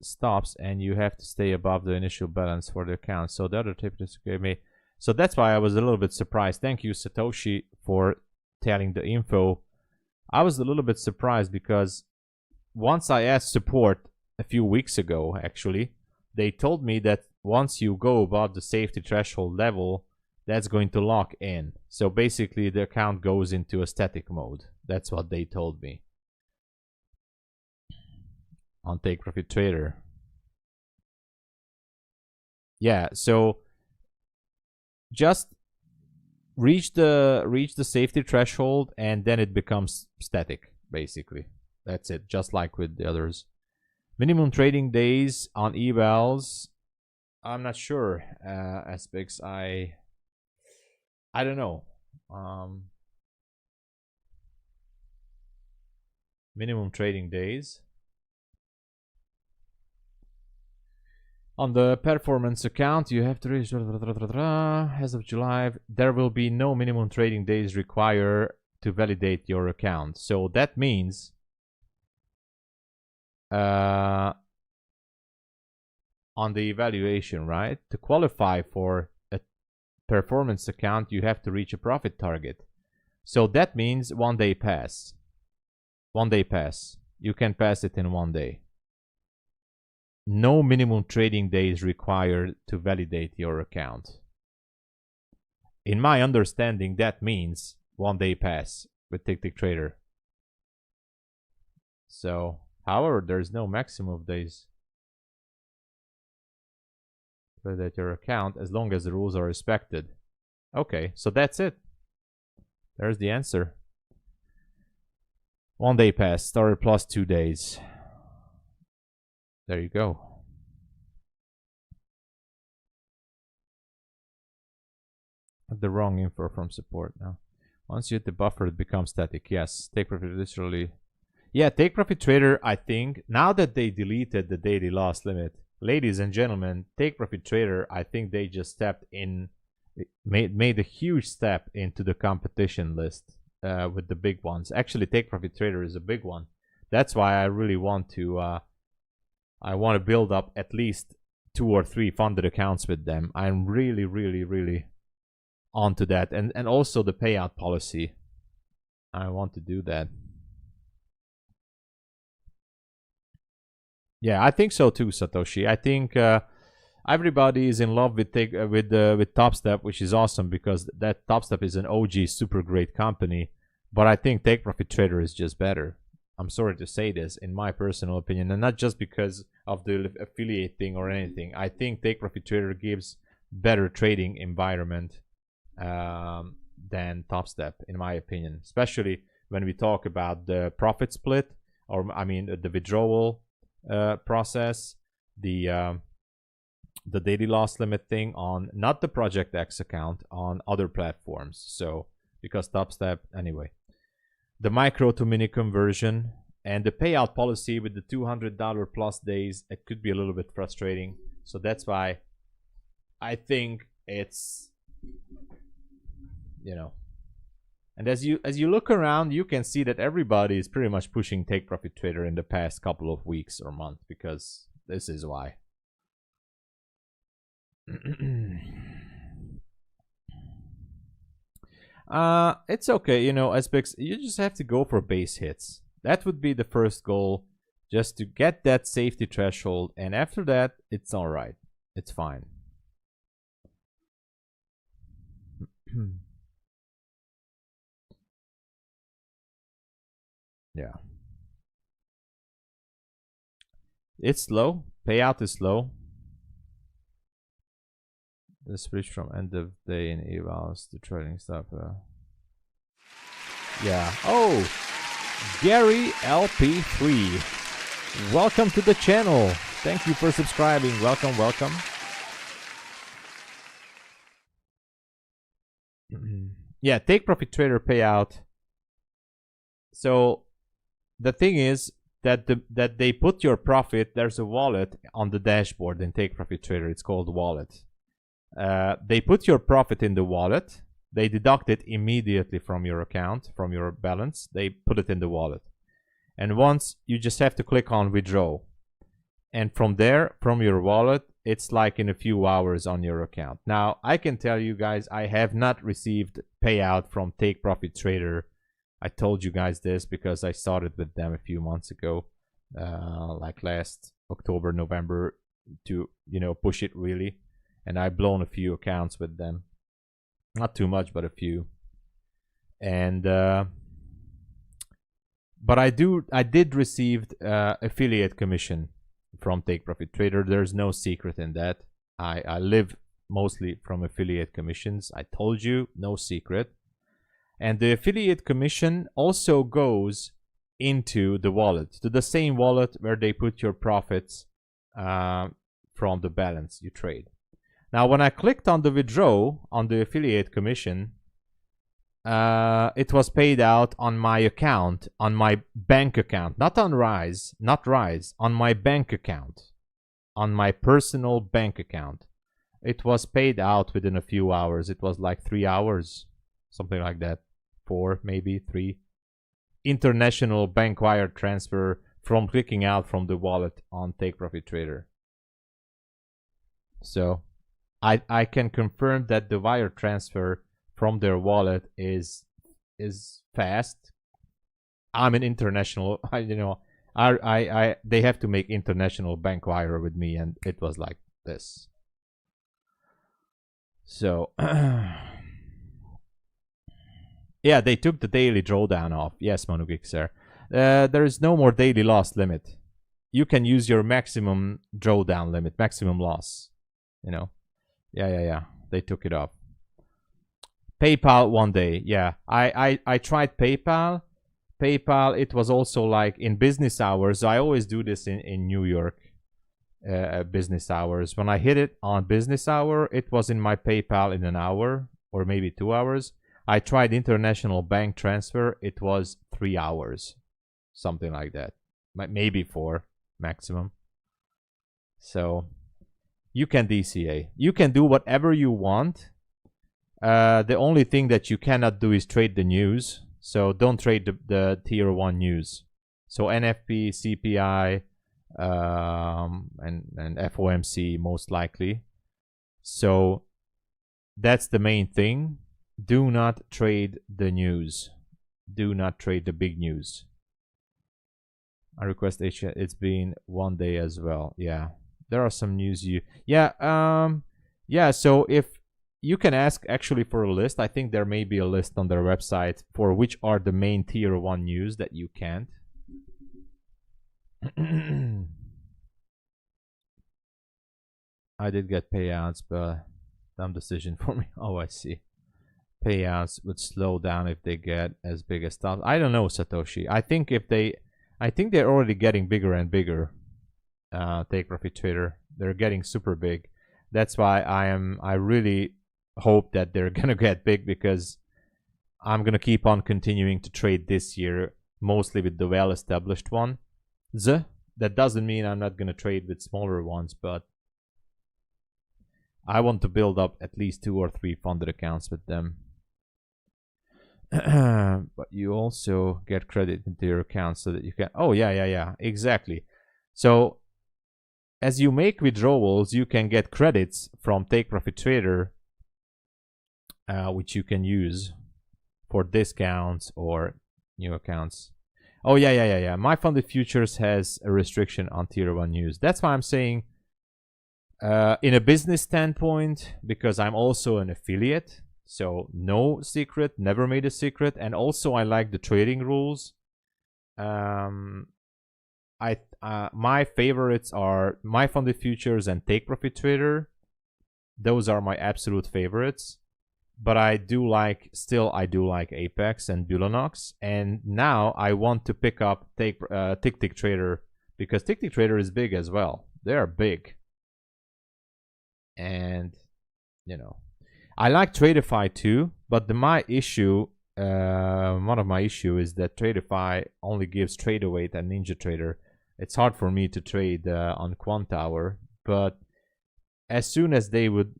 Speaker 1: stops and you have to stay above the initial balance for the account. So the other tip just gave me. So that's why I was a little bit surprised. Thank you, Satoshi, for telling the info. I was a little bit surprised because once I asked support a few weeks ago, actually, they told me that once you go above the safety threshold level, that's going to lock in. So basically the account goes into a static mode. That's what they told me on Take Profit Trader. Yeah, so just reach the safety threshold, and then it becomes static, basically. That's it, just like with the others. Minimum trading days on evals, I'm not sure. Aspects, I don't know. Minimum trading days on the performance account, you have to reach as of July. There will be no minimum trading days required to validate your account. So that means on the evaluation, right? To qualify for a performance account, you have to reach a profit target. So that means 1 day pass. 1 day pass. You can pass it in 1 day. No minimum trading days required to validate your account. In my understanding, that means 1 day pass with TickTickTrader. So, however, there's no maximum of days to validate your account as long as the rules are respected. Okay, so that's it. There's the answer. 1 day pass, starter plus 2 days. There you go. The wrong info from support now. Once you hit the buffer, it becomes static. Yes, take profit literally. Yeah, take profit trader, I think, now that they deleted the daily loss limit, ladies and gentlemen, take profit trader, I think they just stepped in, made a huge step into the competition list with the big ones. Actually, take profit trader is a big one. That's why I really want to build up at least 2 or 3 funded accounts with them. I'm really onto that, and also the payout policy. I want to do that. Yeah, I think so too, Satoshi. I think everybody is in love with TopStep, which is awesome because that TopStep is an OG super great company. But I think Take Profit Trader is just better. I'm sorry to say this, in my personal opinion, and not just because of the affiliate thing or anything. I think Take Profit Trader gives better trading environment than TopStep, in my opinion, especially when we talk about the profit split, or I mean the withdrawal process, the daily loss limit thing on not the Project X account, on other platforms. So because TopStep, anyway, the micro to mini conversion and the payout policy with the $200 plus days, it could be a little bit frustrating. So that's why I think it's, you know, and as you look around, you can see that everybody is pretty much pushing Take Profit Trader in the past couple of weeks or month, because this is why. It's okay, you know, Aspects, you just have to go for base hits. That would be the first goal, just to get that safety threshold, and after that, it's alright. It's fine. Yeah. It's slow. Payout is slow. The switch from end of day in evals to trading stuff. Yeah. Oh, Gary LP3. Welcome to the channel. Thank you for subscribing. Welcome, welcome. Yeah, Take Profit Trader payout. So the thing is that that they put your profit, there's a wallet on the dashboard in Take Profit Trader. It's called wallet. They put your profit in the wallet. They deduct it immediately from your account, from your balance. They put it in the wallet. And once you just have to click on withdraw. And from there, from your wallet, it's like in a few hours on your account. Now, I can tell you guys, I have not received payout from Take Profit Trader. I told you guys this because I started with them a few months ago, like last October, November, to, you know, push it really. And I've blown a few accounts with them. Not too much, but a few. And but I did receive affiliate commission from Take Profit Trader. There's no secret in that. I live mostly from affiliate commissions. I told you, no secret. And the affiliate commission also goes into the wallet, to the same wallet where they put your profits from the balance you trade. Now, when I clicked on the withdraw on the affiliate commission, it was paid out on my account, on my bank account, not on Rise, on my bank account, on my personal bank account. It was paid out within a few hours. It was like 3 hours, something like that, 4, maybe 3. International bank wire transfer from clicking out from the wallet on Take Profit Trader. So I can confirm that the wire transfer from their wallet is fast. I'm an international, they have to make international bank wire with me, and it was like this. So yeah, they took the daily drawdown off. Yes, Manugik, sir. There is no more daily loss limit. You can use your maximum drawdown limit, maximum loss. Yeah. They took it off. PayPal 1 day. Yeah, I tried PayPal. It was also like in business hours. I always do this in New York business hours. When I hit it on business hour, it was in my PayPal in an hour or maybe 2 hours. I tried international bank transfer. It was 3 hours, something like that. Maybe 4 maximum. So you can DCA. You can do whatever you want. The only thing that you cannot do is trade the news. So don't trade the tier 1 news. So NFP, CPI, and FOMC most likely. So that's the main thing. Do not trade the news. Do not trade the big news. I request it's been 1 day as well. Yeah, there are some news so if you can ask actually for a list. I think there may be a list on their website for which are the main tier 1 news that you can't. I did get payouts, but dumb decision for me. Oh, I see. Payouts would slow down if they get as big as stuff. I don't know, Satoshi. I think they're already getting bigger and bigger. Take Profit Trader. They're getting super big. That's why I really hope that they're gonna get big, because I'm gonna keep on continuing to trade this year, mostly with the well-established one. That doesn't mean I'm not gonna trade with smaller ones, but I want to build up at least 2 or 3 funded accounts with them. But you also get credit into your account so that you can. Oh yeah, exactly. So as you make withdrawals, you can get credits from Take Profit Trader, which you can use for discounts or new accounts. Oh yeah. MyFundedFutures has a restriction on tier 1 news. That's why I'm saying, in a business standpoint, because I'm also an affiliate, so no secret, never made a secret, and also I like the trading rules. My favorites are MyFundedFutures and Take Profit Trader. Those are my absolute favorites. But I do like Apex and Bulenox, and now I want to pick up Tick Trader, because Tick Trader is big as well. They are big, and I like Tradeify too. But one of my issue is that Tradeify only gives trader weight and NinjaTrader. It's hard for me to trade on Quant Tower, but as soon as they would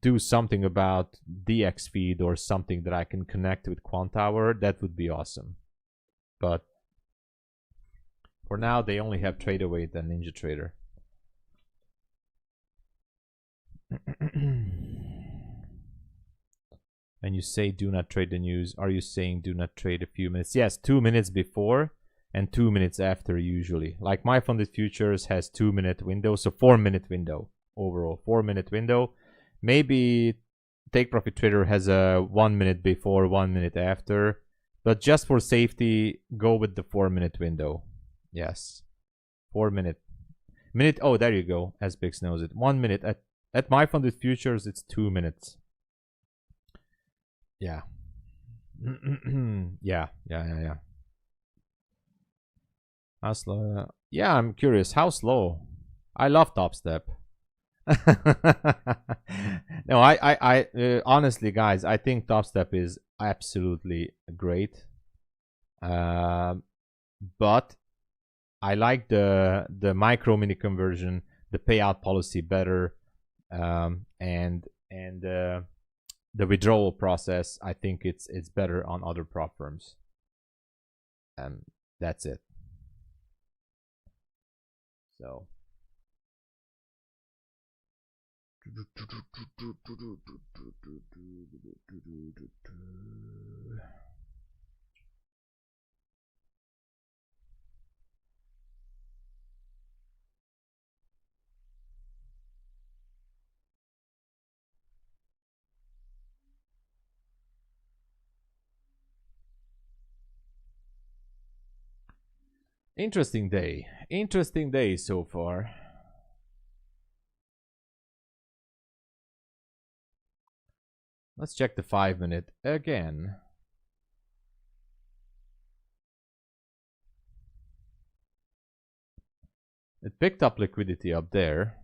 Speaker 1: do something about DX feed or something that I can connect with Quant Tower, that would be awesome. But for now, they only have trader weight and NinjaTrader. And you say do not trade the news. Are you saying do not trade a few minutes? Yes, 2 minutes before and 2 minutes after usually. Like MyFundedFutures has 2-minute window, so 4-minute window overall. 4-minute window. Maybe Take Profit Trader has a 1 minute before, 1 minute after. But just for safety, go with the 4-minute window. Yes. 4 minute. Oh, there you go. As Bix knows it. 1 minute at At MyFundedFutures, it's 2 minutes. Yeah. yeah. How slow? Yeah, I'm curious. How slow? I love top step. No, honestly, guys, I think top step is absolutely great. But I like the micro mini conversion, the payout policy better, and the withdrawal process. I think it's better on other prop firms. That's it. So. Interesting day. Interesting day so far. Let's check the 5-minute again. It picked up liquidity up there.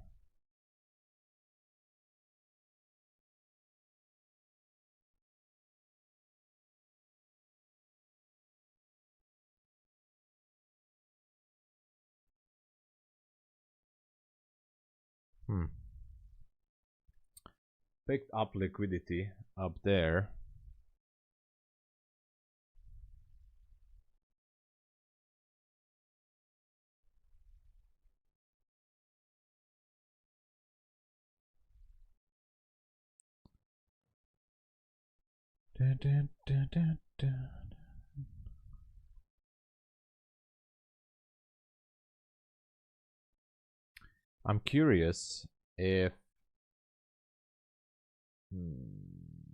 Speaker 1: Picked up liquidity up there. I'm curious if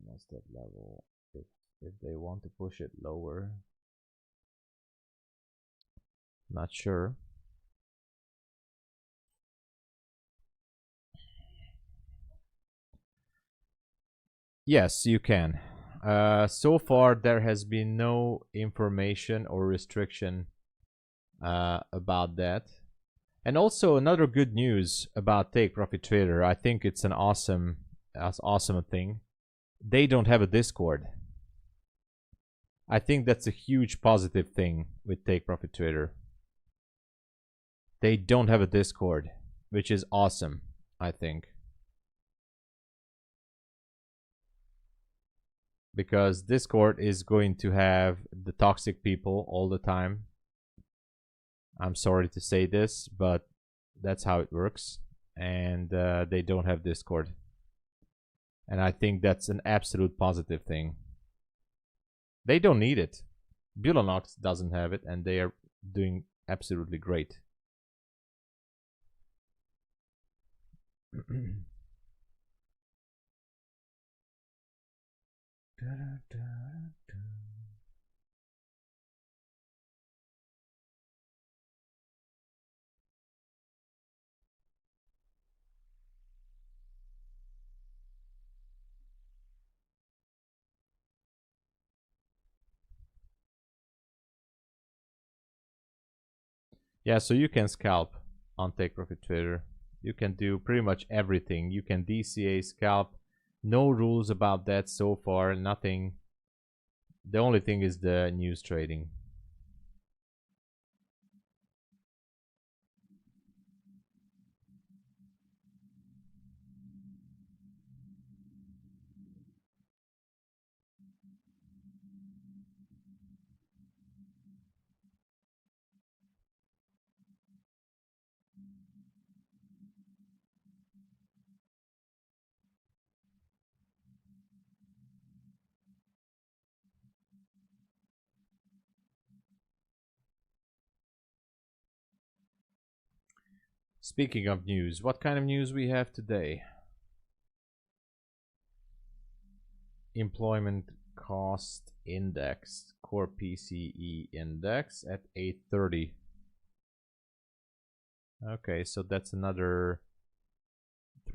Speaker 1: what's that level? If they want to push it lower. Not sure. Yes, you can. So far, there has been no information or restriction about that. And also another good news about Take Profit Trader. I think it's an awesome thing. They don't have a Discord. I think that's a huge positive thing with Take Profit Trader. They don't have a Discord, which is awesome, I think. Because Discord is going to have the toxic people all the time. I'm sorry to say this, but that's how it works. And they don't have Discord. And I think that's an absolute positive thing. They don't need it. Bulenox doesn't have it, and they are doing absolutely great. Yeah, so you can scalp on Take Profit Trader. You can do pretty much everything. You can DCA scalp. No rules about that so far. Nothing. The only thing is the news trading. Speaking of news, what kind of news we have today? Employment cost index, core PCE index at 830. Okay, so that's another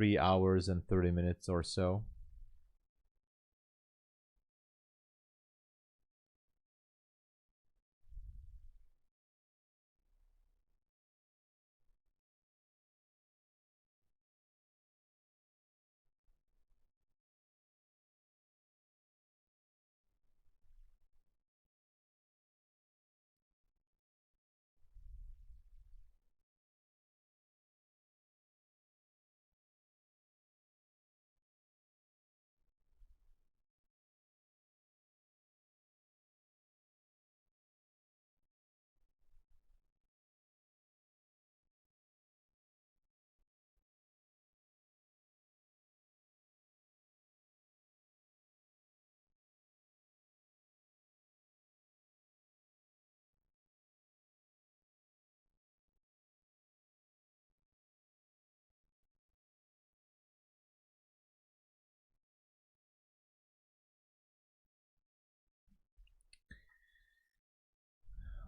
Speaker 1: 3 hours and 30 minutes or so.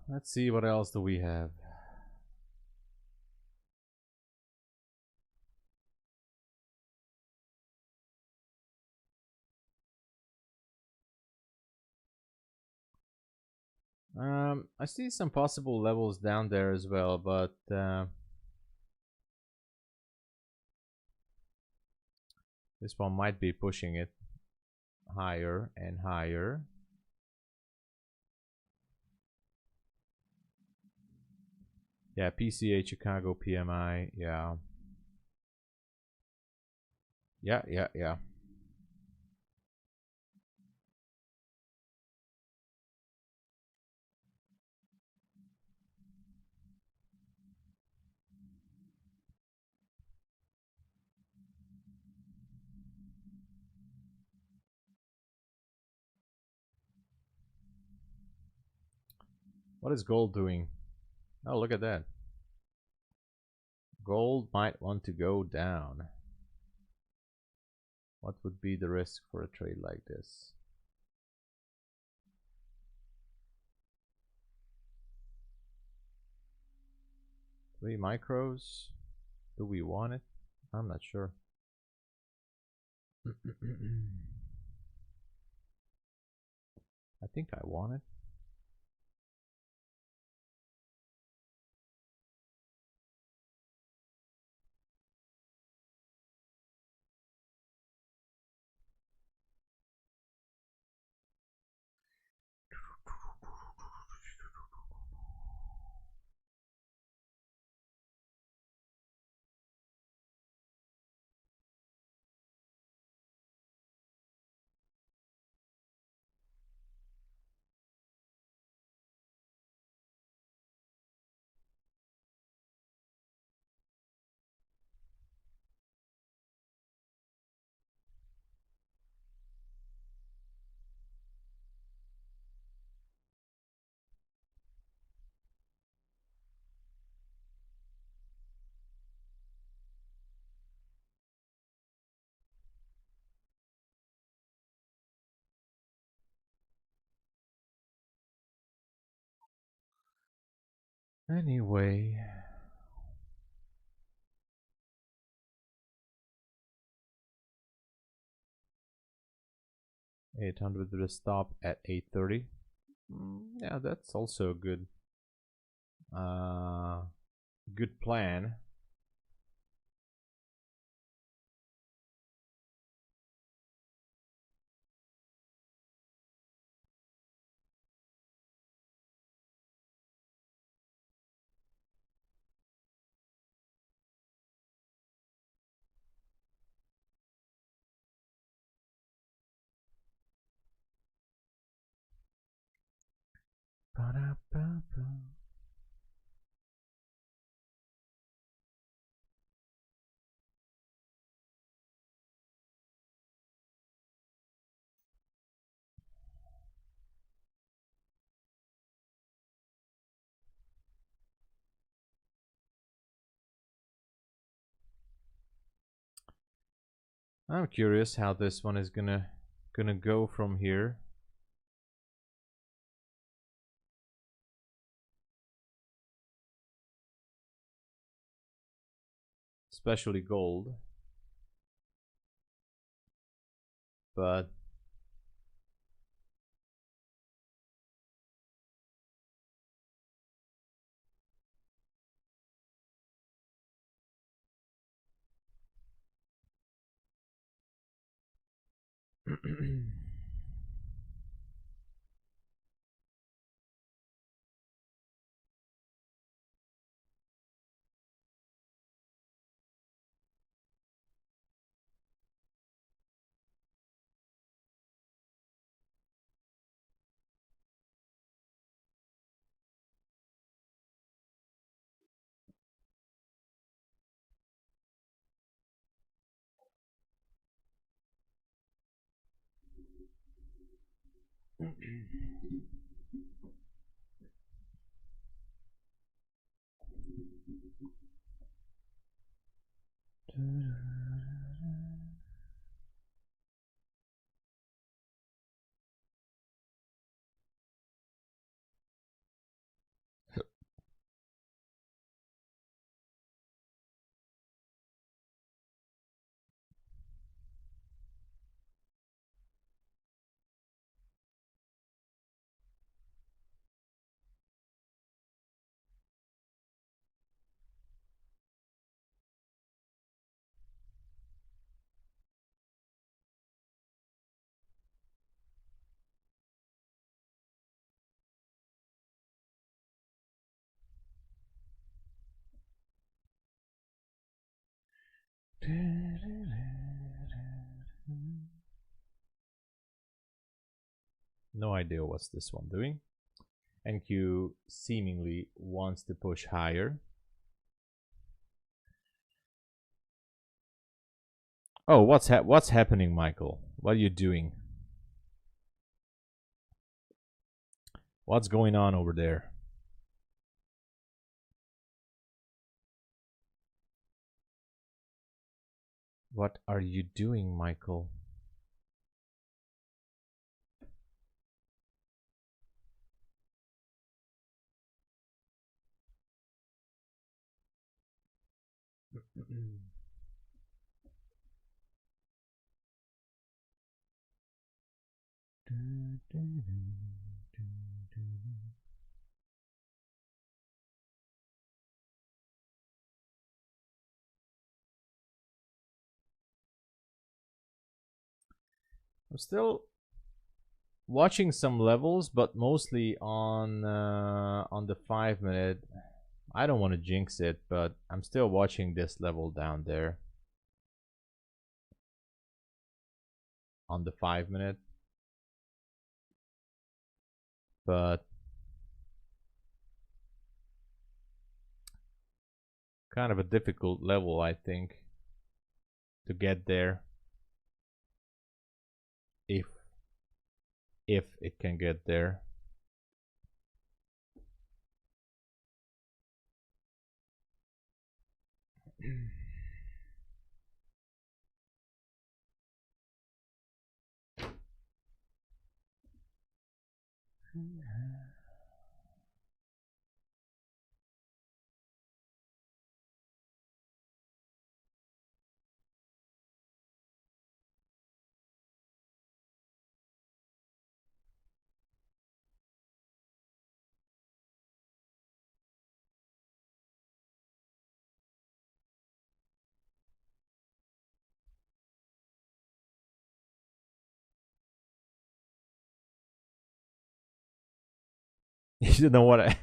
Speaker 1: Let's see, what else do we have? I see some possible levels down there as well, but this one might be pushing it higher and higher. Yeah, PCA Chicago PMI. Yeah. Yeah. What is gold doing? Oh, look at that. Gold might want to go down. What would be the risk for a trade like this? 3 micros. Do we want it? I'm not sure. I think I want it. Anyway, 800 with a stop at 830. Yeah, that's also a good good plan. Ba-da-ba-ba. I'm curious how this one is gonna go from here. Especially gold. but no idea what's this one doing. NQ seemingly wants to push higher. Oh, what's happening, Michael? What are you doing? What's going on over there? What are you doing, Michael? I'm still watching some levels, but mostly on the 5 minute. I don't want to jinx it, but I'm still watching this level down there on the 5 minute. But kind of a difficult level, I think, to get there. If it can get there. You don't know what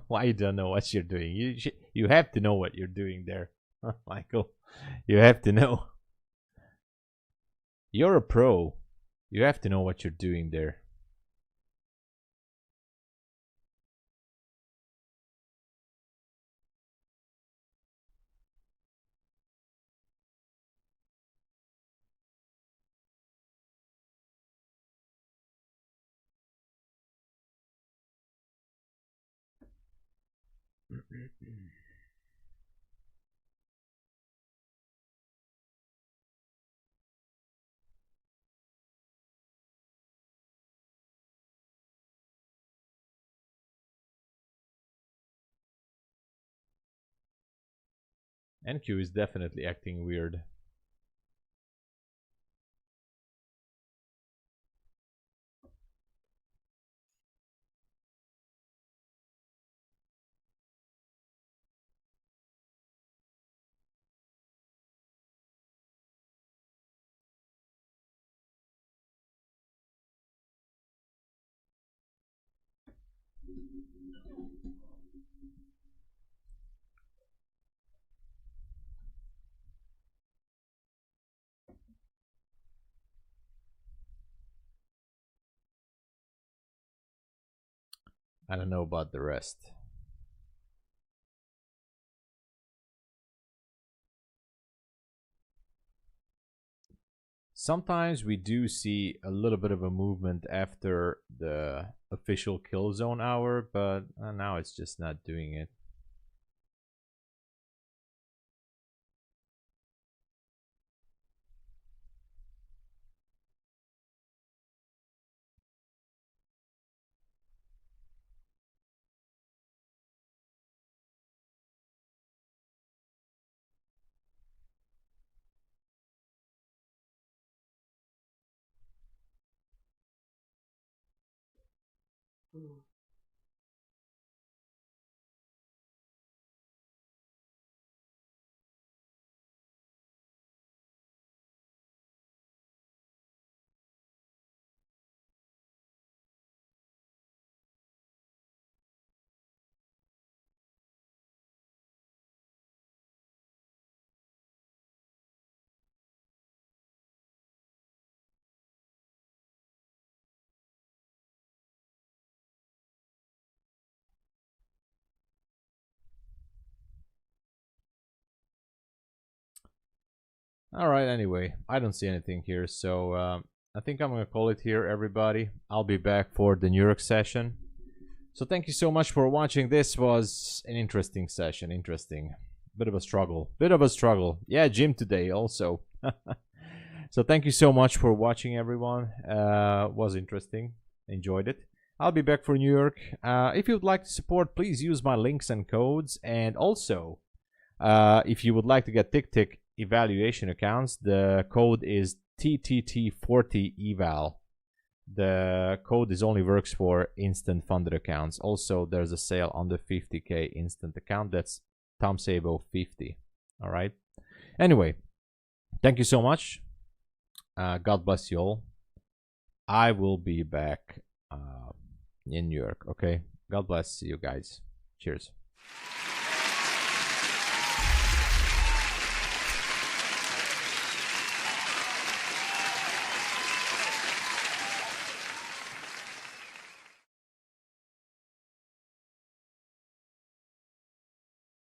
Speaker 1: why you don't know what you're doing. You have to know what you're doing there, Michael. You have to know. You're a pro. You have to know what you're doing there. NQ is definitely acting weird. I don't know about the rest. Sometimes we do see a little bit of a movement after the official kill zone hour, but now it's just not doing it. All right, anyway, I don't see anything here, so I think I'm gonna call it here, everybody. I'll be back for the New York session. So thank you so much for watching. This was an interesting session, interesting. Bit of a struggle. Yeah, gym today also. So thank you so much for watching, everyone. Was interesting, enjoyed it. I'll be back for New York. If you would like to support, please use my links and codes. And also, if you would like to get tick evaluation accounts, the code is TTT40Eval. The code is only works for instant funded accounts. Also, there's a sale on the 50k instant account. That's TomSabo50. All right. Anyway, thank you so much. God bless you all. I will be back in New York. Okay. God bless you guys. Cheers.